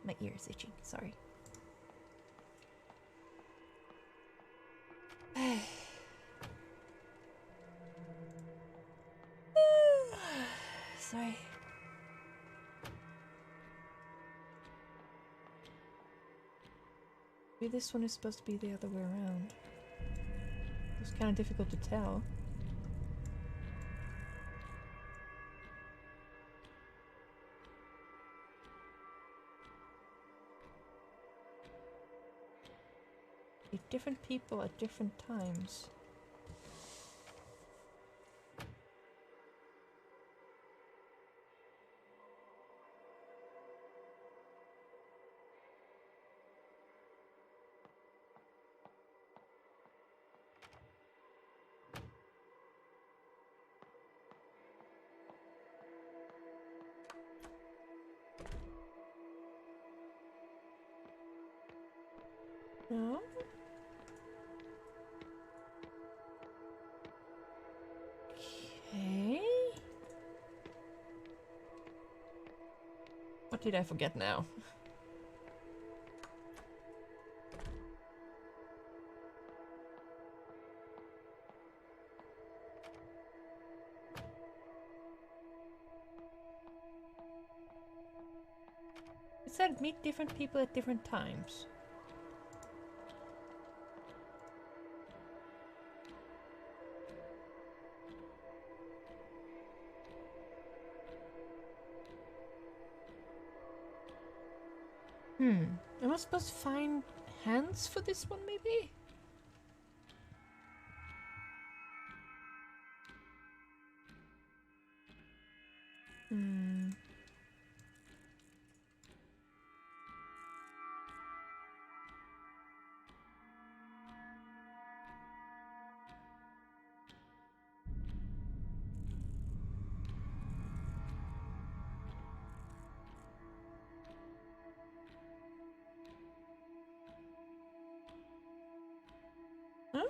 My ear is itching, sorry. Sorry. Maybe this one is supposed to be the other way around. It's kind of difficult to tell. Different people at different times. No? Okay. What did I forget now? It said meet different people at different times. Am I supposed to find hands for this one, maybe? Huh?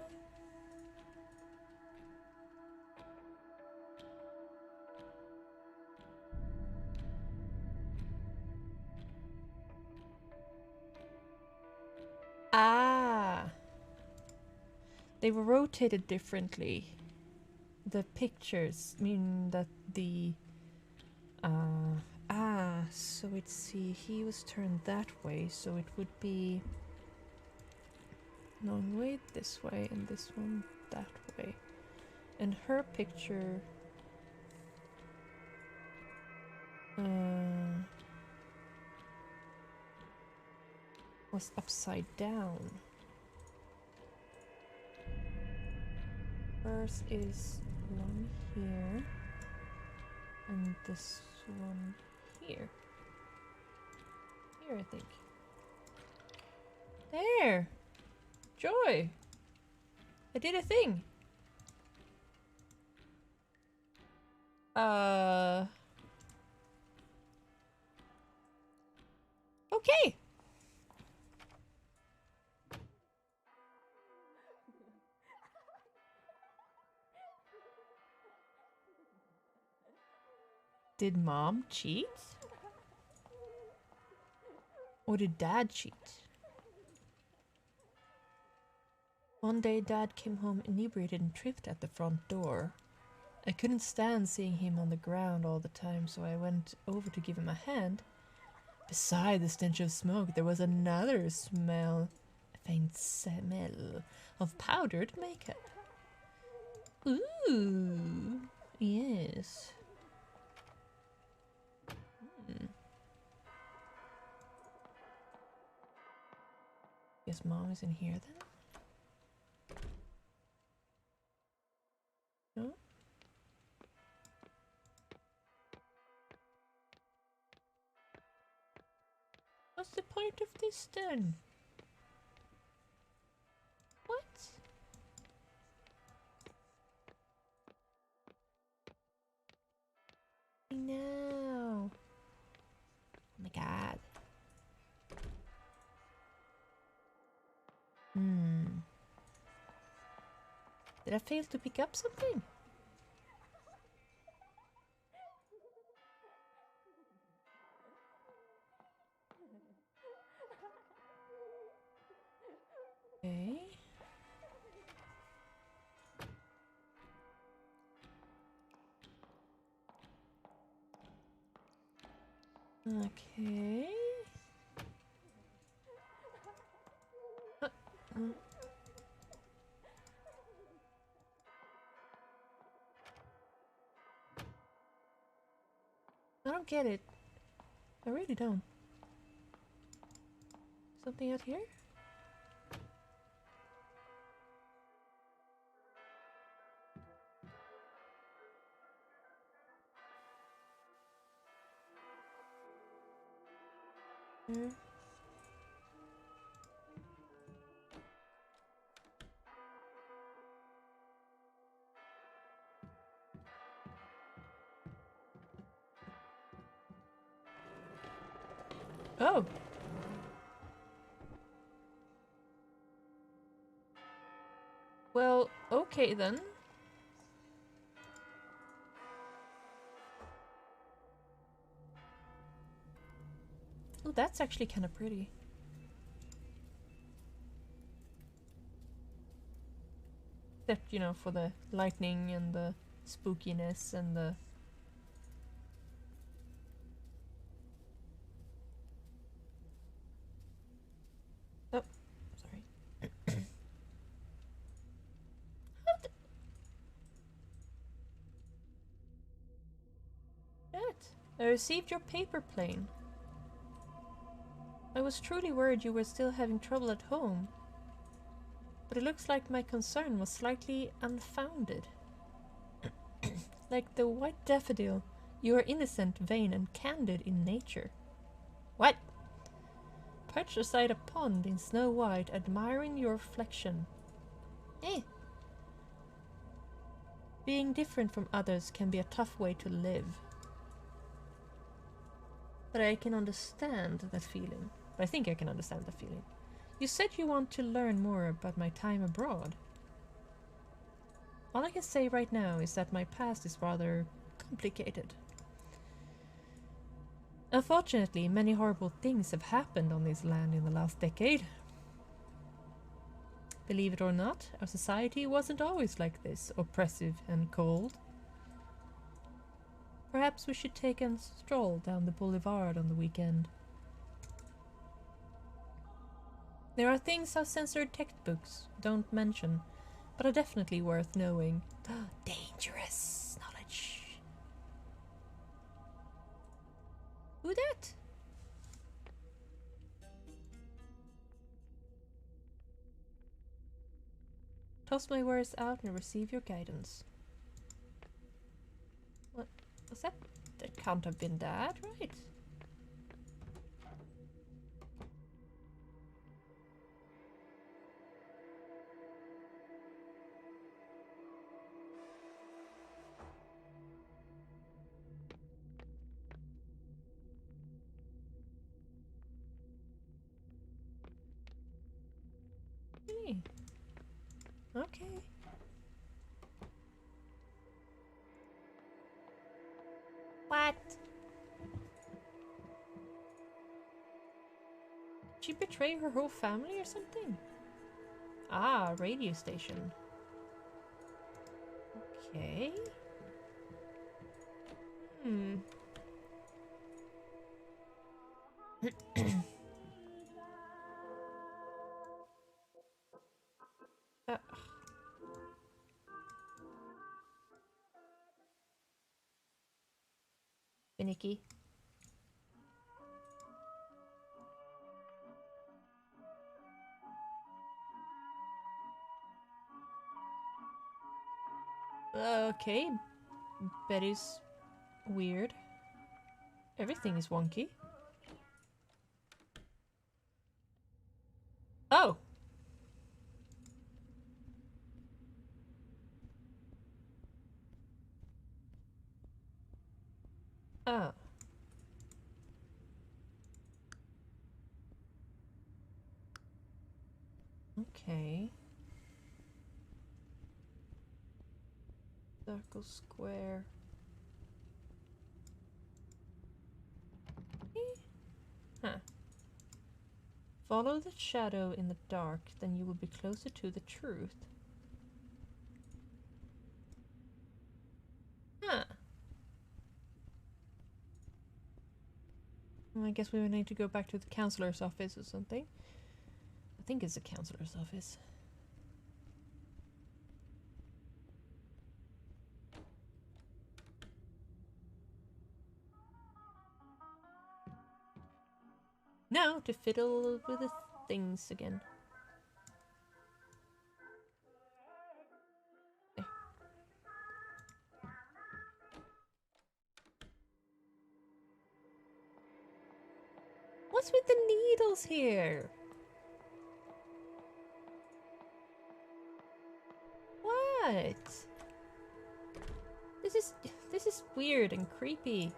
Ah! They were rotated differently. The pictures mean that the... so it's see, he was turned that way, so it would be... No, wait, this way, and this one that way. And her picture... was upside down. Hers is one here, and this one here. Here, I think. There! Joy! I did a thing! Okay! Did Mom cheat? Or did Dad cheat? One day Dad came home inebriated and tripped at the front door. I couldn't stand seeing him on the ground all the time, so I went over to give him a hand. Beside the stench of smoke, there was another smell. A faint smell of powdered makeup. Ooh, yes. Guess Mom is in here then? No? What's the point of this then? What? No. Oh my god. Did I fail to pick up something? Okay. Okay. I don't get it. I really don't. Something out here? There. Oh! Well, okay then. Oh, that's actually kind of pretty. Except, you know, for the lightning and the spookiness and the... Oh, sorry. That. I received your paper plane. I was truly worried you were still having trouble at home. But it looks like my concern was slightly unfounded. Like the white daffodil, you are innocent, vain, and candid in nature. What? Perched beside a pond in snow white, admiring your reflection. Eh. Being different from others can be a tough way to live. But I can understand that feeling. I think I can understand the feeling. You said you want to learn more about my time abroad. All I can say right now is that my past is rather complicated. Unfortunately, many horrible things have happened on this land in the last decade. Believe it or not, our society wasn't always like this, oppressive and cold. Perhaps we should take a stroll down the boulevard on the weekend. There are things our censored textbooks don't mention, but are definitely worth knowing. Dangerous knowledge. Who that? Toss my words out and receive your guidance. What was that? That can't have been that, right? Hey. Okay. What? Did she betray her whole family or something? Ah, radio station. Okay. Uh, finicky. Okay, Betty's weird. Everything is wonky. Oh! Oh. Okay. Circle, square. Huh. Follow the shadow in the dark, then you will be closer to the truth. Huh. Well, I guess we would need to go back to the counselor's office or something. I think it's the counselor's office. Now to fiddle with the things again. There. What's with the needles here? What? This is weird and creepy.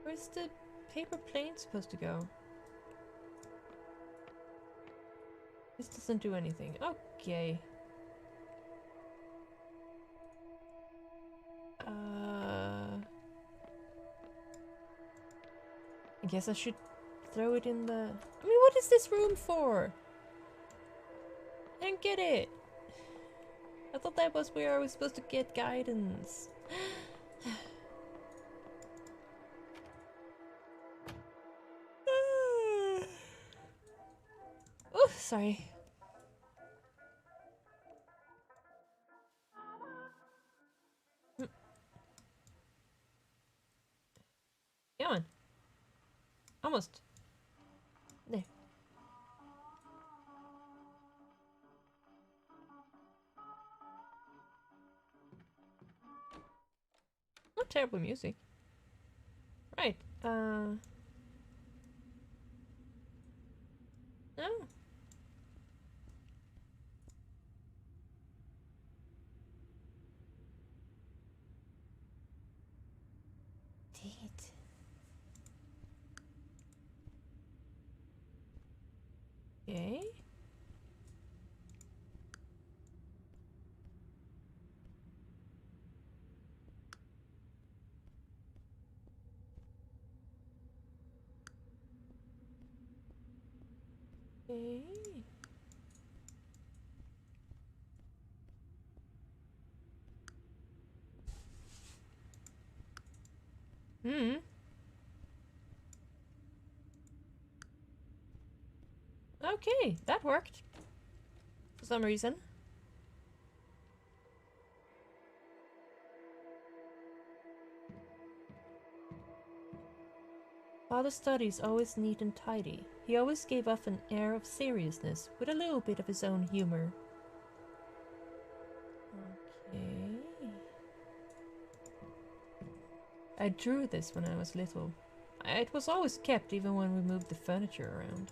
Where's the paper plane supposed to go? This doesn't do anything. Okay. I guess I should throw it in the... I mean, what is this room for? I don't get it. I thought that was where I was supposed to get guidance. Oh, sorry. Come on. Almost. There. Not terrible music. Right. No. Did. Okay. Okay. Hmm. Okay, that worked. For some reason. Father's studies always neat and tidy. He always gave off an air of seriousness, with a little bit of his own humor. Okay. I drew this when I was little. It was always kept even when we moved the furniture around.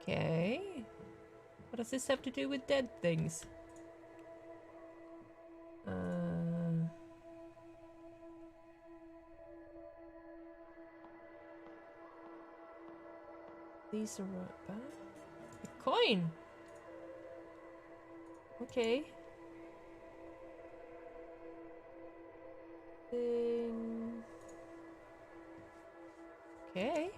Okay. What does this have to do with dead things? These are what? A coin! Okay. Thing. Okay.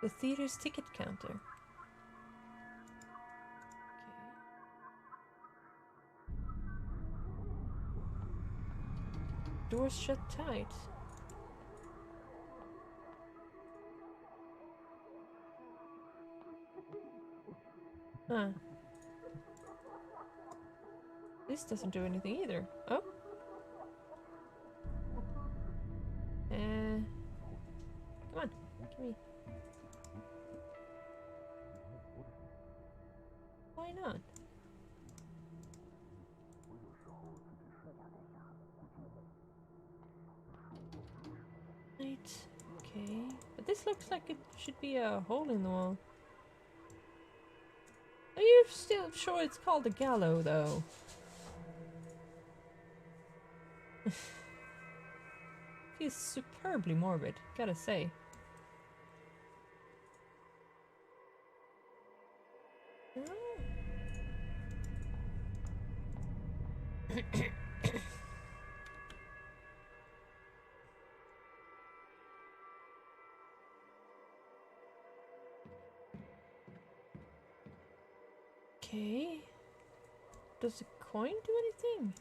The theater's ticket counter. Okay. Doors shut tight. Huh. This doesn't do anything either. Oh. Come on. Give me. Why not? Right. Okay. But this looks like it should be a hole in the wall. Are you still sure it's called a gallow, though? Feels superbly morbid, gotta say. Okay. Does the coin do anything?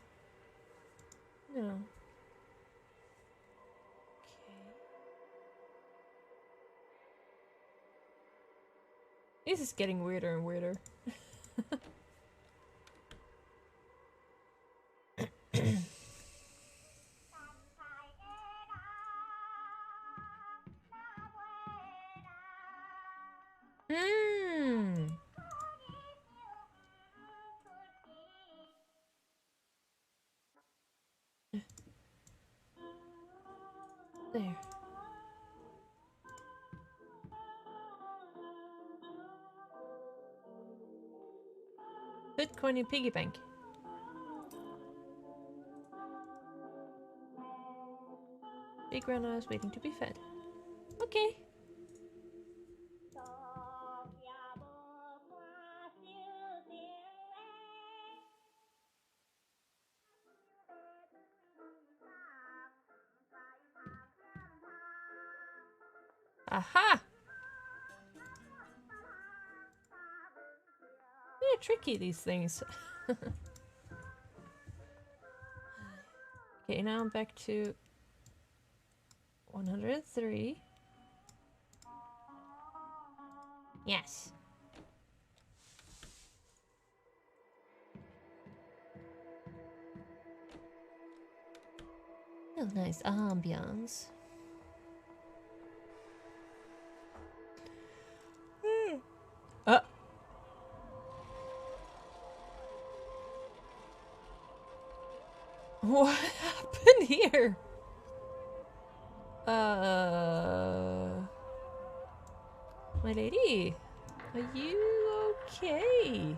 No. Okay. This is getting weirder and weirder. Mmm. There. Bitcoin in piggy bank. Big grandma is waiting to be fed. Okay. Aha! They're tricky, these things. Okay, now I'm back to 103. Yes. Oh, nice ambiance. What happened here? My lady, are you okay?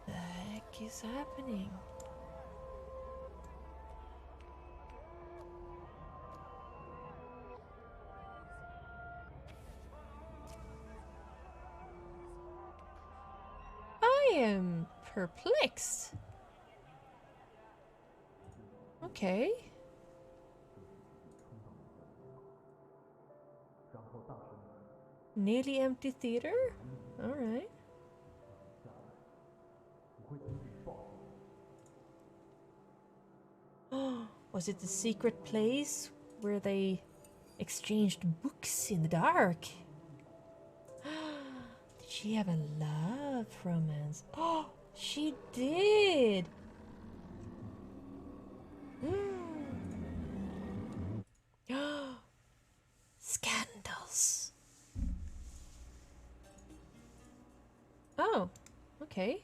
The heck is happening? I am perplexed. Okay. Nearly empty theater? Alright. Was it the secret place where they exchanged books in the dark? Did she have a love romance? Oh, she did! Scandals. Oh, okay.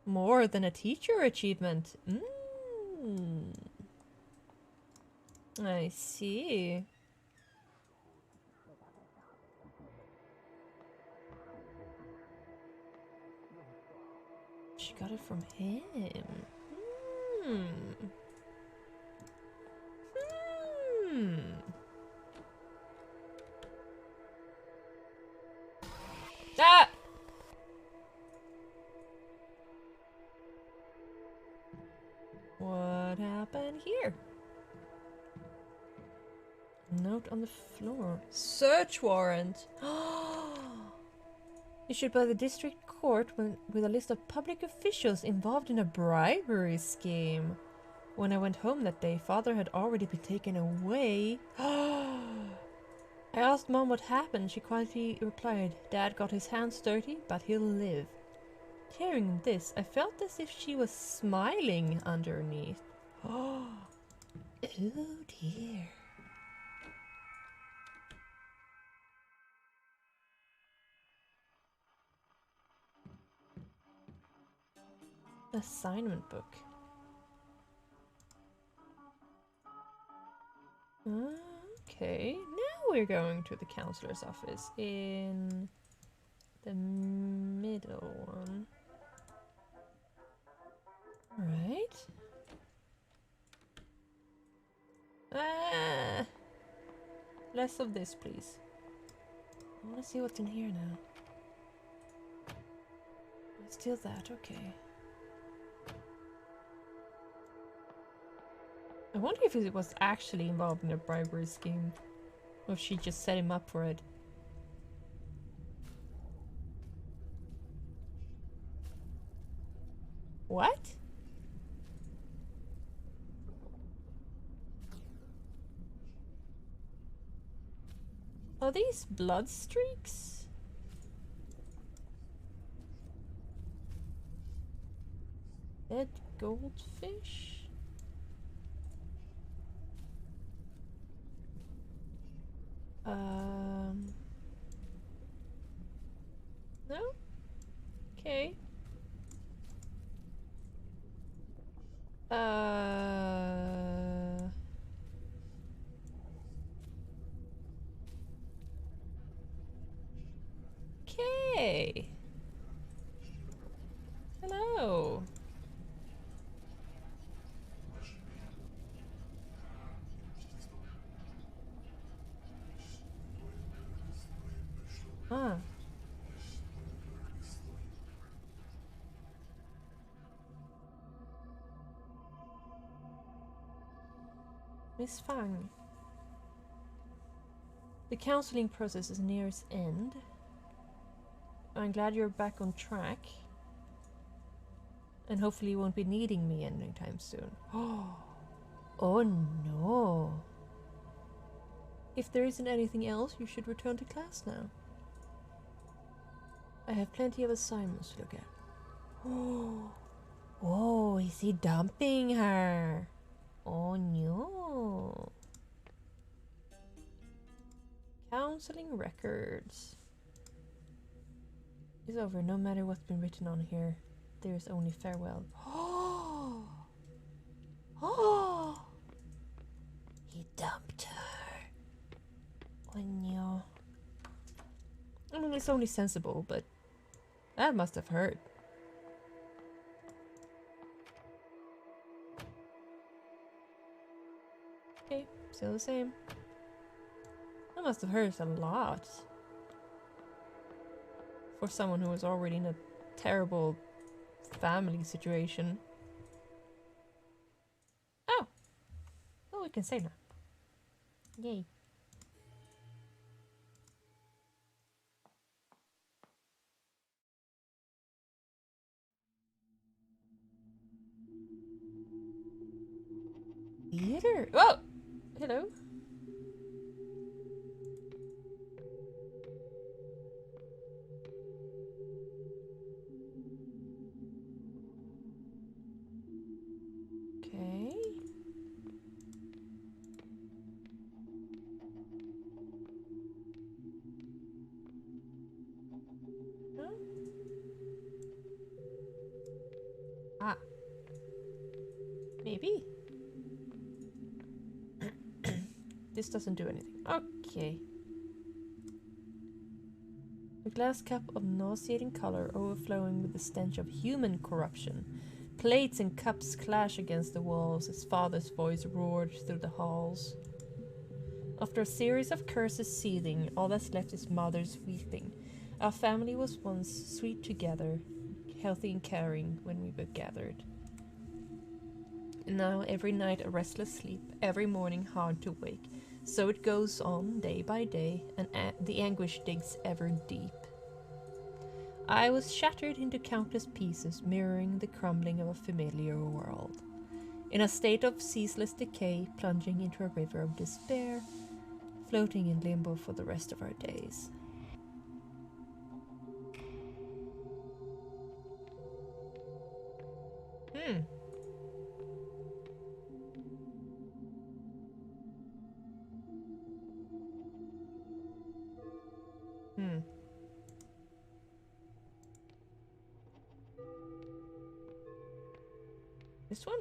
More than a teacher achievement. I see. She got it from him. Ah! What happened here? Note on the floor. Search warrant! Issued by the district court with a list of public officials involved in a bribery scheme. When I went home that day, father had already been taken away. I asked Mom what happened. She quietly replied, Dad got his hands dirty, but he'll live. Hearing this, I felt as if she was smiling underneath. Oh dear. Assignment book. Okay, now we're going to the counselor's office in the middle one. Alright. Less of this, please. I want to see what's in here now. Still that, okay. I wonder if it was actually involved in a bribery scheme, or if she just set him up for it. What? Are these blood streaks? Dead goldfish? No? Okay. Okay. Hello. Ah. Miss Fang. The counseling process is near its end. I'm glad you're back on track. And hopefully you won't be needing me anytime soon. Oh no. If there isn't anything else, you should return to class now. I have plenty of assignments to look at. Oh, is he dumping her? Oh no. Counseling records. It's over, no matter what's been written on here. There is only farewell. Oh! He dumped her. Oh no. I mean, it's only sensible, but that must have hurt. Okay, still the same. That must have hurt a lot. For someone who was already in a terrible family situation. Oh! Oh, we can save now. Yay. Theater. Oh! Hello. Okay. Huh? Ah. Maybe. This doesn't do anything. Okay. A glass cup of nauseating color overflowing with the stench of human corruption. Plates and cups clash against the walls. His father's voice roared through the halls. After a series of curses seething, all that's left is mother's weeping. Our family was once sweet together, healthy and caring when we were gathered. Now every night a restless sleep, every morning hard to wake. So it goes on day by day, and the anguish digs ever deep. I was shattered into countless pieces, mirroring the crumbling of a familiar world. In a state of ceaseless decay, plunging into a river of despair, floating in limbo for the rest of our days. Hmm. Hmm. This one?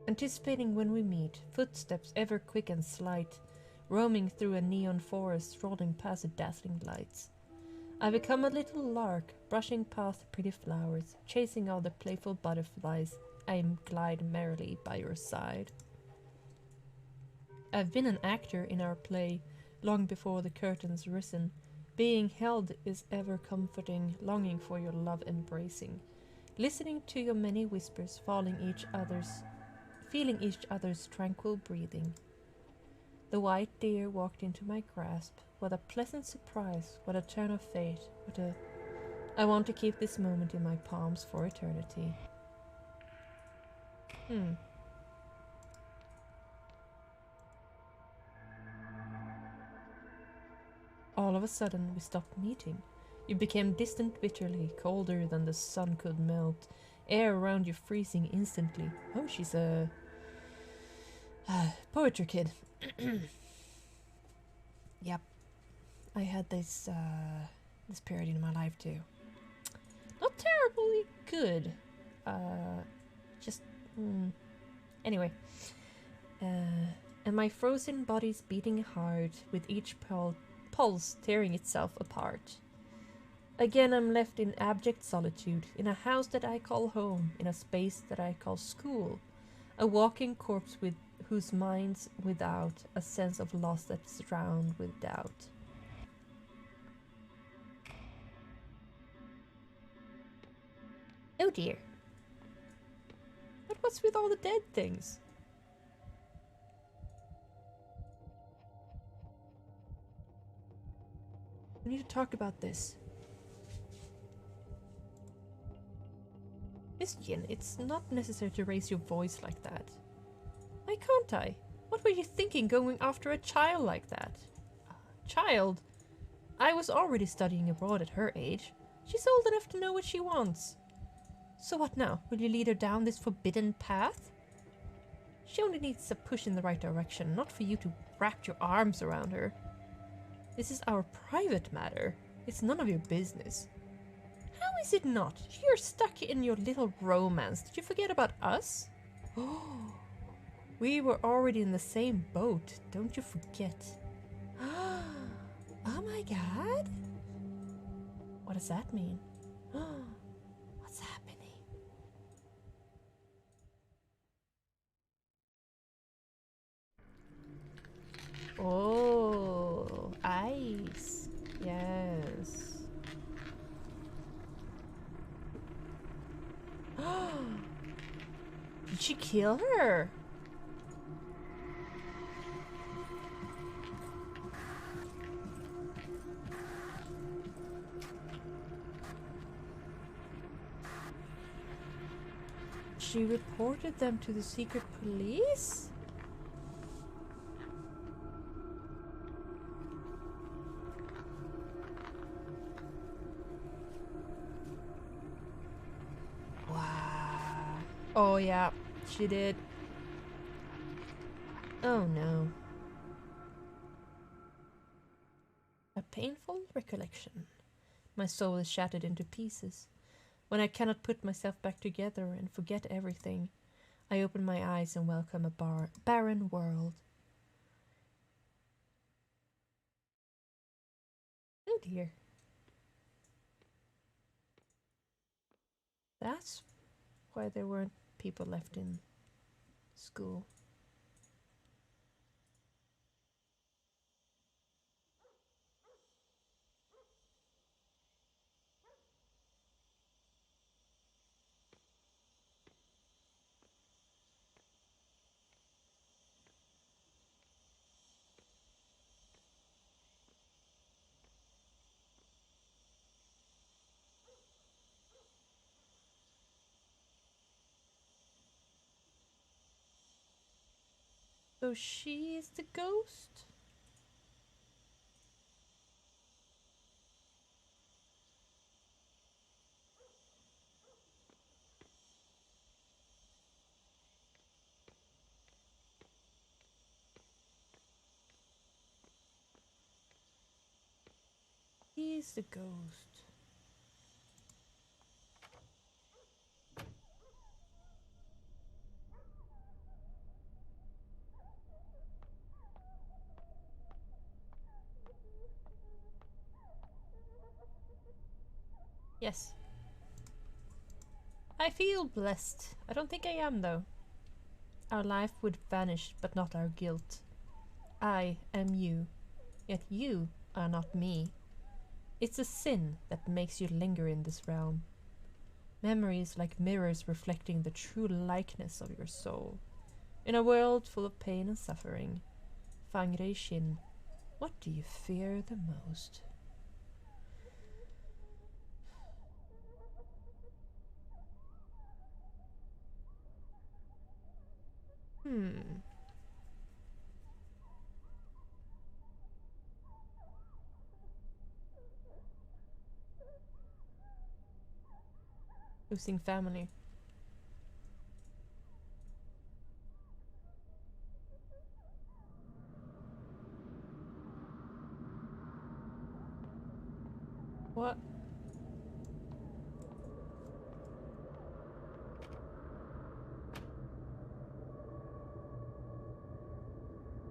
Anticipating when we meet, footsteps ever quick and slight, roaming through a neon forest, strolling past the dazzling lights. I become a little lark, brushing past the pretty flowers, chasing all the playful butterflies. I glide merrily by your side. I've been an actor in our play, long before the curtains risen. Being held is ever comforting, longing for your love embracing. Listening to your many whispers, feeling each other's tranquil breathing. The white deer walked into my grasp. What a pleasant surprise, what a turn of fate, I want to keep this moment in my palms for eternity. All of a sudden, we stopped meeting. You became distant bitterly, colder than the sun could melt. Air around you freezing instantly. Oh, she's a poetry kid. Yep, I had this period in my life too. Not terribly good. Just anyway. And my frozen body's beating hard, with each pulse tearing itself apart. Again, I'm left in abject solitude, in a house that I call home, in a space that I call school, a walking corpse whose mind's without, a sense of loss that's drowned with doubt. Oh dear. But what's with all the dead things? We need to talk about this. Christian, it's not necessary to raise your voice like that. Why can't I? What were you thinking going after a child like that? Child? I was already studying abroad at her age. She's old enough to know what she wants. So what now? Will you lead her down this forbidden path? She only needs a push in the right direction, not for you to wrap your arms around her. This is our private matter. It's none of your business. How is it not? You're stuck in your little romance. Did you forget about us? Oh, we were already in the same boat. Don't you forget. Oh my god. What does that mean? What's happening? Oh, ice. Yes. Did she kill her? She reported them to the secret police? Wow. Oh yeah, she did. Oh no. A painful recollection. My soul is shattered into pieces. When I cannot put myself back together and forget everything, I open my eyes and welcome a barren world. Oh dear. That's why there weren't people left in school. So she is the ghost? He's the ghost. Yes. I feel blessed. I don't think I am, though. Our life would vanish, but not our guilt. I am you, yet you are not me. It's a sin that makes you linger in this realm. Memories like mirrors reflecting the true likeness of your soul. In a world full of pain and suffering, Fangre Shin, what do you fear the most? Losing family. What?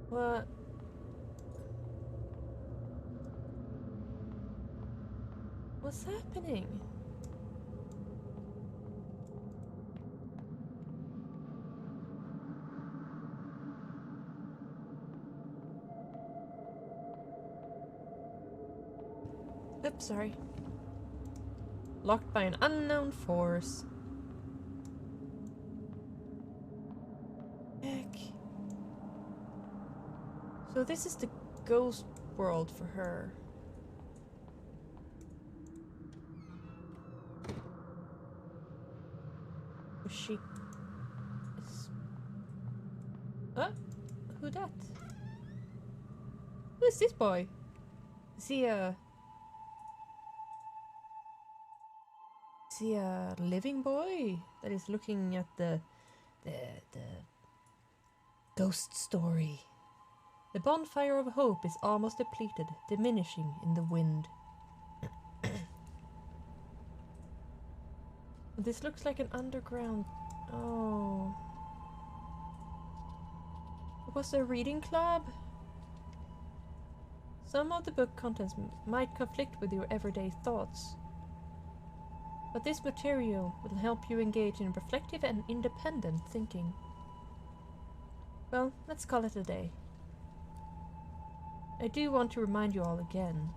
What? What's happening? Oops, sorry. Locked by an unknown force. Heck. So this is the ghost world for her. She is... Who that? Who is this boy? Is he a living boy that is looking at the ghost story? The bonfire of hope is almost depleted, diminishing in the wind. This looks like an underground... Oh. Was there a reading club? Some of the book contents might conflict with your everyday thoughts. But this material will help you engage in reflective and independent thinking. Well, let's call it a day. I do want to remind you all again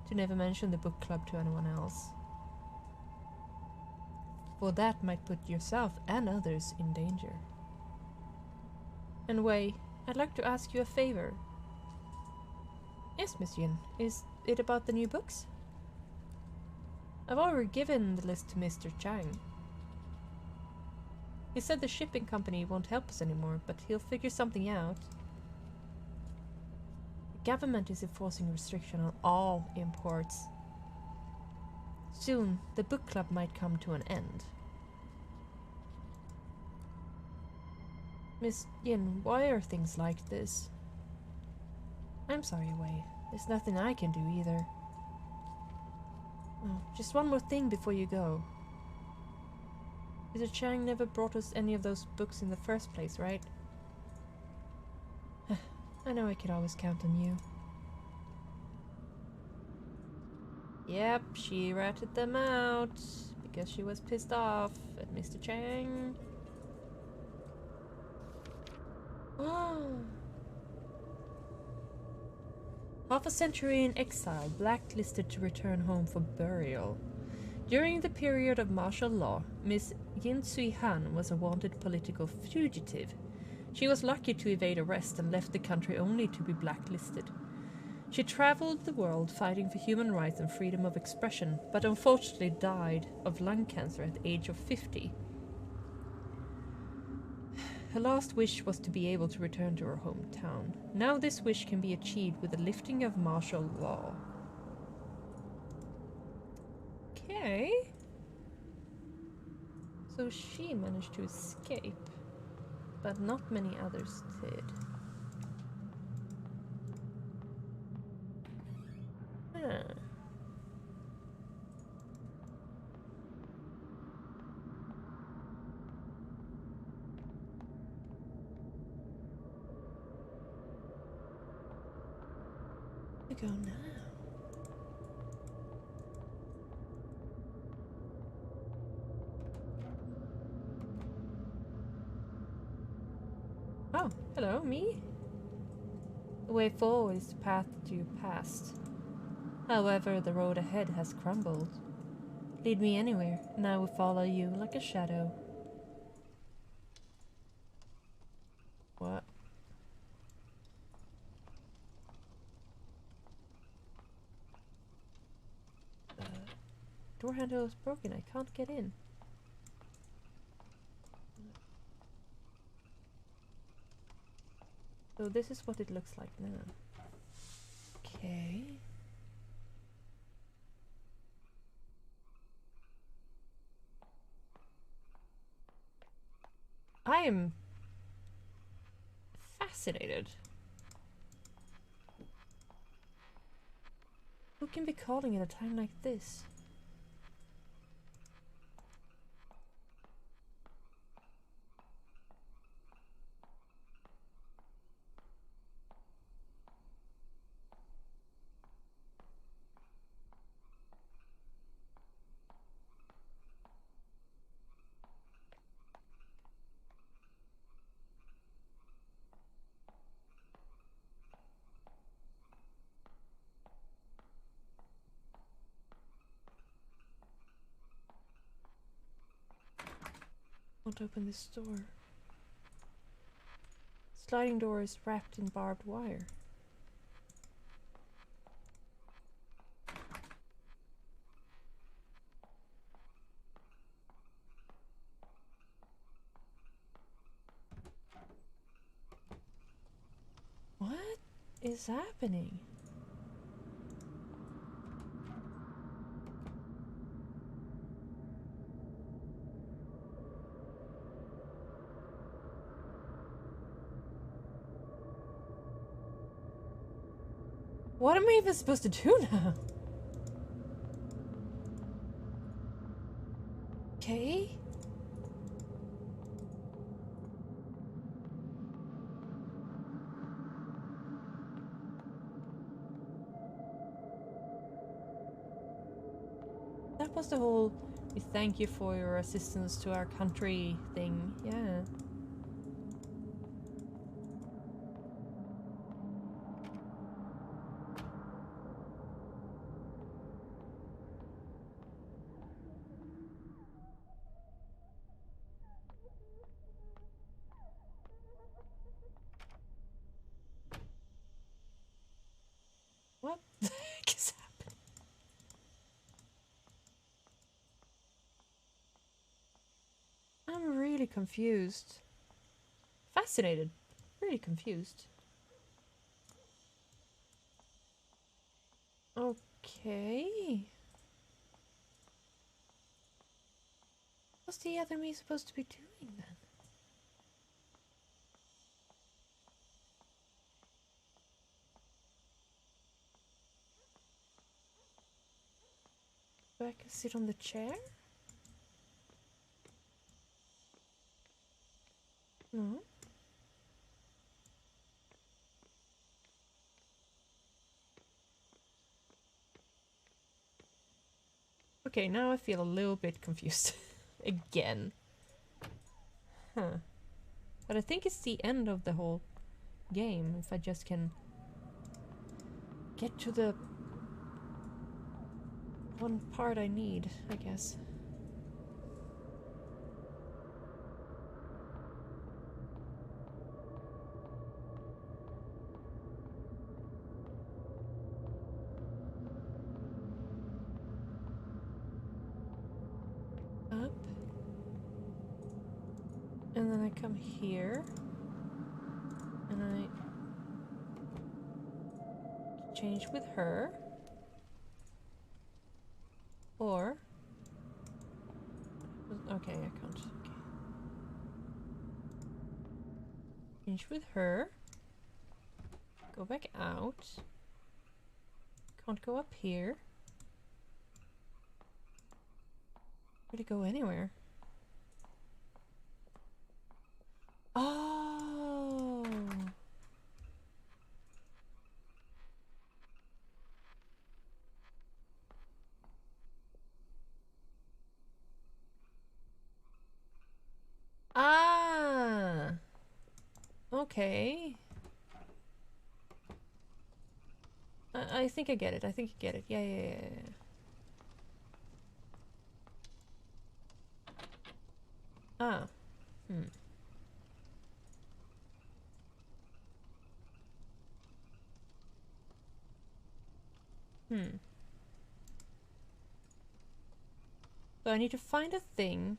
to never mention the book club to anyone else. For that might put yourself and others in danger. And Wei, I'd like to ask you a favor. Yes, Miss Yin. Is it about the new books? I've already given the list to Mr. Chang. He said the shipping company won't help us anymore, but he'll figure something out. The government is enforcing restriction on all imports. Soon, the book club might come to an end. Miss Yin, why are things like this? I'm sorry, Wei. There's nothing I can do either. Oh, just one more thing before you go. Mr. Chang never brought us any of those books in the first place, right? I know I could always count on you. Yep, she ratted them out because she was pissed off at Mr. Chang. Oh. Half a century in exile, blacklisted to return home for burial. During the period of martial law, Miss Yin Sui Han was a wanted political fugitive. She was lucky to evade arrest and left the country only to be blacklisted. She traveled the world fighting for human rights and freedom of expression, but unfortunately died of lung cancer at the age of 50. Her last wish was to be able to return to her hometown. Now this wish can be achieved with the lifting of martial law. Okay. So she managed to escape, but not many others did. Huh. To go now. Oh, hello, me? The way forward is the path that you passed. However, the road ahead has crumbled. Lead me anywhere, and I will follow you like a shadow. What? Door handle is broken, I can't get in. So this is what it looks like now. Okay. I am fascinated. Who can be calling at a time like this? Won't open this door. Sliding door is wrapped in barbed wire. What is happening? What am I even supposed to do now? Okay. That was the whole we thank you for your assistance to our country thing. Yeah. What the heck is happening? I'm really confused. Fascinated. Really confused. Okay. What's the other me supposed to be doing then? Do I can sit on the chair? No. Okay, now I feel a little bit confused. Again. Huh. But I think it's the end of the whole game, if I just can get to the one part I need, I guess. Up. And then I come here and I change with her, or okay, I can't. Okay. Change with her. Go back out. Can't go up here. Really go anywhere. Oh. Ah. Okay. I think I get it. I think I get it. Yeah, yeah, yeah, yeah. Ah. Hmm. Hmm. So I need to find a thing.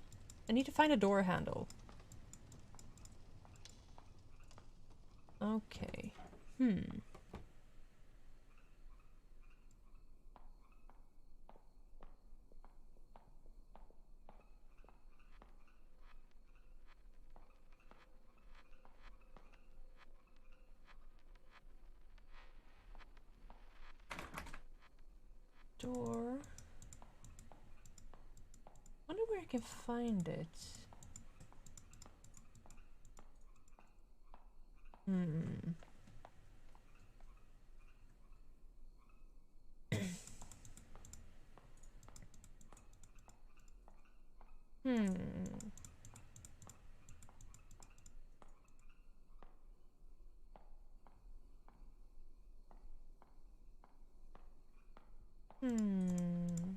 I need to find a door handle. Okay. Hmm. Door. Wonder where I can find it. Hmm. Hmm. Hmm.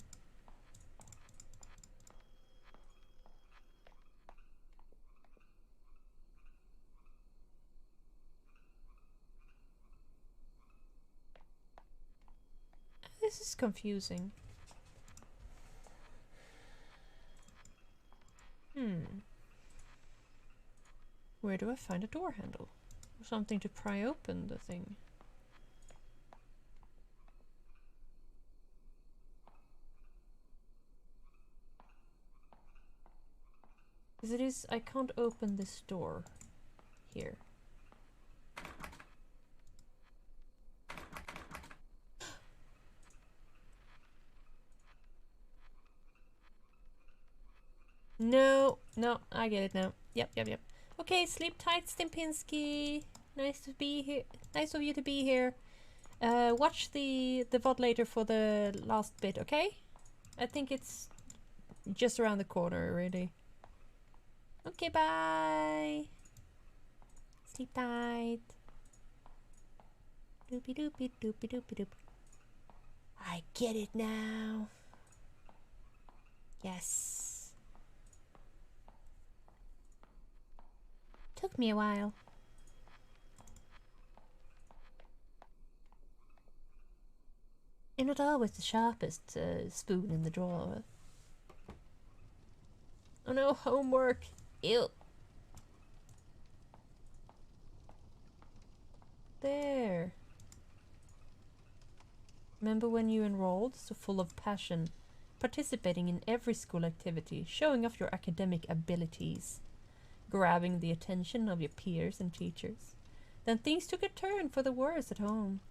This is confusing. Hmm. Where do I find a door handle? Or something to pry open the thing. Because it is, I can't open this door here. No, no, I get it now. Yep, yep, yep. Okay, sleep tight, Stimpinski. Nice to be here. Nice of you to be here. Watch the VOD later for the last bit, okay? I think it's just around the corner, really. Okay, bye. Sleep tight. Doopy doopy doopy doopy doop. I get it now. Yes. Took me a while. You're not always the sharpest spoon in the drawer. Oh no, homework. Ew. There. Remember when you enrolled, so full of passion, participating in every school activity, showing off your academic abilities, grabbing the attention of your peers and teachers. Then things took a turn for the worse at home.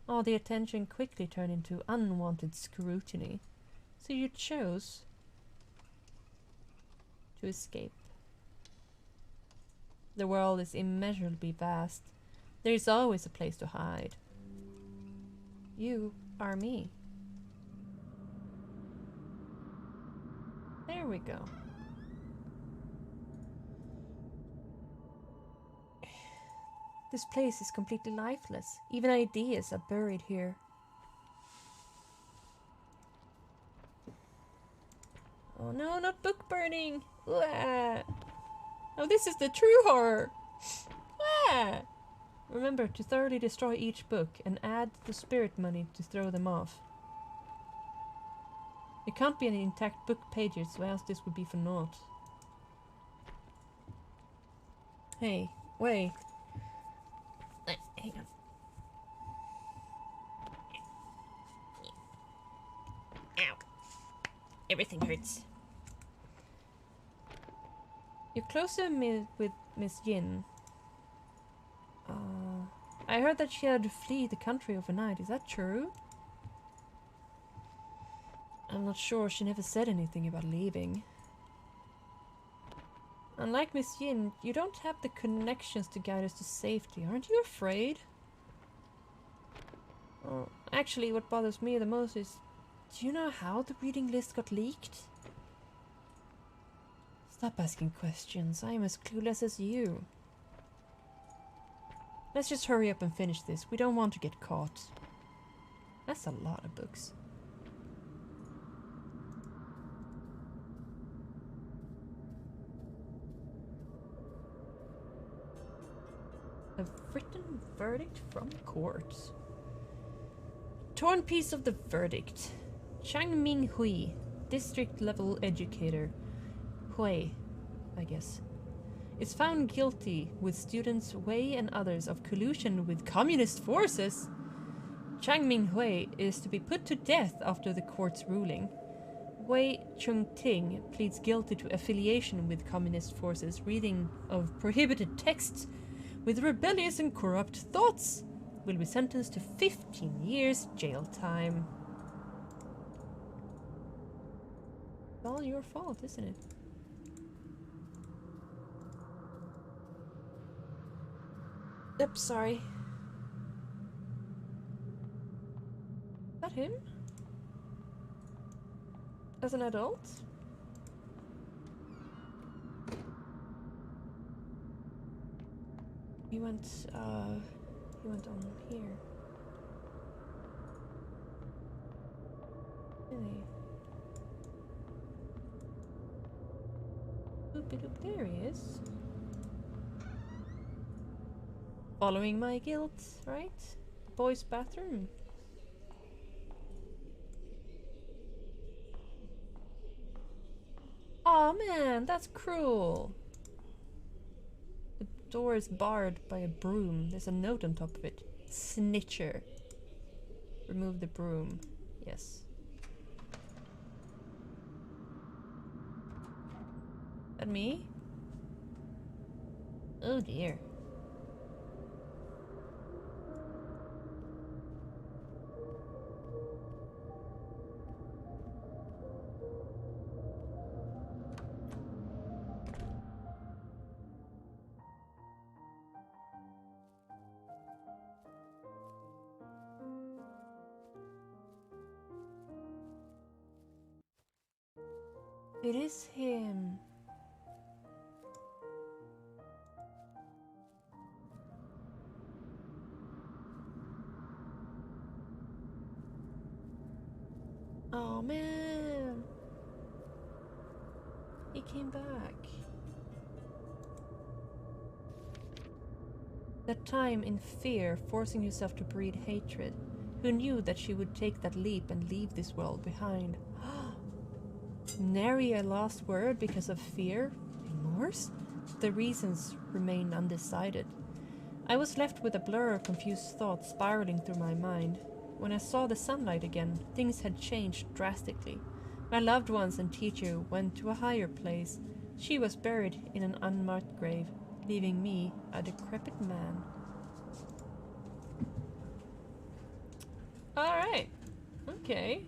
All the attention quickly turned into unwanted scrutiny. So you chose to escape. The world is immeasurably vast. There is always a place to hide. You are me. There we go. This place is completely lifeless. Even ideas are buried here. Oh no, not book burning! Uah. Oh, this is the true horror! Ah. Remember to thoroughly destroy each book and add the spirit money to throw them off. There can't be any intact book pages, or else this would be for naught. Hey, wait. Hang on. Ow. Everything hurts. You're closer with Miss Yin. I heard that she had to flee the country overnight. Is that true? I'm not sure. She never said anything about leaving. Unlike Miss Yin, you don't have the connections to guide us to safety. Aren't you afraid? Oh, actually, what bothers me the most is... Do you know how the reading list got leaked? Stop asking questions. I am as clueless as you. Let's just hurry up and finish this. We don't want to get caught. That's a lot of books. A written verdict from court. Torn piece of the verdict. Chang Ming Hui, district level educator. Hui, I guess. Is found guilty with students Wei and others of collusion with communist forces. Chang Ming Hui is to be put to death after the court's ruling. Wei Chung-ting pleads guilty to affiliation with communist forces, reading of prohibited texts with rebellious and corrupt thoughts. Will be sentenced to 15 years jail time. It's all your fault, isn't it? Oops, sorry. Is that him? As an adult? He went on here. Really? Oop-a-doop, there he is. Following my guilt, right? Boys' bathroom. Aw, man, that's cruel. The door is barred by a broom. There's a note on top of it. Snitcher. Remove the broom. Yes. That me? Oh dear. It is him. Oh man. He came back. That time in fear, forcing yourself to breed hatred. Who knew that she would take that leap and leave this world behind? Nary a last word because of fear? Remorse? The reasons remain undecided. I was left with a blur of confused thoughts spiraling through my mind. When I saw the sunlight again, things had changed drastically. My loved ones and teacher went to a higher place. She was buried in an unmarked grave, leaving me a decrepit man. Alright. Okay.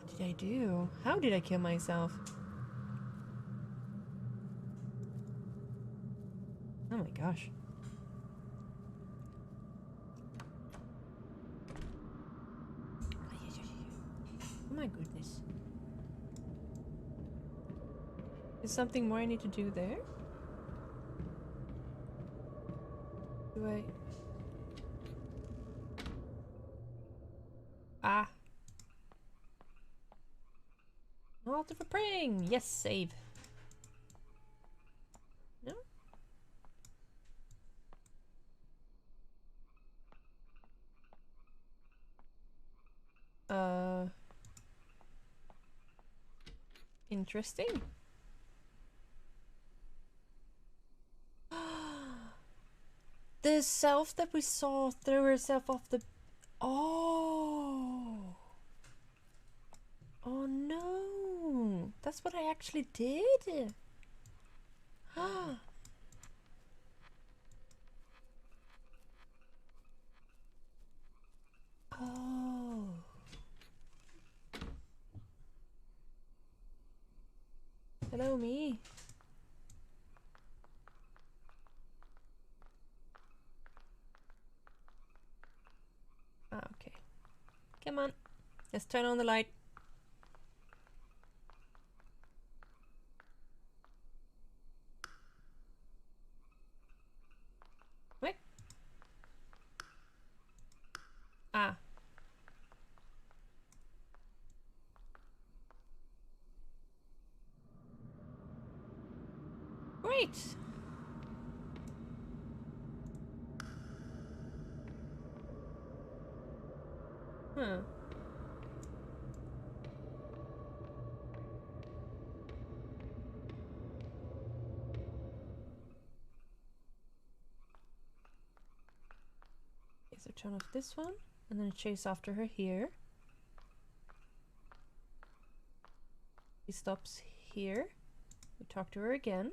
What did I do? How did I kill myself? Oh my gosh. Oh my goodness. Is something more I need to do there? Do I... Ah. Altar for praying! Yes, save. No? Interesting. the self that we saw threw herself off the... Oh! Oh no! That's what I actually did! Oh! Hello, me. Ah, okay. Come on. Let's turn on the light. Wait. Ah. Great. Huh. Okay, so turn off this one, and then chase after her here. He stops here. We talk to her again.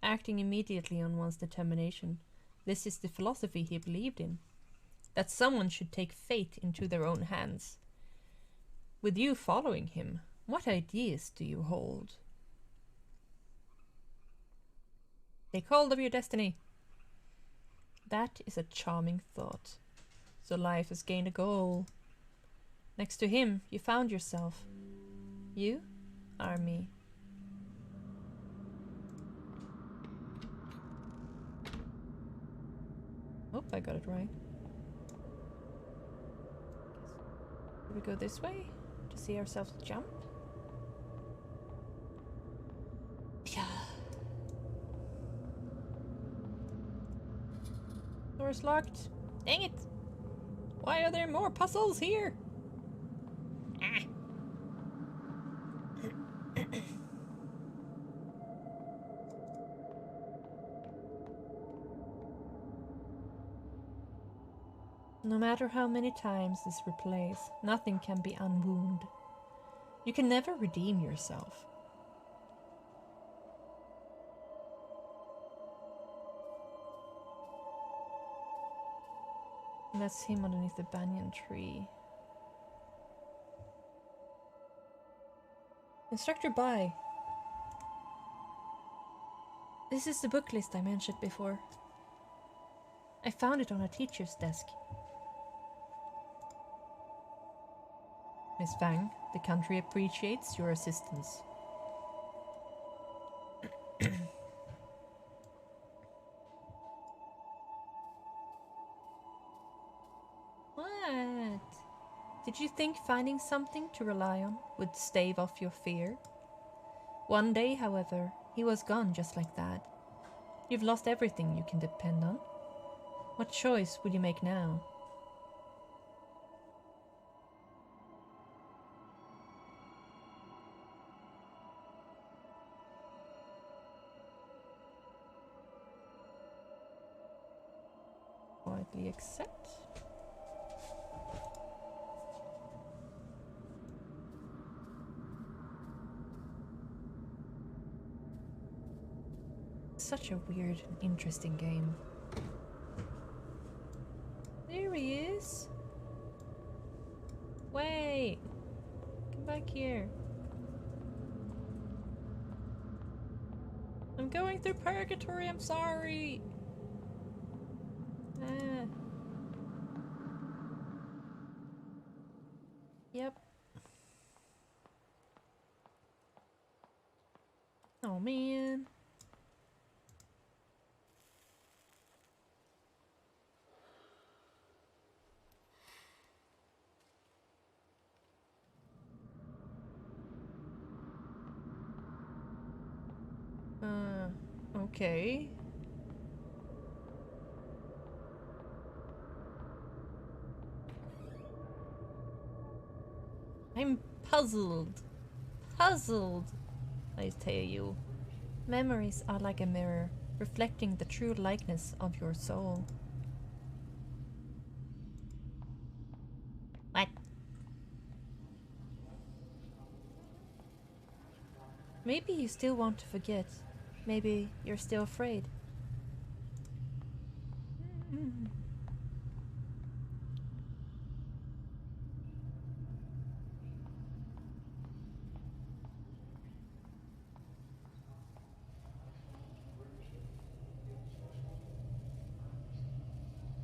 Acting immediately on one's determination. This is the philosophy he believed in. That someone should take fate into their own hands. With you following him, what ideas do you hold? Take hold of your destiny. That is a charming thought. So life has gained a goal. Next to him, you found yourself. You are me. Hope I got it right. Should we go this way to see ourselves jump? Yeah. Door's locked. Dang it! Why are there more puzzles here? Ah. No matter how many times this replays, nothing can be unwound. You can never redeem yourself. And that's him underneath the banyan tree. Instructor Bai. This is the book list I mentioned before. I found it on a teacher's desk. Miss Fang, the country appreciates your assistance. What? Did you think finding something to rely on would stave off your fear? One day, however, he was gone just like that. You've lost everything you can depend on. What choice would you make now? Quietly accept. Such a weird and interesting game. There he is. Wait. Come back here. I'm going through purgatory, I'm sorry. Ah. Yep. Oh man. Okay. I'm puzzled. Puzzled, I tell you. Memories are like a mirror, reflecting the true likeness of your soul. Maybe you still want to forget. Maybe you're still afraid.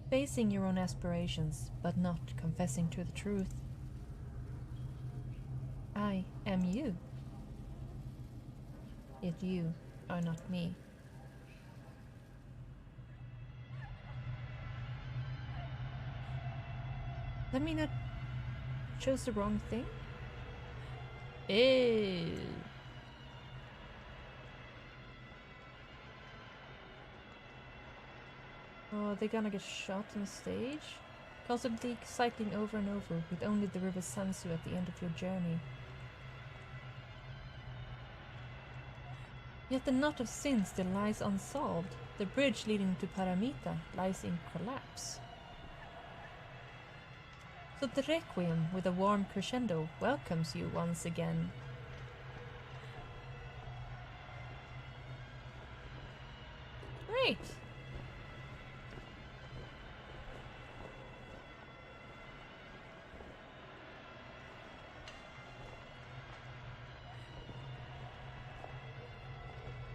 Facing your own aspirations, but not confessing to the truth. I am you. Yet you are not me. That mean I chose the wrong thing? Ew. Oh, they're gonna get shot on stage? Constantly cycling over and over with only the river Sansu at the end of your journey. Yet the knot of sin still lies unsolved. The bridge leading to Paramita lies in collapse. So the Requiem, with a warm crescendo, welcomes you once again. Great!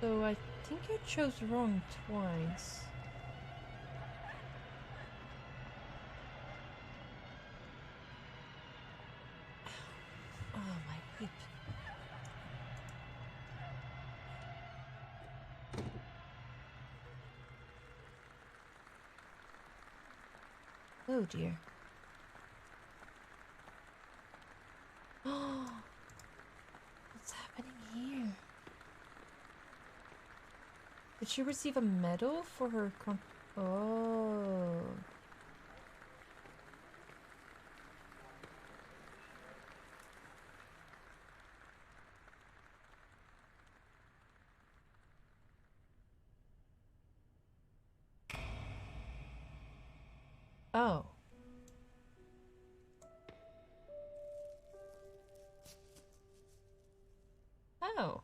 So I think I chose wrong twice. Oh, my hip. Oh dear. Oh, what's happening here? Did she receive a medal for her Oh. Oh. Oh.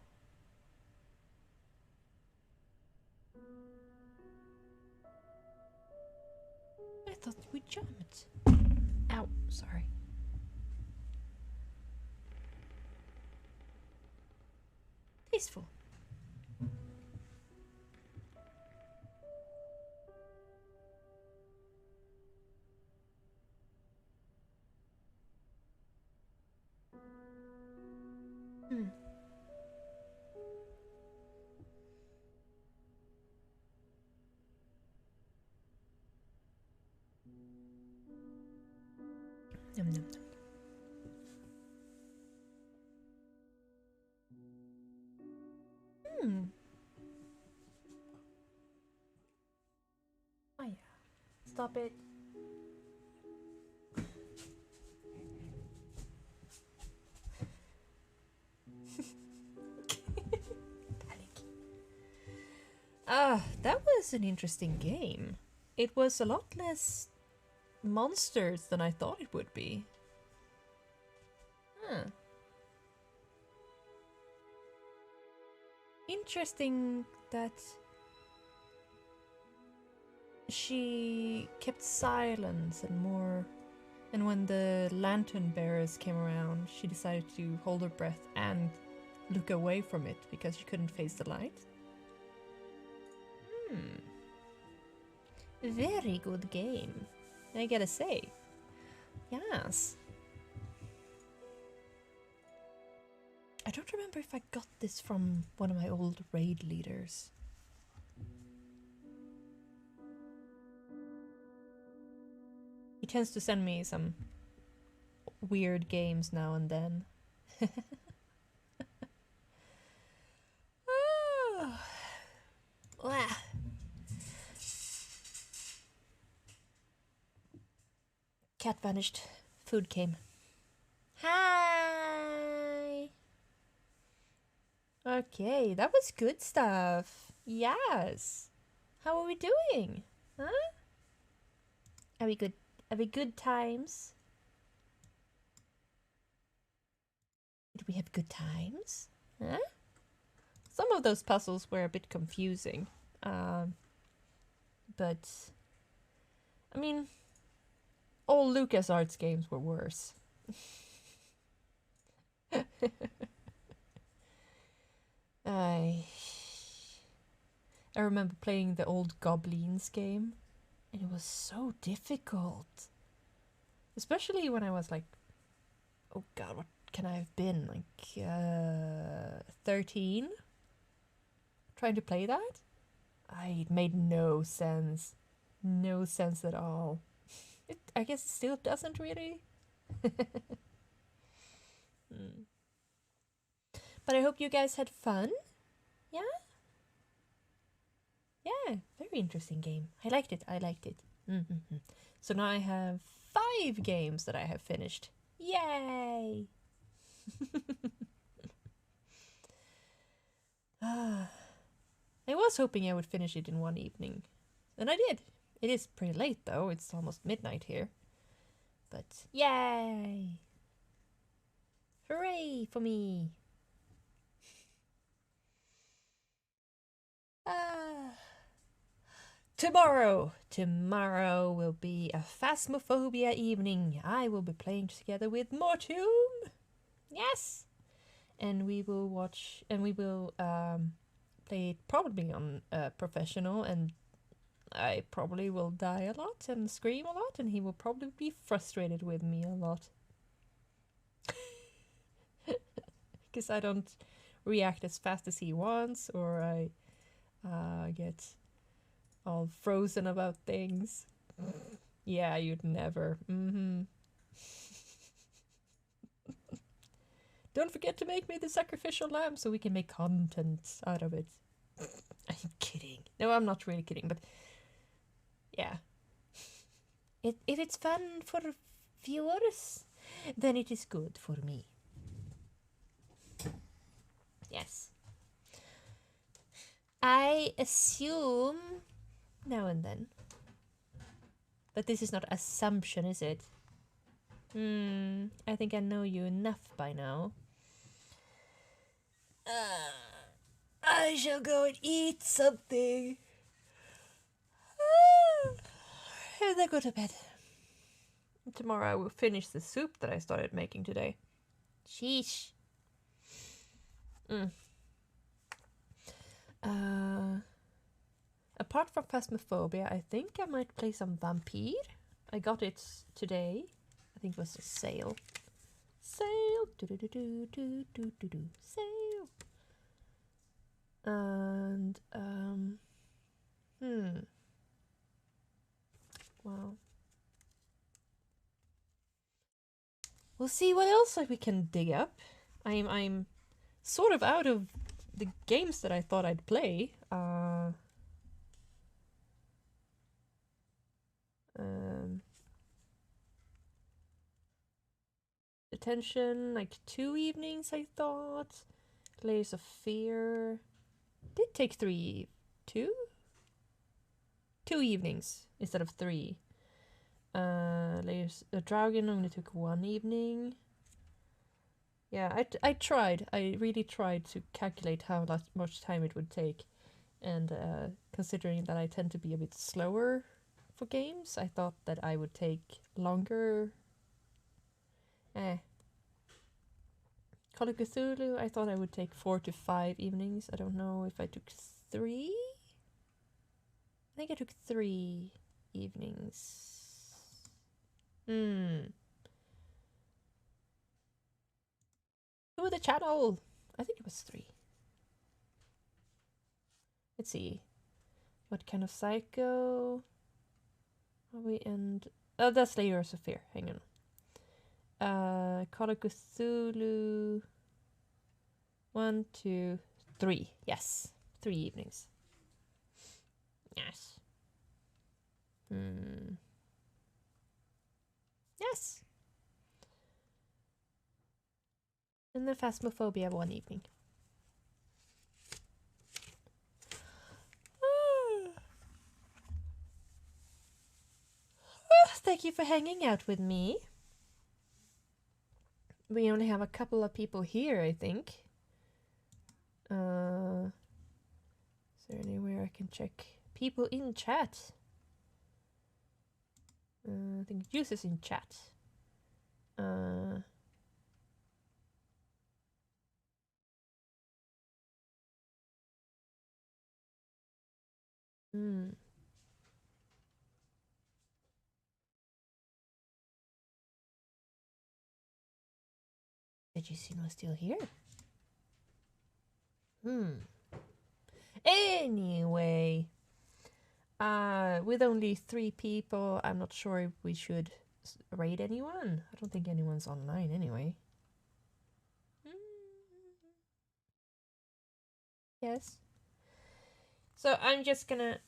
I thought we jumped. Ow, sorry. Peaceful. Hmm. Num, num, num. Hmm. Oh yeah. Stop it. Panic. Ah, that was an interesting game. It was a lot less monsters than I thought it would be. Huh. Interesting that she kept silence and more. And when the lantern bearers came around, she decided to hold her breath and look away from it because she couldn't face the light. Very good game, I gotta say. Yes. I don't remember if I got this from one of my old raid leaders. He tends to send me some weird games now and then. Oh. Cat vanished. Food came. Hi! Okay, that was good stuff. Yes. How are we doing? Huh? Are we good? Are we good times? Did we have good times? Huh? Some of those puzzles were a bit confusing. But, I mean, all LucasArts games were worse. I remember playing the old Goblins game, and it was so difficult. Especially when I was like, oh god, what can I have been? Like, 13? Trying to play that? It made no sense. No sense at all. I guess it still doesn't really. But I hope you guys had fun. Yeah? Yeah, very interesting game. I liked it. Mm-hmm. So now I have 5 games that I have finished. Yay! I was hoping I would finish it in one evening. And I did. It is pretty late though. It's almost midnight here. But yay! Hooray for me! Tomorrow will be a Phasmophobia evening. I will be playing together with Mortum. Yes, and we will watch, and we will play it probably on professional, and I probably will die a lot and scream a lot, and he will probably be frustrated with me a lot because I don't react as fast as he wants, or I get all frozen about things. Yeah, you'd never. Don't forget to make me the sacrificial lamb so we can make content out of it. I'm kidding. No, I'm not really kidding, but yeah. If it's fun for viewers, then it is good for me. Yes. I assume now and then. But this is not assumption, is it? I think I know you enough by now. I shall go and eat something. And then go to bed. Tomorrow I will finish the soup that I started making today. Sheesh. Apart from Phasmophobia, I think I might play some Vampire. I got it today. I think it was a sale. Sale! Sale! And, wow. We'll see what else we can dig up. I'm sort of out of the games that I thought I'd play. Detention, like 2 evenings, I thought. Layers of Fear did take 2 evenings instead of 3. Layers of Dragon only took 1 evening. Yeah, I tried. I really tried to calculate how much time it would take, and considering that I tend to be a bit slower for games, I thought that I would take longer. Call of Cthulhu, I thought I would take 4 to 5 evenings. I don't know if I took 3. I think I took 3 evenings. To the channel. I think it was 3. Let's see. What kind of psycho are we in? Oh, that's Layers of Fear. Hang on. Call of Cthulhu. 1, 2, 3. Yes. 3 evenings. Yes. Yes. And then Phasmophobia 1 evening. Thank you for hanging out with me. We only have a couple of people here, I think. Is there anywhere I can check people in chat? I think users in chat. Did you see was still here? Anyway, with only 3 people, I'm not sure if we should raid anyone. I don't think anyone's online anyway. Yes. So I'm just gonna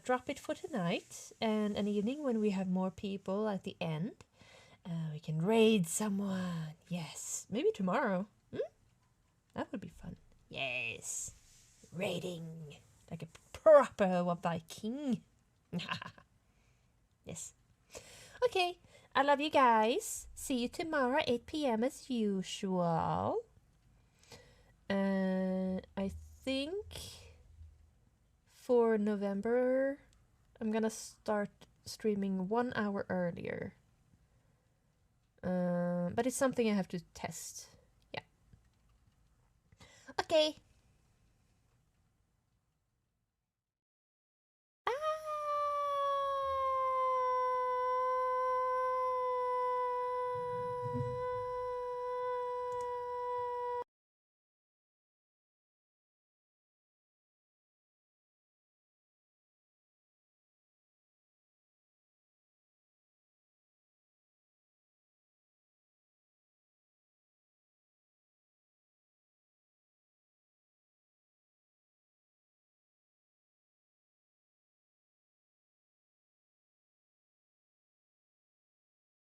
drop it for tonight, and an evening when we have more people at the end, we can raid someone. Yes, maybe tomorrow. That would be fun. Yes, raiding like a proper Viking. Yes. Okay, I love you guys. See you tomorrow, 8 p.m. as usual. I think for November, I'm gonna start streaming 1 hour earlier. But it's something I have to test. Yeah. Okay,